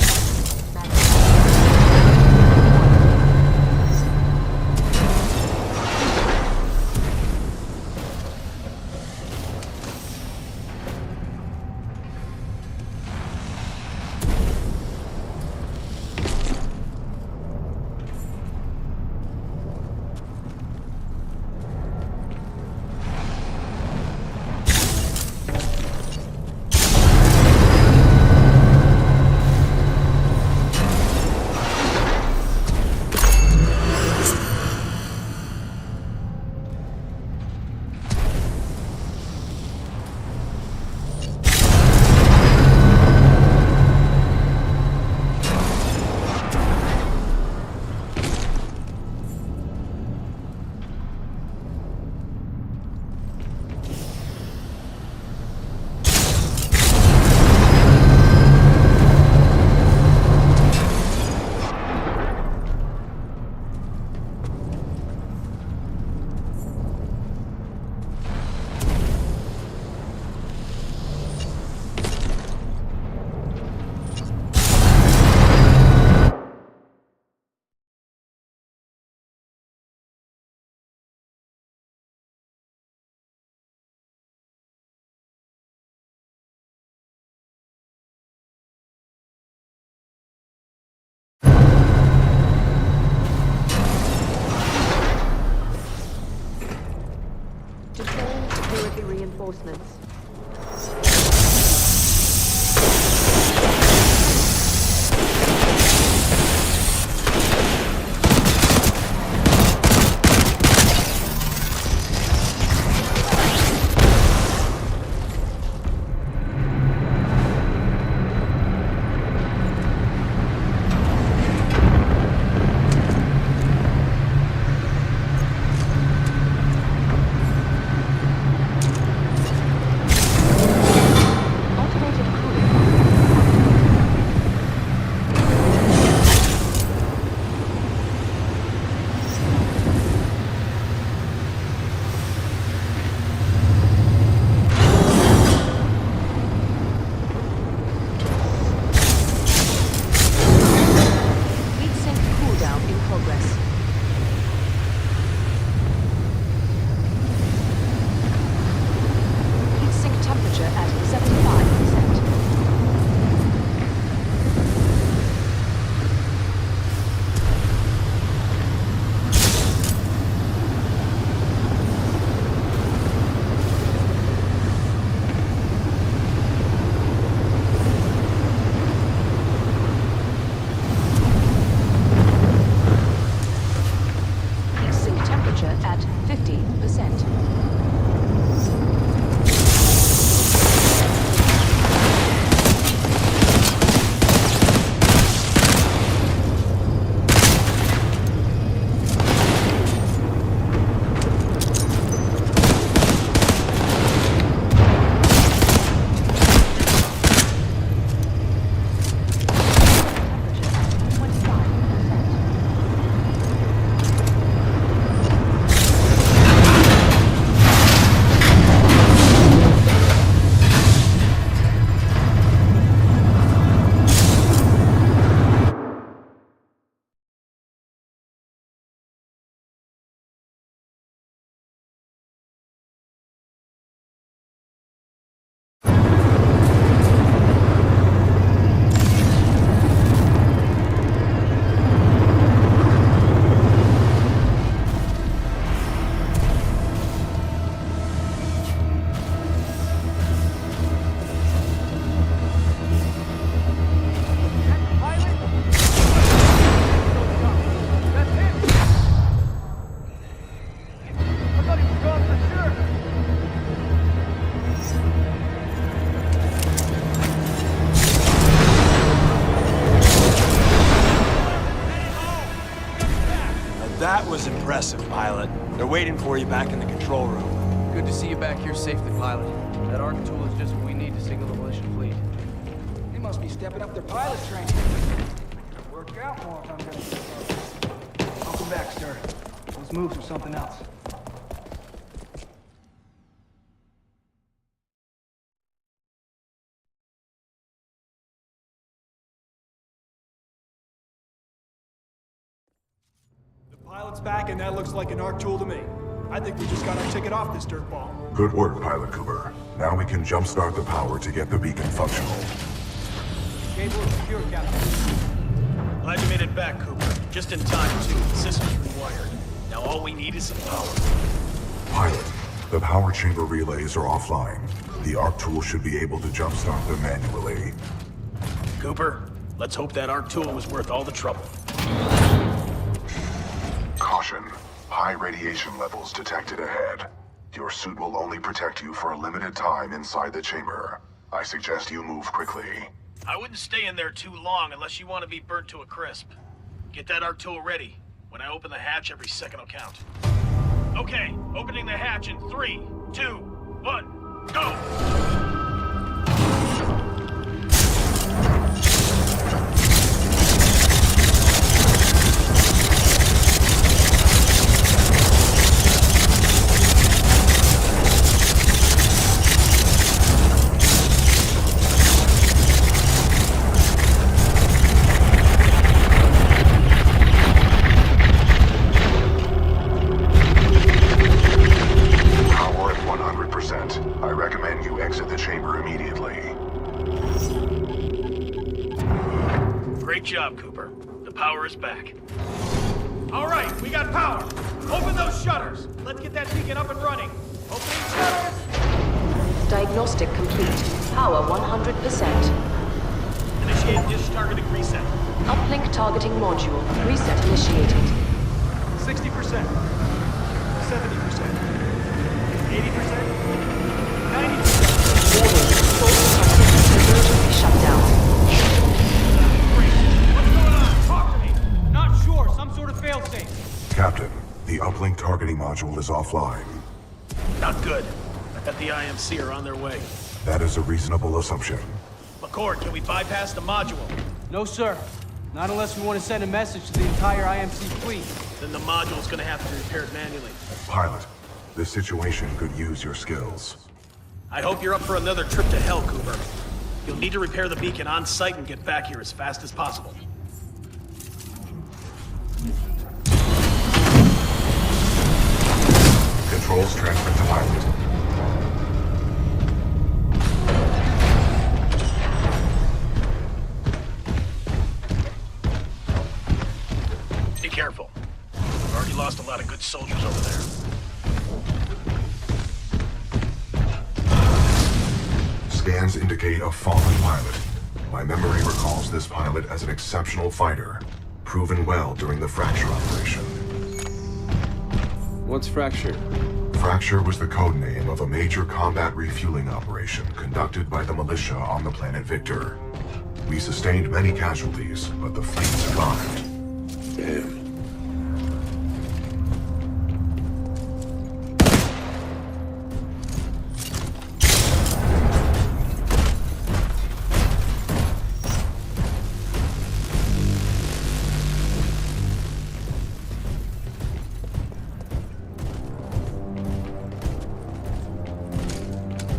was impressive, pilot. They're waiting for you back in the control room. Good to see you back here safely, pilot. That ARC tool is just what we need to signal the militia fleet. They must be stepping up their pilot training. Work out more if I'm gonna say so. Welcome back, sir. Those moves were something else. Pilot's back, and that looks like an ARC tool to me. I think we just got our ticket off this dirtball. Good work, Pilot Cooper. Now we can jumpstart the power to get the beacon functional. Cable is secure, Captain. Glad you made it back, Cooper. Just in time, too. The system's rewired. Now all we need is some power. Pilot, the power chamber relays are offline. The ARC tool should be able to jumpstart them manually. Cooper, let's hope that ARC tool was worth all the trouble. Caution. High radiation levels detected ahead. Your suit will only protect you for a limited time inside the chamber. I suggest you move quickly. I wouldn't stay in there too long unless you want to be burnt to a crisp. Get that ARC tool ready. When I open the hatch, every second will count. Okay, opening the hatch in 3, 2, 1, go! Great job, Cooper. The power is back. All right, we got power. Open those shutters. Let's get that beacon up and running. Opening shutters. Diagnostic complete. Power 100%. Initiate dish targeting reset. Uplink targeting module. Reset initiated. 60%. 70%. 80%. 90%. Emergency shutdown. Not sure. Some sort of failsafe. Captain, the uplink targeting module is offline. Not good. I bet the IMC are on their way. That is a reasonable assumption. McCord, can we bypass the module? No, sir. Not unless we want to send a message to the entire IMC fleet. Then the module's gonna have to be repaired manually. Pilot, this situation could use your skills. I hope you're up for another trip to hell, Cooper. You'll need to repair the beacon on site and get back here as fast as possible. Controls transferred to pilot. Be careful. We've already lost a lot of good soldiers over there. Scans indicate a fallen pilot. My memory recalls this pilot as an exceptional fighter, proven well during the Fracture operation. What's Fracture? Fracture was the code name of a major combat refueling operation conducted by the militia on the planet Victor. We sustained many casualties, but the fleet survived. Damn.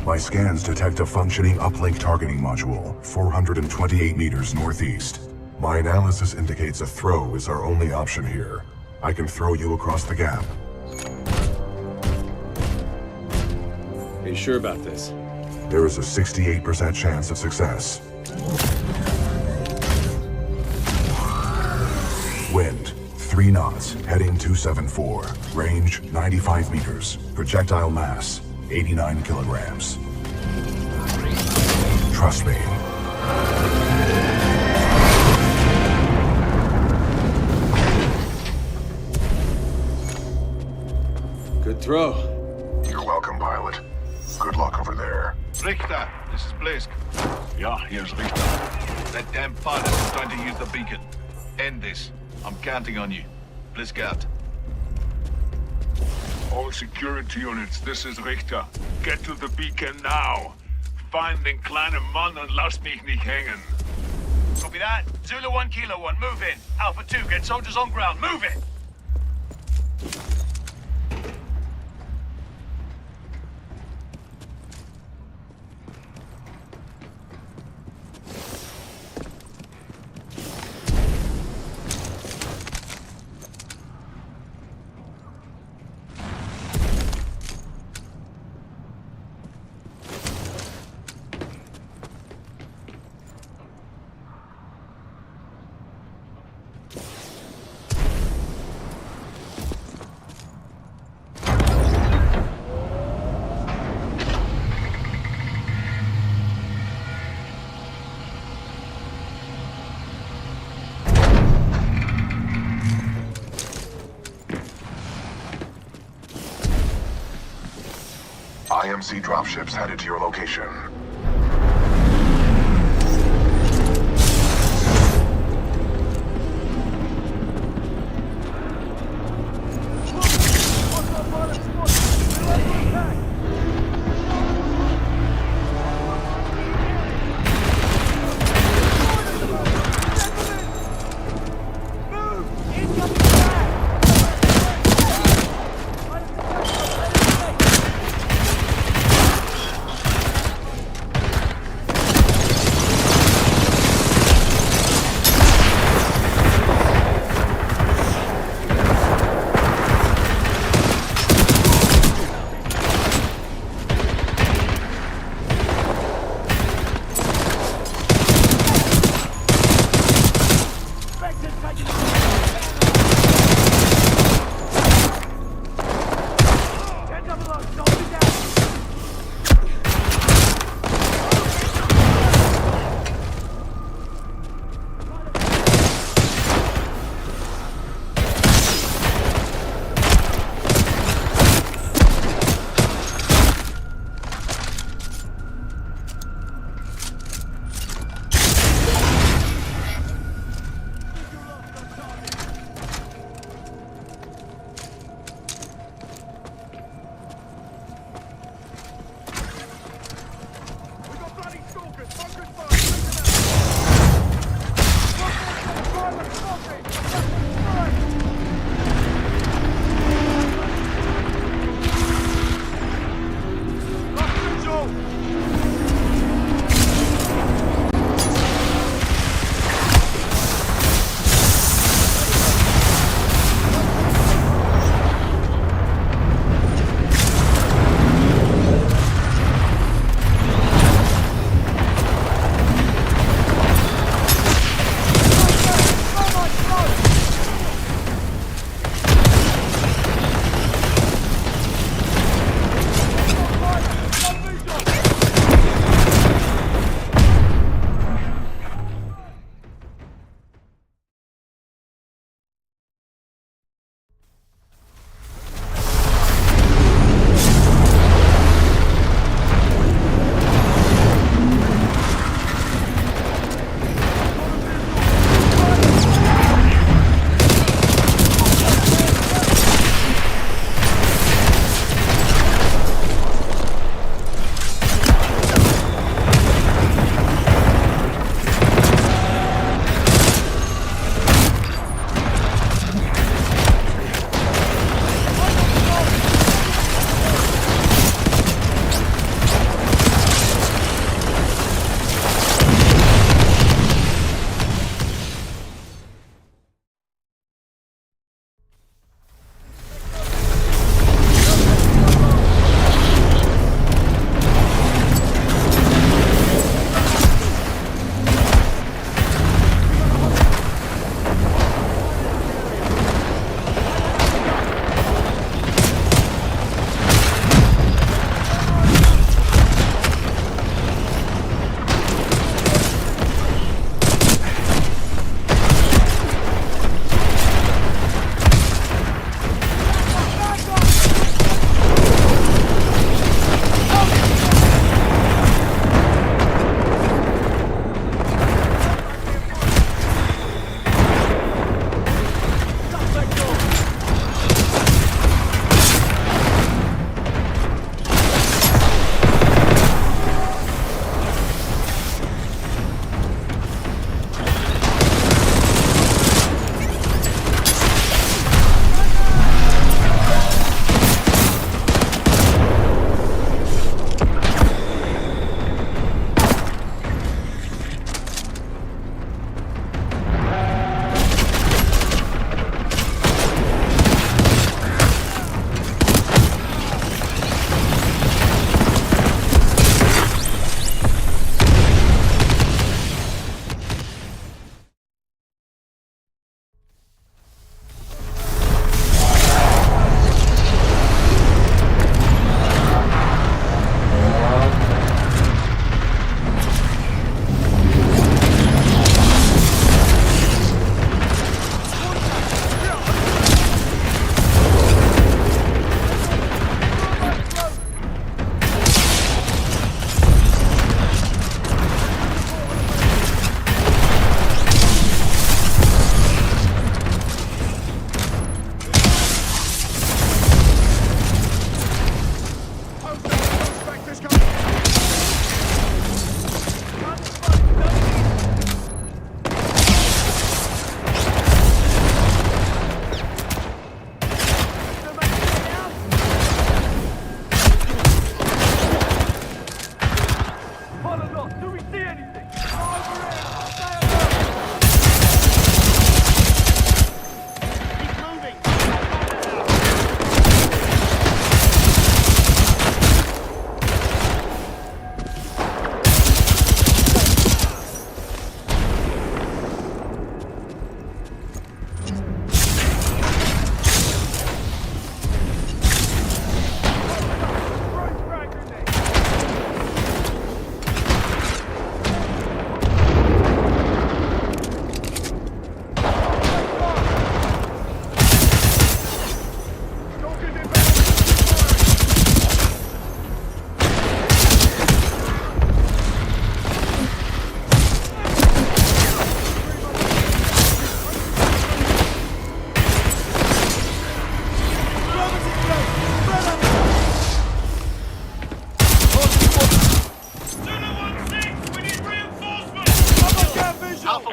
My scans detect a functioning uplink targeting module, 428 meters northeast. My analysis indicates a throw is our only option here. I can throw you across the gap. Are you sure about this? There is a 68% chance of success. Wind, 3 knots, heading 274. Range, 95 meters. Projectile mass, 89 kilograms. Trust me. Good throw. You're welcome, pilot. Good luck over there. Richter, this is Blisk. Yeah, here's Richter. That damn pilot is trying to use the beacon. End this. I'm counting on you. Blisk out. All security units, this is Richter. Get to the beacon now. Find den kleinen Mann und lass mich nicht hängen. Copy that. Zulu 1, Kilo 1, move in. Alpha 2, get soldiers on ground. Move it! IMC dropships headed to your location.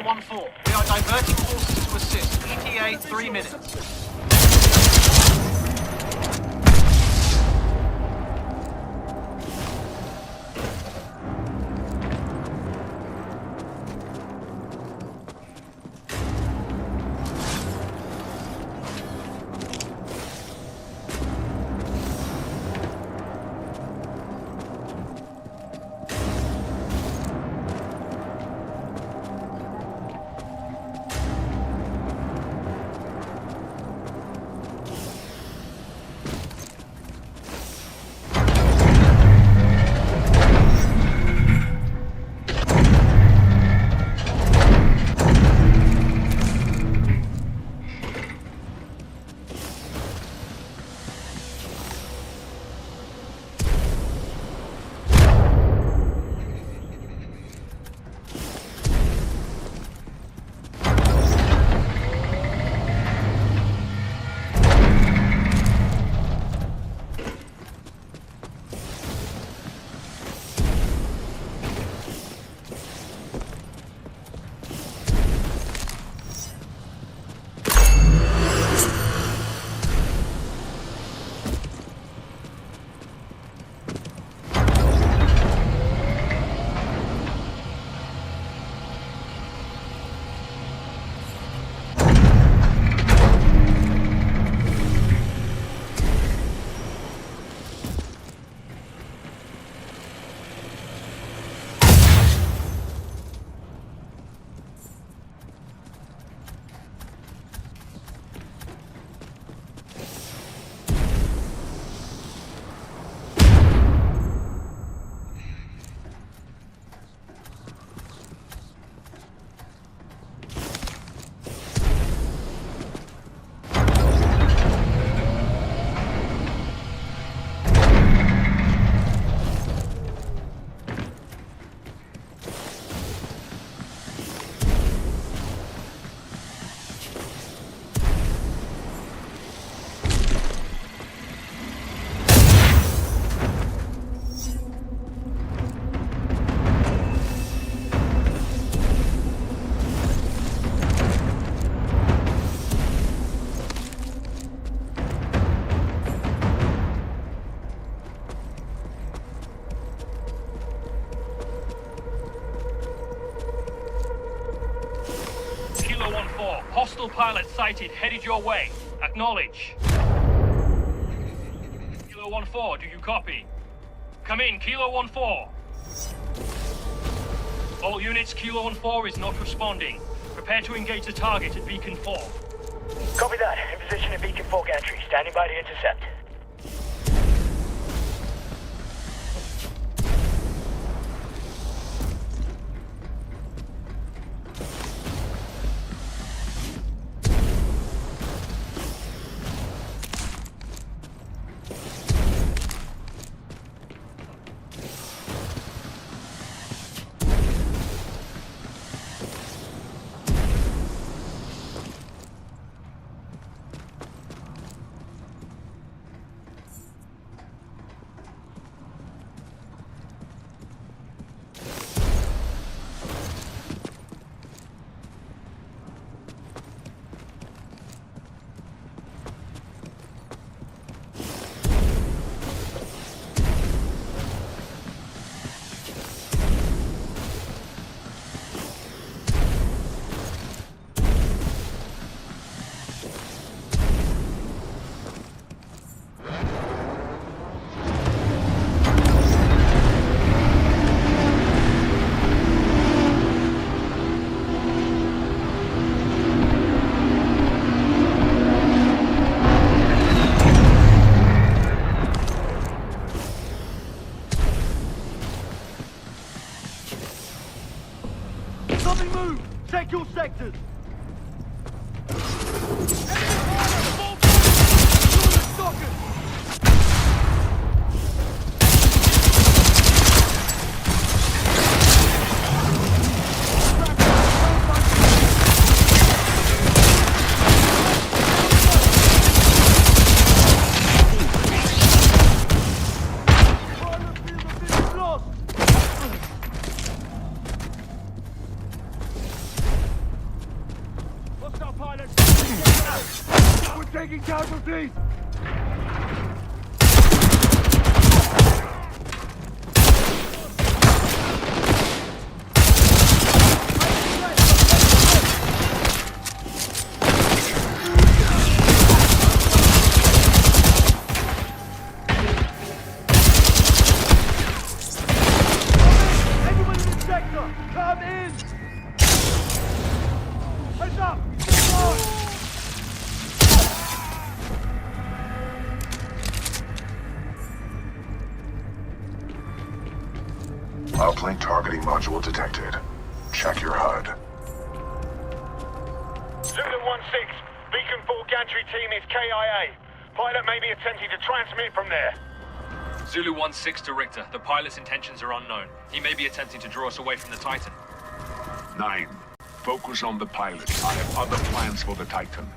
1-4. We are diverting forces to assist. ETA 3 minutes. Hostile pilot sighted, headed your way. Acknowledge. Kilo 1-4, do you copy? Come in, Kilo 1-4. All units, Kilo 1-4 is not responding. Prepare to engage the target at Beacon 4. Copy that. In position at Beacon 4 gantry. Standing by to intercept. Something move! Take your sectors! taking casualties! Anyone in the sector, come in! Heads up! Come on! Uplink targeting module detected. Check your HUD. Zulu 1-6, Beacon 4 gantry team is KIA. Pilot may be attempting to transmit from there. Zulu 1-6 to Richter. The pilot's intentions are unknown. He may be attempting to draw us away from the Titan. 9. Focus on the pilot. I have other plans for the Titan.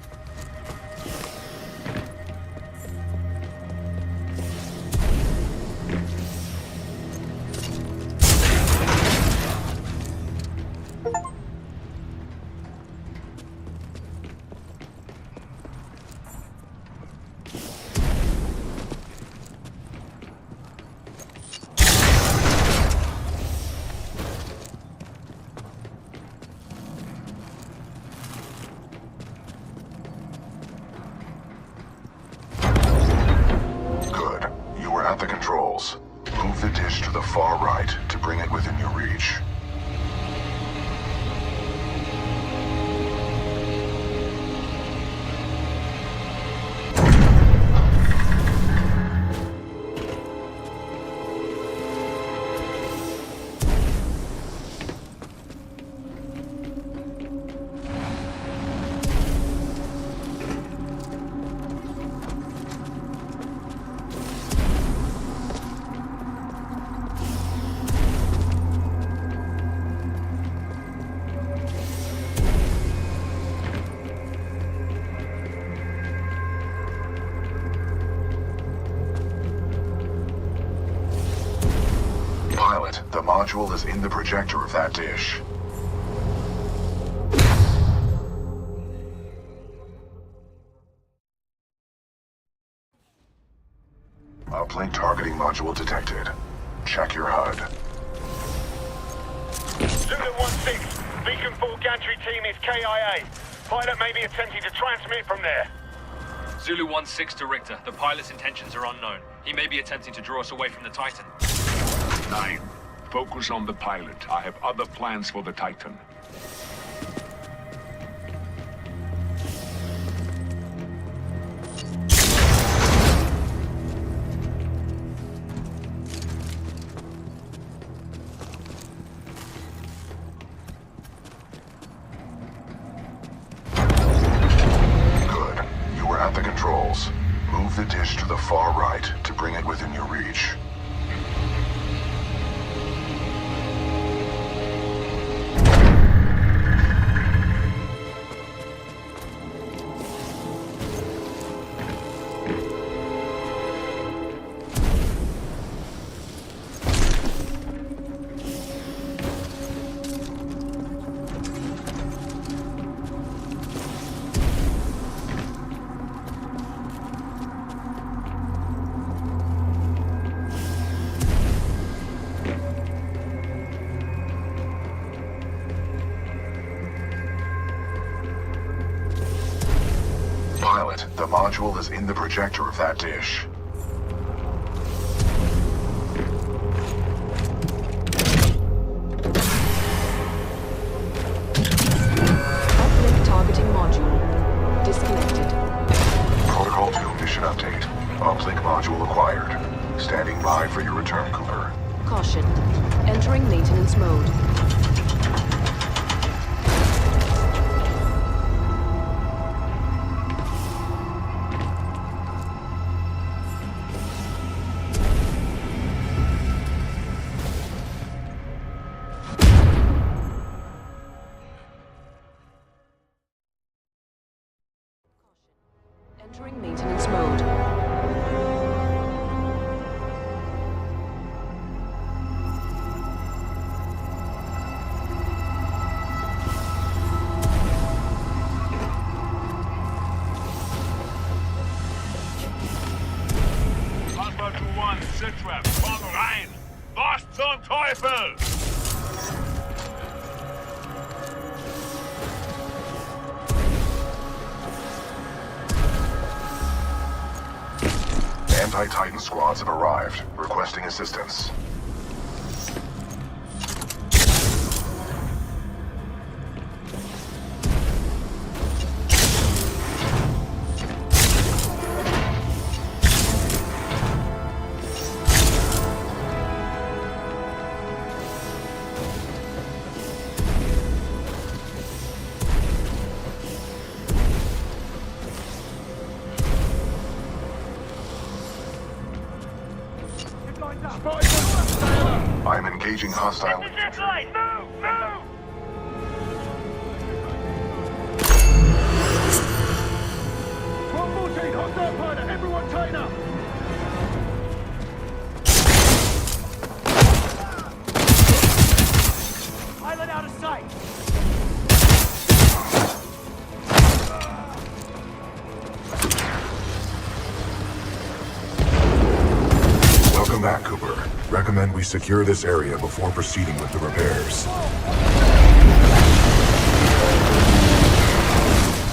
Good. You were at the controls. Move the dish to the far right to bring it within your reach. Pilot, the module is in the projector of that dish. Uplink targeting module detected. Check your HUD. Zulu 1-6, Beacon 4 gantry team is KIA. Pilot may be attempting to transmit from there. Zulu 1-6 to Richter. The pilot's intentions are unknown. He may be attempting to draw us away from the Titan. 9. Focus on the pilot. I have other plans for the Titan. Good. You were at the controls. Move the dish to the far right to bring it within your reach. Pilot, the module is in the projector of that dish. Uplink targeting module. Disconnected. Protocol 2 mission update. Uplink module acquired. Standing by for your return, Cooper. Caution. Entering maintenance mode. Entering maintenance mode. anti-Titan squads have arrived, requesting assistance. I am engaging hostile. Hostile pilot, everyone tighten up! Pilot out of sight! Welcome back, Cooper. Recommend we secure this area before proceeding with the repairs.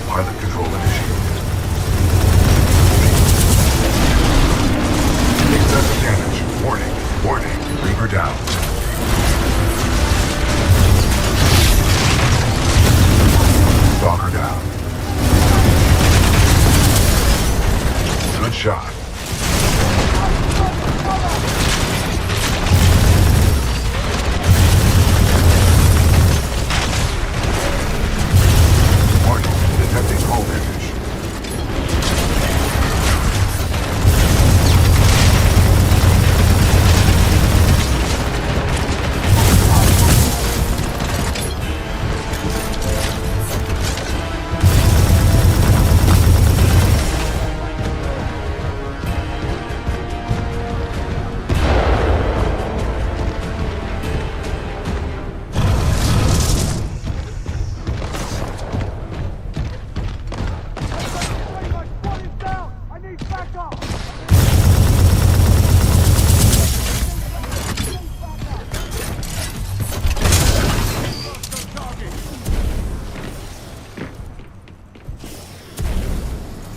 Pilot control initiated. Excessive damage. Warning. Warning. Reaper down. Stalker down. Good shot. Detecting hull damage.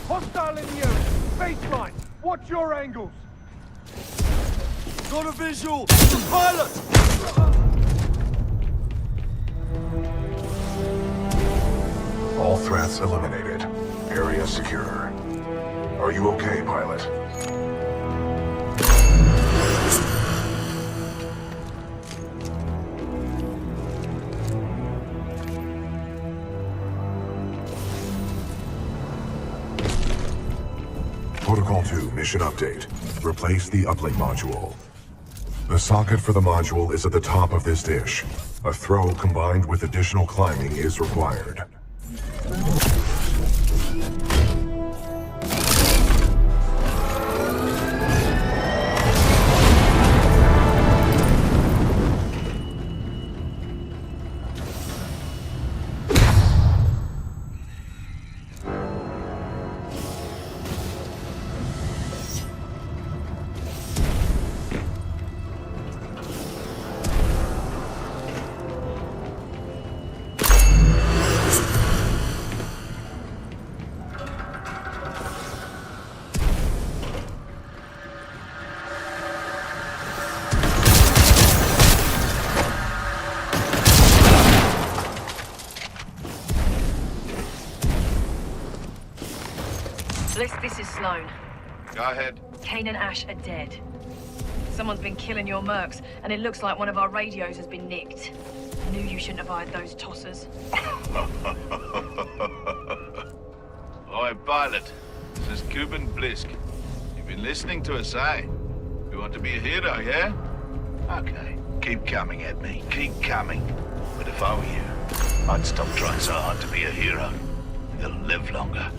Hostile in the area! Baseline! Watch your angles! Got a visual! Pilot! All threats eliminated. Area secure. Are you okay, pilot? Protocol 2, mission update. Replace the uplink module. The socket for the module is at the top of this dish. A throw combined with additional climbing is required. This is Sloan. Go ahead. Kane and Ash are dead. Someone's been killing your mercs, and it looks like one of our radios has been nicked. Knew you shouldn't have hired those tossers. Oi, pilot. This is Cuban Blisk. You've been listening to us, eh? You want to be a hero, yeah? Okay. Keep coming at me. Keep coming. But if I were you, I'd stop trying so hard to be a hero. You'll live longer.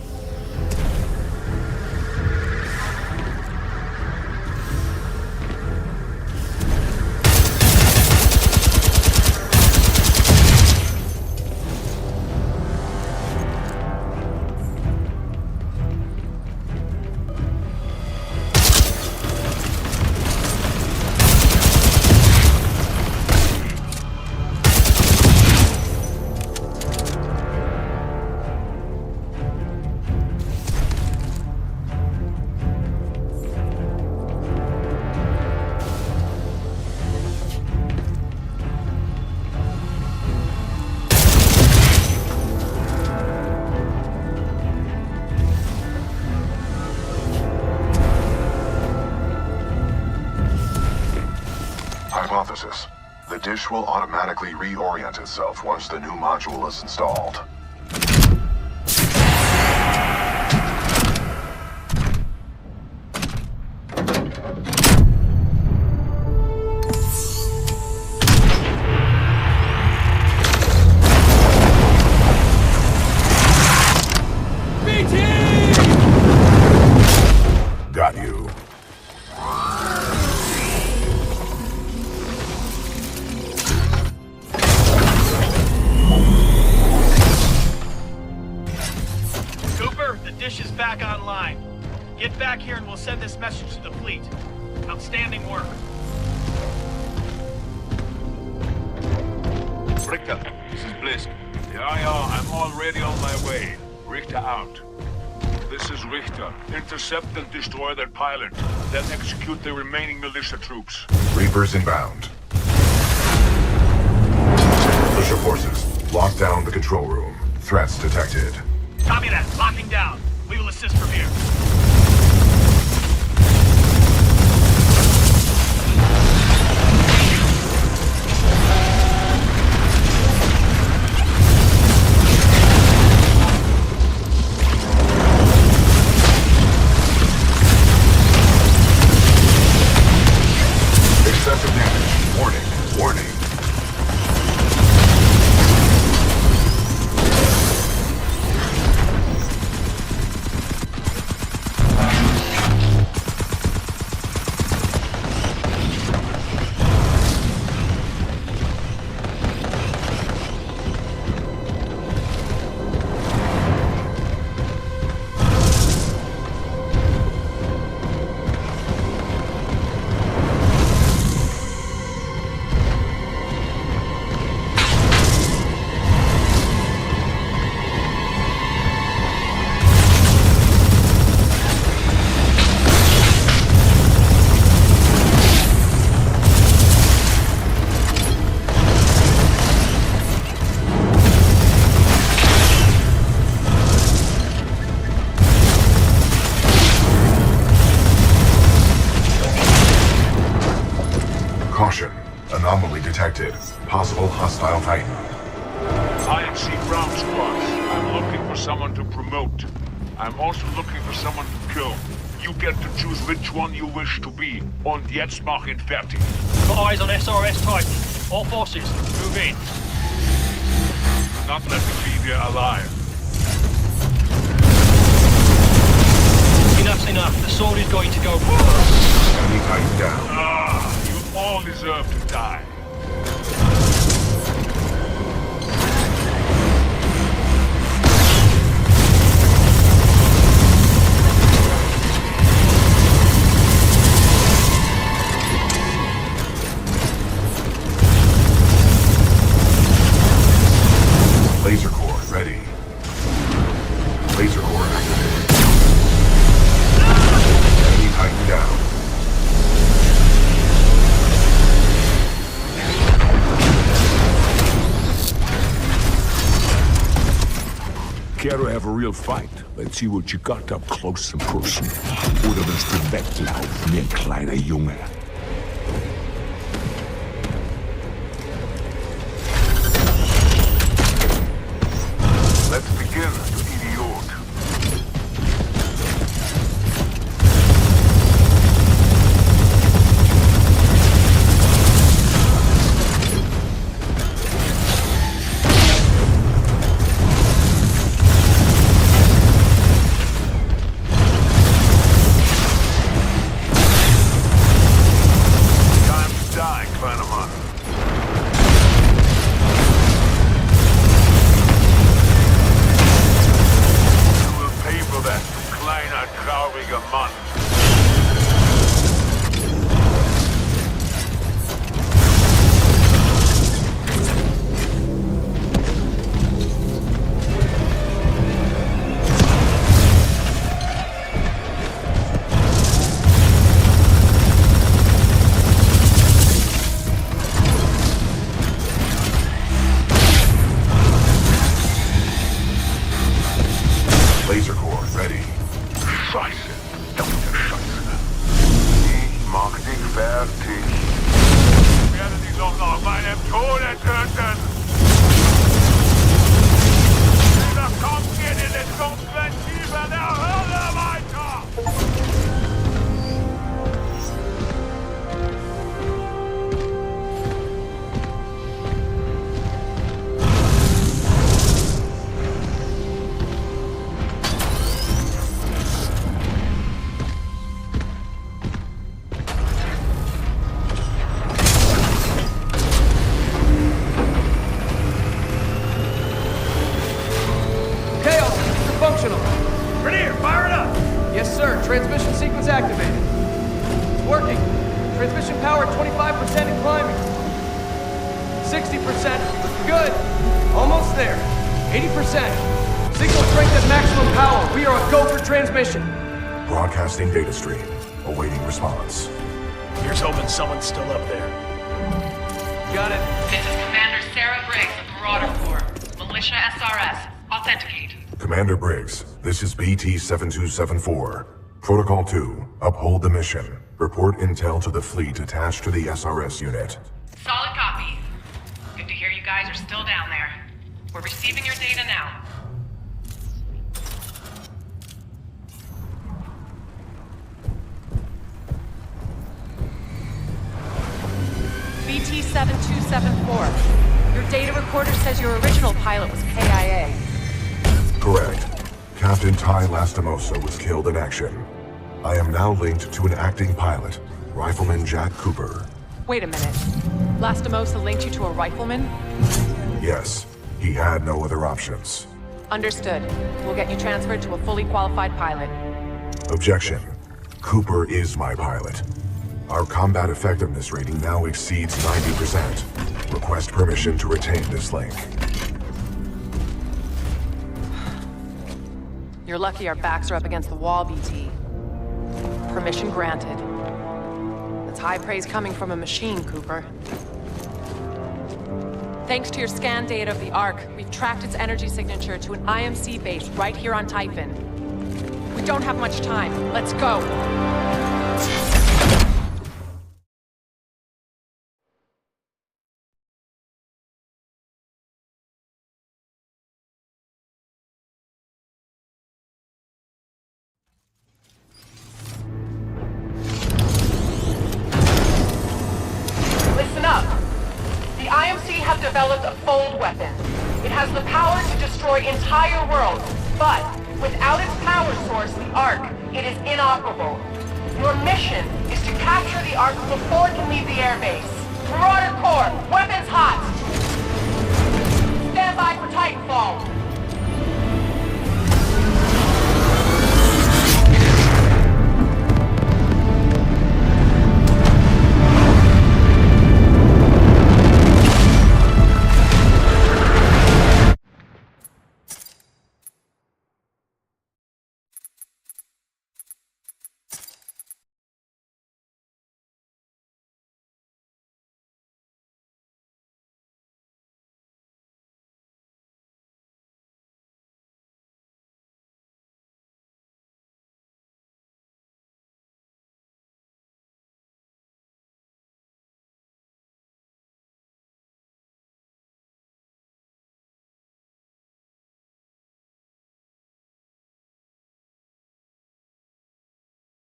Forces. The dish will automatically reorient itself once the new module is installed. Got you. Cooper, the dish is back online. Get back here and we'll send this message to the fleet. Outstanding work. Richter, this is Blisk. Yeah, I'm already on my way. Richter out. This is Richter. Intercept and destroy that pilot. Then execute the remaining militia troops. Reapers inbound. Militia forces, lock down the control room. Threats detected. Copy that. Locking down. We will assist from here. Excessive damage. Warning. Warning. Caution. Anomaly detected. Possible hostile Titan. IMC ground squads. I'm looking for someone to promote. I'm also looking for someone to kill. You get to choose which one you wish to be. Und jetzt mach ihn fertig. Got eyes on SRS Titan. All forces, move in. Not let me leave you alive. Enough's enough. The sword is going to go. Enemy Titan down. You all deserve to die. Laser core ready. Laser core activated. Enemy Titan down. Care to have a real fight? Let's see what you got up close and personal. Oder willst du weglaufen wie ein kleiner Junge? Let's begin, idiot. Time to die, kleiner Mann. Du kleiner, trauriger Mann. Laser core ready. Scheiße, verdammte Scheiße. Ich mach dich fertig. werde sie doch noch meinem Tode töten! Dieser Kampf geht in den dunklen Tiefen der Hölle weiter! Transmission sequence activated. It's working. Transmission power 25% and climbing. 60%. Good. Almost there. 80%. Signal strength at maximum power. We are a go for transmission. Broadcasting data stream. Awaiting response. Here's hoping someone's still up there. Got it. This is Commander Sarah Briggs of Marauder Corps. Militia SRS. Authenticate. Commander Briggs, this is BT-7274. Protocol 2, uphold the mission. Report intel to the fleet attached to the SRS unit. Solid copy. Good to hear you guys are still down there. We're receiving your data now. BT-7274. Your data recorder says your original pilot was KIA. Correct. Captain Ty Lastimosa was killed in action. I am now linked to an acting pilot, Rifleman Jack Cooper. Wait a minute. Lastimosa linked you to a rifleman? Yes, he had no other options. Understood. We'll get you transferred to a fully qualified pilot. Objection. Cooper is my pilot. Our combat effectiveness rating now exceeds 90%. Request permission to retain this link. You're lucky our backs are up against the wall, BT. Permission granted. That's high praise coming from a machine, Cooper. Thanks to your scan data of the Ark, we've tracked its energy signature to an IMC base right here on Typhon. We don't have much time. Let's go! Developed a fold weapon. It has the power to destroy entire worlds, but without its power source, the Ark, it is inoperable. Your mission is to capture the Ark before it can leave the airbase. Marauder Corps, weapons hot! Stand by for Titanfall.